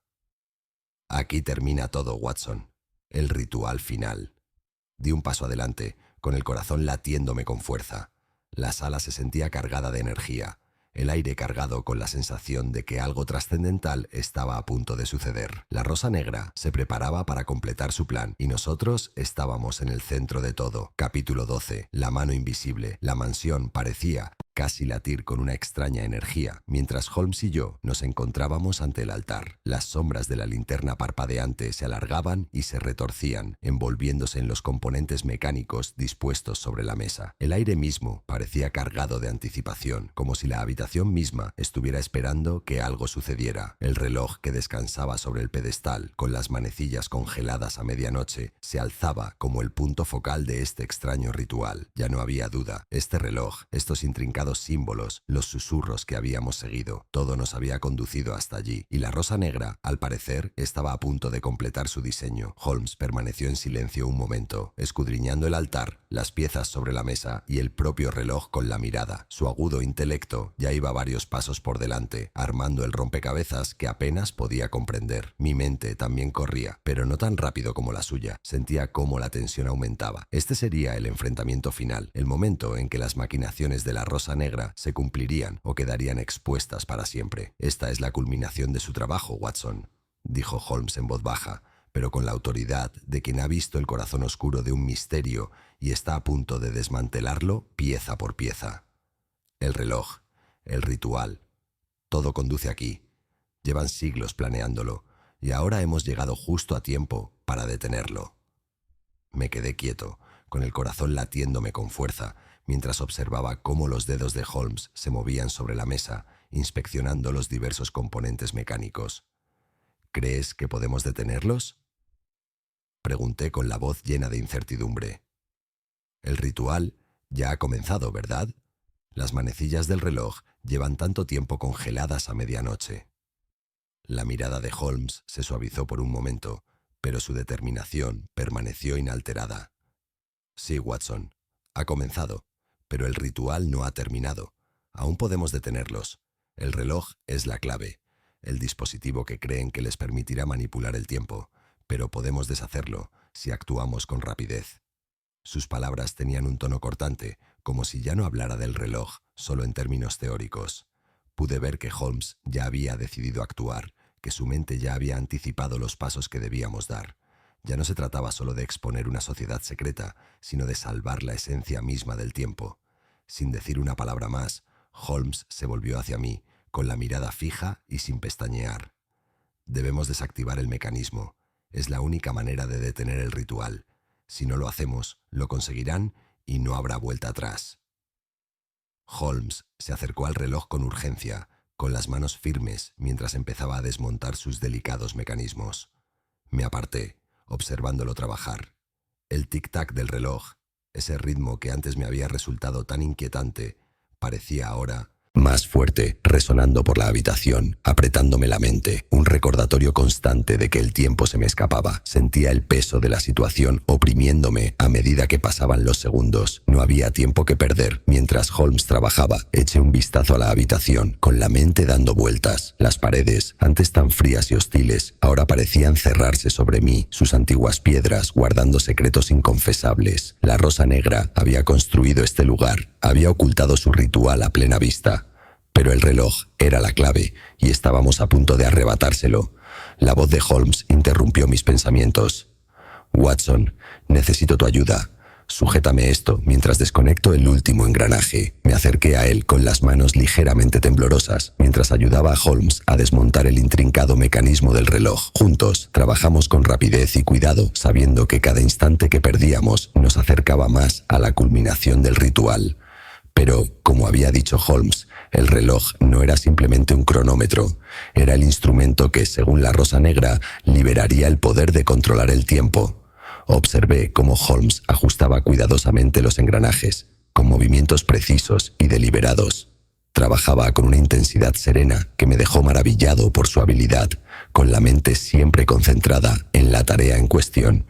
Aquí termina todo, Watson. El ritual final. Di un paso adelante, con el corazón latiéndome con fuerza. La sala se sentía cargada de energía, el aire cargado con la sensación de que algo trascendental estaba a punto de suceder. La Rosa Negra se preparaba para completar su plan y nosotros estábamos en el centro de todo. Capítulo 12. La mano invisible. La mansión parecía casi latir con una extraña energía, mientras Holmes y yo nos encontrábamos ante el altar. Las sombras de la linterna parpadeante se alargaban y se retorcían, envolviéndose en los componentes mecánicos dispuestos sobre la mesa. El aire mismo parecía cargado de anticipación, como si la habitación misma estuviera esperando que algo sucediera. El reloj que descansaba sobre el pedestal, con las manecillas congeladas a medianoche, se alzaba como el punto focal de este extraño ritual. Ya no había duda. Este reloj, estos intrincados símbolos, los susurros que habíamos seguido, todo nos había conducido hasta allí, y la Rosa Negra, al parecer, estaba a punto de completar su diseño. Holmes permaneció en silencio un momento, escudriñando el altar, las piezas sobre la mesa y el propio reloj con la mirada. Su agudo intelecto ya iba varios pasos por delante, armando el rompecabezas que apenas podía comprender. Mi mente también corría, pero no tan rápido como la suya. Sentía cómo la tensión aumentaba. Este sería el enfrentamiento final, el momento en que las maquinaciones de la Rosa Negra se cumplirían o quedarían expuestas para siempre. Esta es la culminación de su trabajo, Watson, dijo Holmes en voz baja, pero con la autoridad de quien ha visto el corazón oscuro de un misterio y está a punto de desmantelarlo pieza por pieza. El reloj, el ritual, todo conduce aquí. Llevan siglos planeándolo y ahora hemos llegado justo a tiempo para detenerlo. Me quedé quieto, con el corazón latiéndome con fuerza, mientras observaba cómo los dedos de Holmes se movían sobre la mesa, inspeccionando los diversos componentes mecánicos. ¿Crees que podemos detenerlos?, pregunté con la voz llena de incertidumbre. El ritual ya ha comenzado, ¿verdad? Las manecillas del reloj llevan tanto tiempo congeladas a medianoche. La mirada de Holmes se suavizó por un momento, pero su determinación permaneció inalterada. Sí, Watson, ha comenzado, pero el ritual no ha terminado. Aún podemos detenerlos. El reloj es la clave, el dispositivo que creen que les permitirá manipular el tiempo, pero podemos deshacerlo si actuamos con rapidez. Sus palabras tenían un tono cortante, como si ya no hablara del reloj, solo en términos teóricos. Pude ver que Holmes ya había decidido actuar, que su mente ya había anticipado los pasos que debíamos dar. Ya no se trataba solo de exponer una sociedad secreta, sino de salvar la esencia misma del tiempo. Sin decir una palabra más, Holmes se volvió hacia mí, con la mirada fija y sin pestañear. Debemos desactivar el mecanismo. Es la única manera de detener el ritual. Si no lo hacemos, lo conseguirán y no habrá vuelta atrás. Holmes se acercó al reloj con urgencia, con las manos firmes, mientras empezaba a desmontar sus delicados mecanismos. Me aparté, observándolo trabajar. El tic-tac del reloj, ese ritmo que antes me había resultado tan inquietante, parecía ahora más fuerte, resonando por la habitación, apretándome la mente, un recordatorio constante de que el tiempo se me escapaba. Sentía el peso de la situación oprimiéndome a medida que pasaban los segundos. No había tiempo que perder. Mientras Holmes trabajaba, eché un vistazo a la habitación, con la mente dando vueltas. Las paredes, antes tan frías y hostiles, ahora parecían cerrarse sobre mí, sus antiguas piedras guardando secretos inconfesables. La Rosa Negra había construido este lugar, había ocultado su ritual a plena vista. Pero el reloj era la clave y estábamos a punto de arrebatárselo. La voz de Holmes interrumpió mis pensamientos. «Watson, necesito tu ayuda. Sujétame esto mientras desconecto el último engranaje». Me acerqué a él con las manos ligeramente temblorosas, mientras ayudaba a Holmes a desmontar el intrincado mecanismo del reloj. Juntos, trabajamos con rapidez y cuidado, sabiendo que cada instante que perdíamos nos acercaba más a la culminación del ritual. Pero, como había dicho Holmes, el reloj no era simplemente un cronómetro, era el instrumento que, según la Rosa Negra, liberaría el poder de controlar el tiempo. Observé cómo Holmes ajustaba cuidadosamente los engranajes, con movimientos precisos y deliberados. Trabajaba con una intensidad serena que me dejó maravillado por su habilidad, con la mente siempre concentrada en la tarea en cuestión.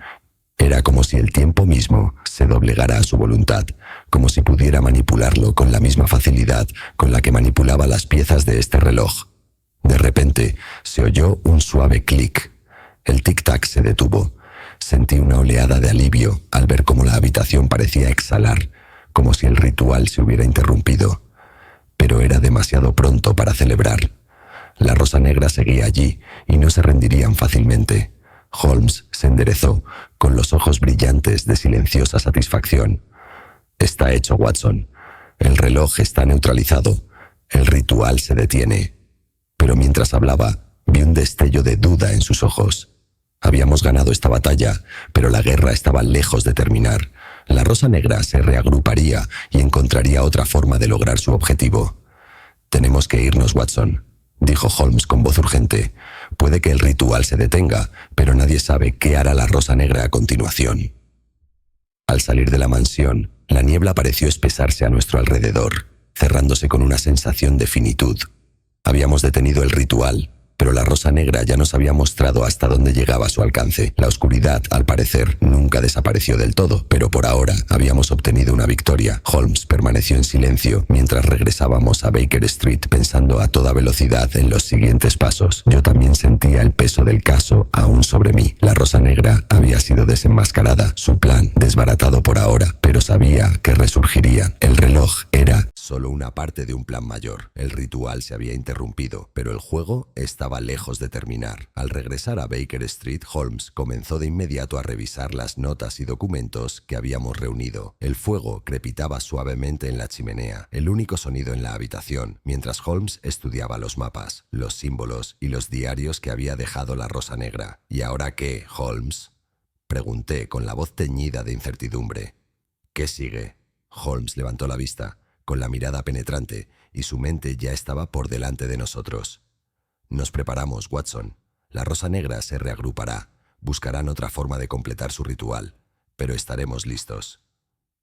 Era como si el tiempo mismo se doblegara a su voluntad, como si pudiera manipularlo con la misma facilidad con la que manipulaba las piezas de este reloj. De repente se oyó un suave clic. El tic-tac se detuvo. Sentí una oleada de alivio al ver cómo la habitación parecía exhalar, como si el ritual se hubiera interrumpido. Pero era demasiado pronto para celebrar. La rosa negra seguía allí y no se rendirían fácilmente. Holmes se enderezó, con los ojos brillantes de silenciosa satisfacción. «Está hecho, Watson. El reloj está neutralizado. El ritual se detiene». Pero mientras hablaba, vi un destello de duda en sus ojos. Habíamos ganado esta batalla, pero la guerra estaba lejos de terminar. La rosa negra se reagruparía y encontraría otra forma de lograr su objetivo. «Tenemos que irnos, Watson», dijo Holmes con voz urgente. «Puede que el ritual se detenga, pero nadie sabe qué hará la rosa negra a continuación». Al salir de la mansión, la niebla pareció espesarse a nuestro alrededor, cerrándose con una sensación de finitud. Habíamos detenido el ritual, pero la rosa negra ya nos había mostrado hasta dónde llegaba su alcance. La oscuridad, al parecer, nunca desapareció del todo, pero por ahora habíamos obtenido una victoria. Holmes permaneció en silencio mientras regresábamos a Baker Street, pensando a toda velocidad en los siguientes pasos. Yo también sentía el peso del caso aún sobre mí. La rosa negra había sido desenmascarada, su plan desbaratado por ahora, pero sabía que resurgiría. El reloj era solo una parte de un plan mayor. El ritual se había interrumpido, pero el juego estaba lejos de terminar. Al regresar a Baker Street, Holmes comenzó de inmediato a revisar las notas y documentos que habíamos reunido. El fuego crepitaba suavemente en la chimenea, el único sonido en la habitación, mientras Holmes estudiaba los mapas, los símbolos y los diarios que había dejado la rosa negra. «¿Y ahora qué, Holmes?», pregunté con la voz teñida de incertidumbre. «¿Qué sigue?». Holmes levantó la vista, con la mirada penetrante, y su mente ya estaba por delante de nosotros. «Nos preparamos, Watson. La rosa negra se reagrupará. Buscarán otra forma de completar su ritual, pero estaremos listos».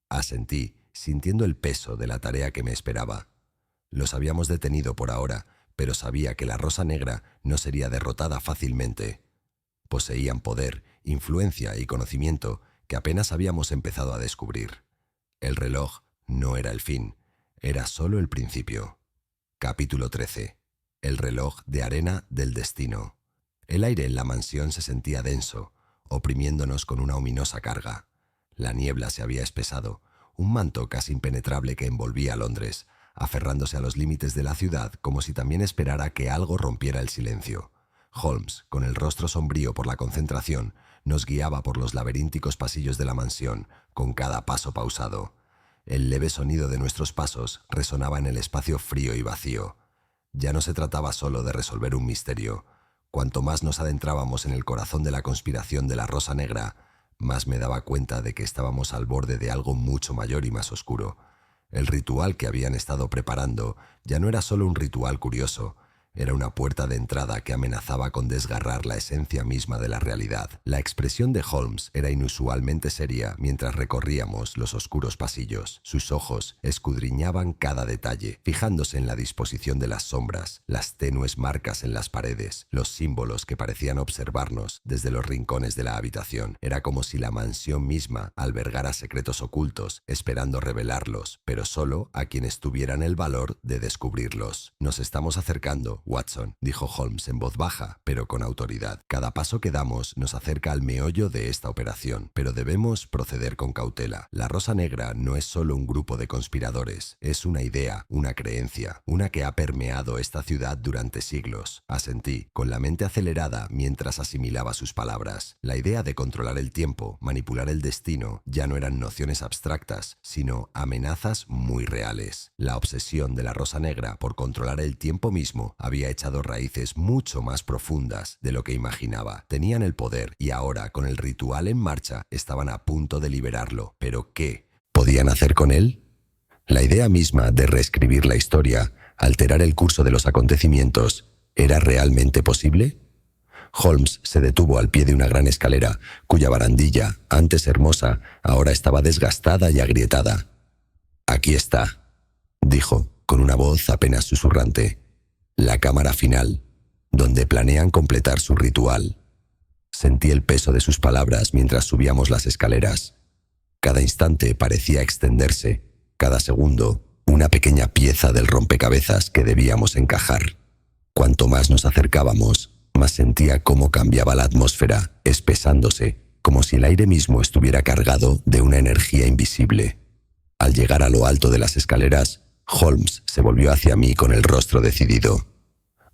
Asentí, sintiendo el peso de la tarea que me esperaba. Los habíamos detenido por ahora, pero sabía que la rosa negra no sería derrotada fácilmente. Poseían poder, influencia y conocimiento que apenas habíamos empezado a descubrir. El reloj no era el fin, era solo el principio. Capítulo 13. El reloj de arena del destino. El aire en la mansión se sentía denso, oprimiéndonos con una ominosa carga. La niebla se había espesado, un manto casi impenetrable que envolvía a Londres, aferrándose a los límites de la ciudad como si también esperara que algo rompiera el silencio. Holmes, con el rostro sombrío por la concentración, nos guiaba por los laberínticos pasillos de la mansión, con cada paso pausado. El leve sonido de nuestros pasos resonaba en el espacio frío y vacío. Ya no se trataba solo de resolver un misterio. Cuanto más nos adentrábamos en el corazón de la conspiración de la Rosa Negra, más me daba cuenta de que estábamos al borde de algo mucho mayor y más oscuro. El ritual que habían estado preparando ya no era solo un ritual curioso, era una puerta de entrada que amenazaba con desgarrar la esencia misma de la realidad. La expresión de Holmes era inusualmente seria mientras recorríamos los oscuros pasillos. Sus ojos escudriñaban cada detalle, fijándose en la disposición de las sombras, las tenues marcas en las paredes, los símbolos que parecían observarnos desde los rincones de la habitación. Era como si la mansión misma albergara secretos ocultos, esperando revelarlos, pero solo a quienes tuvieran el valor de descubrirlos. «Nos estamos acercando, Watson», dijo Holmes en voz baja, pero con autoridad. «Cada paso que damos nos acerca al meollo de esta operación, pero debemos proceder con cautela. La Rosa Negra no es solo un grupo de conspiradores, es una idea, una creencia, una que ha permeado esta ciudad durante siglos». Asentí, con la mente acelerada mientras asimilaba sus palabras. La idea de controlar el tiempo, manipular el destino, ya no eran nociones abstractas, sino amenazas muy reales. La obsesión de la Rosa Negra por controlar el tiempo mismo había echado raíces mucho más profundas de lo que imaginaba. Tenían el poder y ahora, con el ritual en marcha, estaban a punto de liberarlo. ¿Pero qué podían hacer con él? La idea misma de reescribir la historia, alterar el curso de los acontecimientos, ¿era realmente posible? Holmes se detuvo al pie de una gran escalera, cuya barandilla, antes hermosa, ahora estaba desgastada y agrietada. «Aquí está», dijo, con una voz apenas susurrante. «La cámara final, donde planean completar su ritual». Sentí el peso de sus palabras mientras subíamos las escaleras. Cada instante parecía extenderse, cada segundo una pequeña pieza del rompecabezas que debíamos encajar. Cuanto más nos acercábamos, más sentía cómo cambiaba la atmósfera, espesándose, como si el aire mismo estuviera cargado de una energía invisible. Al llegar a lo alto de las escaleras, Holmes se volvió hacia mí con el rostro decidido.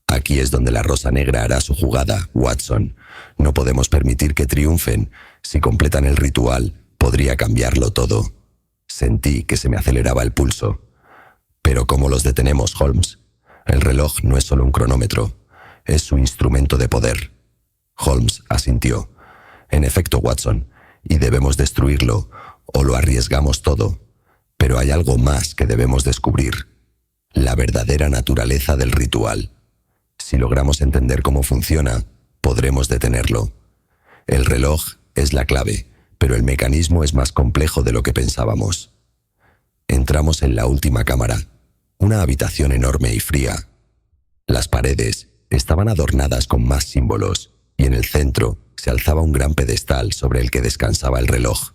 «Aquí es donde la Rosa Negra hará su jugada, Watson. No podemos permitir que triunfen. Si completan el ritual, podría cambiarlo todo». Sentí que se me aceleraba el pulso. «¿Pero cómo los detenemos, Holmes? El reloj no es solo un cronómetro. Es su instrumento de poder». Holmes asintió. «En efecto, Watson, y debemos destruirlo, o lo arriesgamos todo. Pero hay algo más que debemos descubrir. La verdadera naturaleza del ritual. Si logramos entender cómo funciona, podremos detenerlo. El reloj es la clave, pero el mecanismo es más complejo de lo que pensábamos». Entramos en la última cámara, una habitación enorme y fría. Las paredes estaban adornadas con más símbolos, y en el centro se alzaba un gran pedestal sobre el que descansaba el reloj.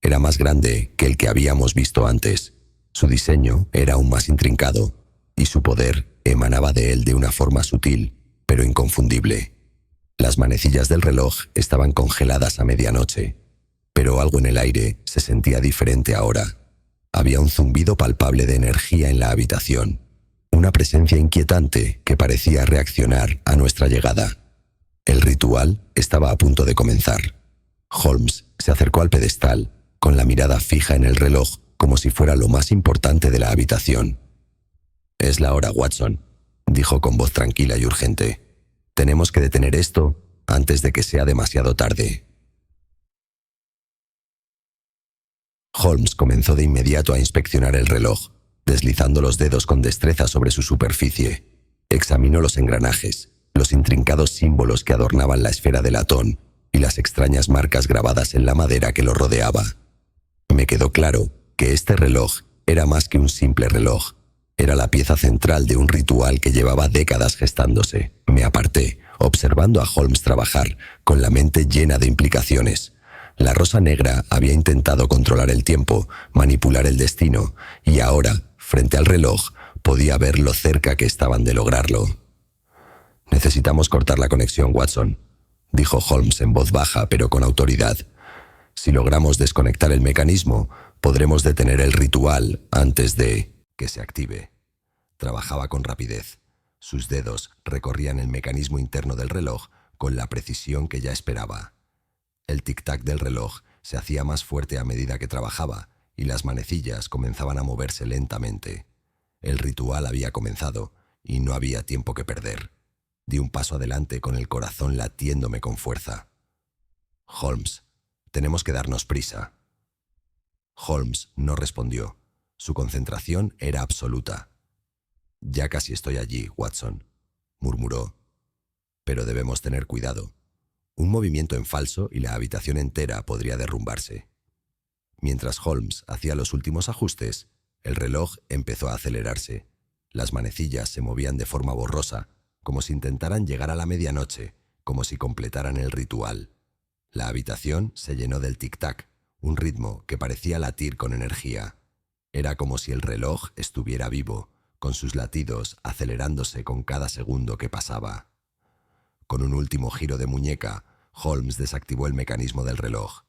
Era más grande que el que habíamos visto antes. Su diseño era aún más intrincado, y su poder emanaba de él de una forma sutil, pero inconfundible. Las manecillas del reloj estaban congeladas a medianoche, pero algo en el aire se sentía diferente ahora. Había un zumbido palpable de energía en la habitación, una presencia inquietante que parecía reaccionar a nuestra llegada. El ritual estaba a punto de comenzar. Holmes se acercó al pedestal, con la mirada fija en el reloj, como si fuera lo más importante de la habitación. «Es la hora, Watson», dijo con voz tranquila y urgente. «Tenemos que detener esto antes de que sea demasiado tarde». Holmes comenzó de inmediato a inspeccionar el reloj, deslizando los dedos con destreza sobre su superficie. Examinó los engranajes, los intrincados símbolos que adornaban la esfera de latón y las extrañas marcas grabadas en la madera que lo rodeaba. Me quedó claro que este reloj era más que un simple reloj. Era la pieza central de un ritual que llevaba décadas gestándose. Me aparté, observando a Holmes trabajar, con la mente llena de implicaciones. La Rosa Negra había intentado controlar el tiempo, manipular el destino, y ahora, frente al reloj, podía ver lo cerca que estaban de lograrlo. «Necesitamos cortar la conexión, Watson», dijo Holmes en voz baja pero con autoridad. «Si logramos desconectar el mecanismo, podremos detener el ritual antes de que se active». Trabajaba con rapidez. Sus dedos recorrían el mecanismo interno del reloj con la precisión que ya esperaba. El tic-tac del reloj se hacía más fuerte a medida que trabajaba y las manecillas comenzaban a moverse lentamente. El ritual había comenzado y no había tiempo que perder. Di un paso adelante con el corazón latiéndome con fuerza. «Holmes, tenemos que darnos prisa». Holmes no respondió. Su concentración era absoluta. «Ya casi estoy allí, Watson», murmuró. «Pero debemos tener cuidado. Un movimiento en falso y la habitación entera podría derrumbarse». Mientras Holmes hacía los últimos ajustes, el reloj empezó a acelerarse. Las manecillas se movían de forma borrosa, como si intentaran llegar a la medianoche, como si completaran el ritual. La habitación se llenó del tic-tac, un ritmo que parecía latir con energía. Era como si el reloj estuviera vivo, con sus latidos acelerándose con cada segundo que pasaba. Con un último giro de muñeca, Holmes desactivó el mecanismo del reloj.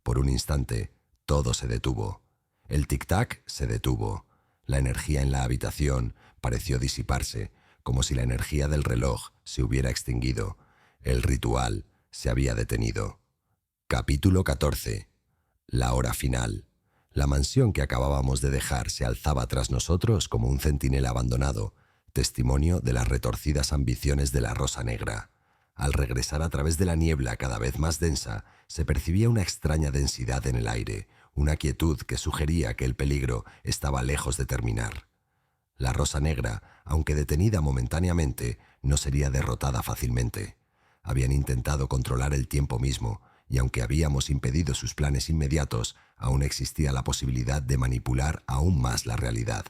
Por un instante, todo se detuvo. El tic-tac se detuvo. La energía en la habitación pareció disiparse, como si la energía del reloj se hubiera extinguido. El ritual se había detenido. Capítulo 14. La hora final. La mansión que acabábamos de dejar se alzaba tras nosotros como un centinela abandonado, testimonio de las retorcidas ambiciones de la Rosa Negra. Al regresar a través de la niebla cada vez más densa, se percibía una extraña densidad en el aire, una quietud que sugería que el peligro estaba lejos de terminar. La Rosa Negra, aunque detenida momentáneamente, no sería derrotada fácilmente. Habían intentado controlar el tiempo mismo, y aunque habíamos impedido sus planes inmediatos, aún existía la posibilidad de manipular aún más la realidad.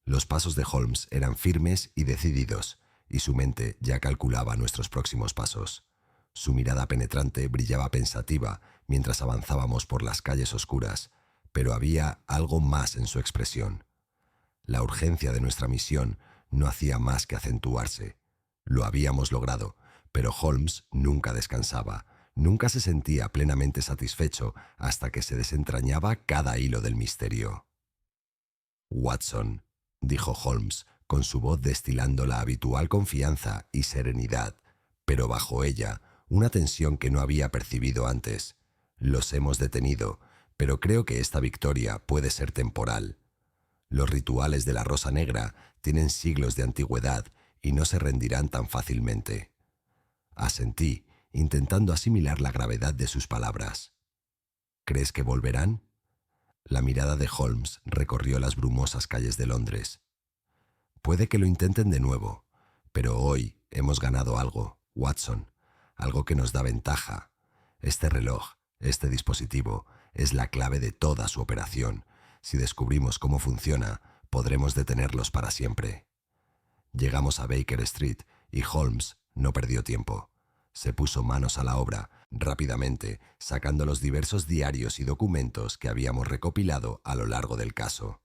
Los pasos de Holmes eran firmes y decididos, y su mente ya calculaba nuestros próximos pasos. Su mirada penetrante brillaba pensativa mientras avanzábamos por las calles oscuras, pero había algo más en su expresión. La urgencia de nuestra misión no hacía más que acentuarse. Lo habíamos logrado, pero Holmes nunca descansaba, nunca se sentía plenamente satisfecho hasta que se desentrañaba cada hilo del misterio. «Watson», dijo Holmes, con su voz destilando la habitual confianza y serenidad, pero bajo ella una tensión que no había percibido antes. «Los hemos detenido, pero creo que esta victoria puede ser temporal. Los rituales de la Rosa Negra tienen siglos de antigüedad y no se rendirán tan fácilmente». Asentí, intentando asimilar la gravedad de sus palabras. «¿Crees que volverán?». La mirada de Holmes recorrió las brumosas calles de Londres. «Puede que lo intenten de nuevo, pero hoy hemos ganado algo, Watson, algo que nos da ventaja. Este reloj, este dispositivo, es la clave de toda su operación. Si descubrimos cómo funciona, podremos detenerlos para siempre». Llegamos a Baker Street y Holmes no perdió tiempo. Se puso manos a la obra, rápidamente, sacando los diversos diarios y documentos que habíamos recopilado a lo largo del caso.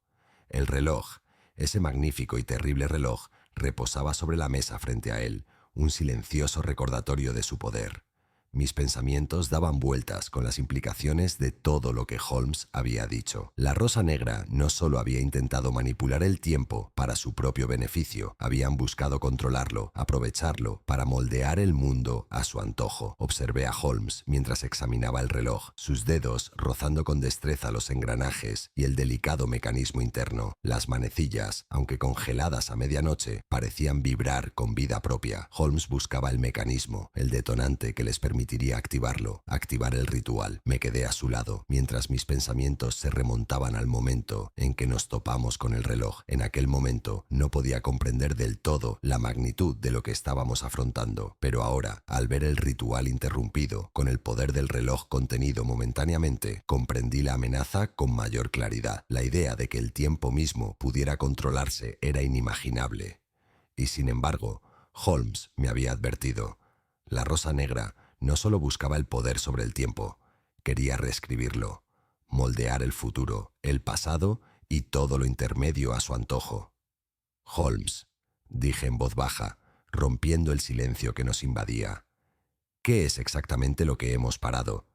El reloj, ese magnífico y terrible reloj, reposaba sobre la mesa frente a él, un silencioso recordatorio de su poder. Mis pensamientos daban vueltas con las implicaciones de todo lo que Holmes había dicho. La Rosa Negra no solo había intentado manipular el tiempo para su propio beneficio, habían buscado controlarlo, aprovecharlo, para moldear el mundo a su antojo. Observé a Holmes mientras examinaba el reloj, sus dedos rozando con destreza los engranajes y el delicado mecanismo interno. Las manecillas, aunque congeladas a medianoche, parecían vibrar con vida propia. Holmes buscaba el mecanismo, el detonante que les permitía activar el ritual. Me quedé a su lado, mientras mis pensamientos se remontaban al momento en que nos topamos con el reloj. En aquel momento no podía comprender del todo la magnitud de lo que estábamos afrontando, pero ahora, al ver el ritual interrumpido, con el poder del reloj contenido momentáneamente, comprendí la amenaza con mayor claridad. La idea de que el tiempo mismo pudiera controlarse era inimaginable. Y sin embargo, Holmes me había advertido. La Rosa Negra no solo buscaba el poder sobre el tiempo, quería reescribirlo, moldear el futuro, el pasado y todo lo intermedio a su antojo. «Holmes», dije en voz baja, rompiendo el silencio que nos invadía, «¿qué es exactamente lo que hemos parado?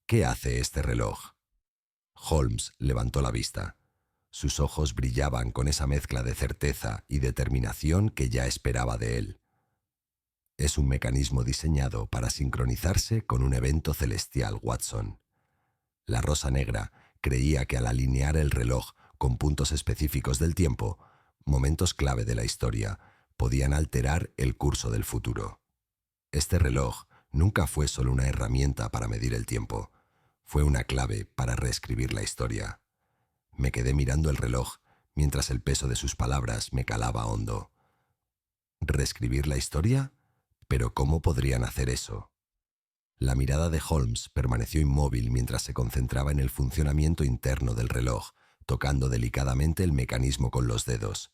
¿Qué hace este reloj?». Holmes levantó la vista. Sus ojos brillaban con esa mezcla de certeza y determinación que ya esperaba de él. «Es un mecanismo diseñado para sincronizarse con un evento celestial, Watson. La Rosa Negra creía que al alinear el reloj con puntos específicos del tiempo, momentos clave de la historia, podían alterar el curso del futuro. Este reloj nunca fue solo una herramienta para medir el tiempo, fue una clave para reescribir la historia». Me quedé mirando el reloj mientras el peso de sus palabras me calaba hondo. ¿Reescribir la historia? ¿Pero cómo podrían hacer eso? La mirada de Holmes permaneció inmóvil mientras se concentraba en el funcionamiento interno del reloj, tocando delicadamente el mecanismo con los dedos.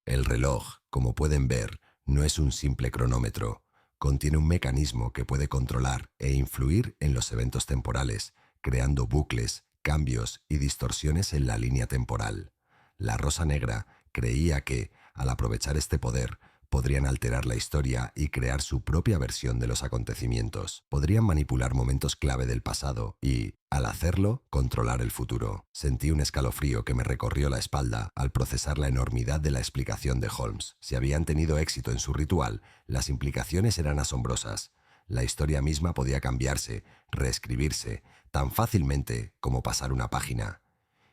El reloj, como pueden ver, no es un simple cronómetro. Contiene un mecanismo que puede controlar e influir en los eventos temporales, creando bucles, cambios y distorsiones en la línea temporal. La Rosa Negra creía que, al aprovechar este poder, podrían alterar la historia y crear su propia versión de los acontecimientos. Podrían manipular momentos clave del pasado y, al hacerlo, controlar el futuro. Sentí un escalofrío que me recorrió la espalda al procesar la enormidad de la explicación de Holmes. Si habían tenido éxito en su ritual, las implicaciones eran asombrosas. La historia misma podía cambiarse, reescribirse, tan fácilmente como pasar una página.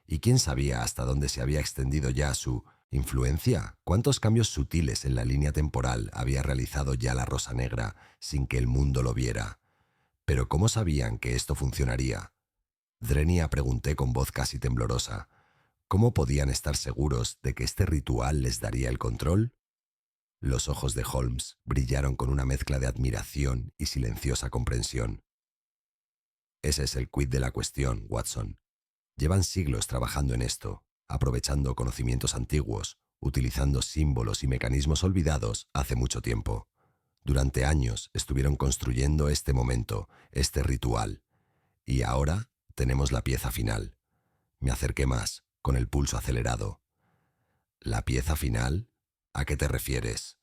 ¿Y quién sabía hasta dónde se había extendido ya su influencia? ¿Cuántos cambios sutiles en la línea temporal había realizado ya la Rosa Negra sin que el mundo lo viera? ¿Pero cómo sabían que esto funcionaría? Drenia, pregunté con voz casi temblorosa. ¿Cómo podían estar seguros de que este ritual les daría el control? Los ojos de Holmes brillaron con una mezcla de admiración y silenciosa comprensión. Ese es el quid de la cuestión, Watson. Llevan siglos trabajando en esto, aprovechando conocimientos antiguos, utilizando símbolos y mecanismos olvidados hace mucho tiempo. Durante años estuvieron construyendo este momento, este ritual. Y ahora tenemos la pieza final. Me acerqué más, con el pulso acelerado. ¿La pieza final? ¿A qué te refieres?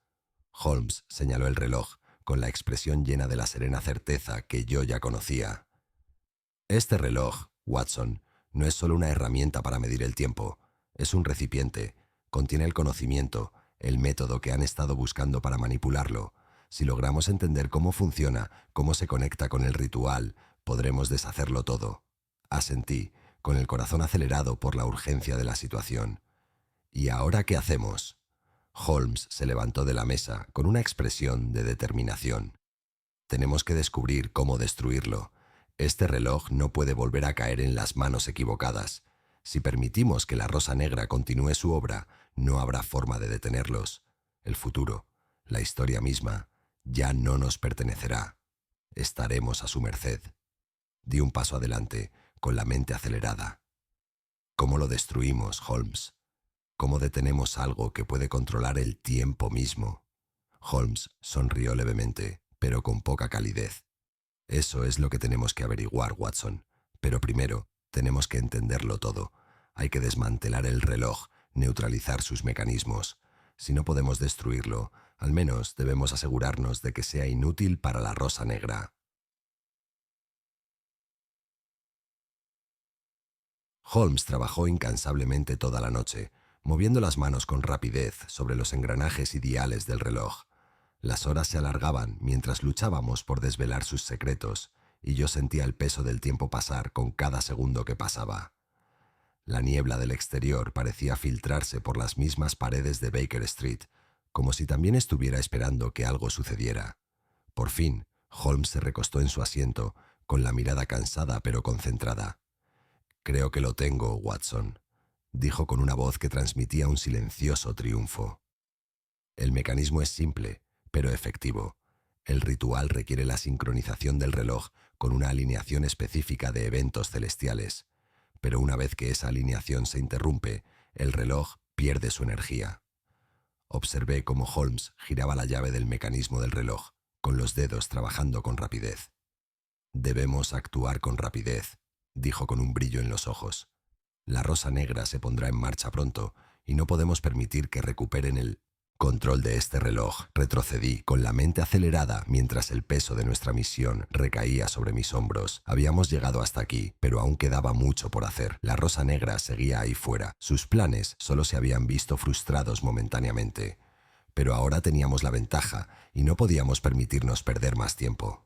Holmes señaló el reloj, con la expresión llena de la serena certeza que yo ya conocía. Este reloj, Watson, no es solo una herramienta para medir el tiempo, es un recipiente, contiene el conocimiento, el método que han estado buscando para manipularlo. Si logramos entender cómo funciona, cómo se conecta con el ritual, podremos deshacerlo todo. Asentí, con el corazón acelerado por la urgencia de la situación. ¿Y ahora qué hacemos? Holmes se levantó de la mesa con una expresión de determinación. Tenemos que descubrir cómo destruirlo. Este reloj no puede volver a caer en las manos equivocadas. Si permitimos que la Rosa Negra continúe su obra, no habrá forma de detenerlos. El futuro, la historia misma, ya no nos pertenecerá. Estaremos a su merced. Di un paso adelante, con la mente acelerada. ¿Cómo lo destruimos, Holmes? ¿Cómo detenemos algo que puede controlar el tiempo mismo? Holmes sonrió levemente, pero con poca calidez. Eso es lo que tenemos que averiguar, Watson. Pero primero, tenemos que entenderlo todo. Hay que desmantelar el reloj, neutralizar sus mecanismos. Si no podemos destruirlo, al menos debemos asegurarnos de que sea inútil para la Rosa Negra. Holmes trabajó incansablemente toda la noche, moviendo las manos con rapidez sobre los engranajes y diales del reloj. Las horas se alargaban mientras luchábamos por desvelar sus secretos, y yo sentía el peso del tiempo pasar con cada segundo que pasaba. La niebla del exterior parecía filtrarse por las mismas paredes de Baker Street, como si también estuviera esperando que algo sucediera. Por fin, Holmes se recostó en su asiento, con la mirada cansada pero concentrada. «Creo que lo tengo, Watson», dijo con una voz que transmitía un silencioso triunfo. «El mecanismo es simple, pero efectivo. El ritual requiere la sincronización del reloj con una alineación específica de eventos celestiales. Pero una vez que esa alineación se interrumpe, el reloj pierde su energía». Observé cómo Holmes giraba la llave del mecanismo del reloj, con los dedos trabajando con rapidez. «Debemos actuar con rapidez», dijo con un brillo en los ojos. «La Rosa Negra se pondrá en marcha pronto y no podemos permitir que recuperen el control de este reloj». Retrocedí, con la mente acelerada, mientras el peso de nuestra misión recaía sobre mis hombros. Habíamos llegado hasta aquí, pero aún quedaba mucho por hacer. La Rosa Negra seguía ahí fuera. Sus planes solo se habían visto frustrados momentáneamente. Pero ahora teníamos la ventaja y no podíamos permitirnos perder más tiempo.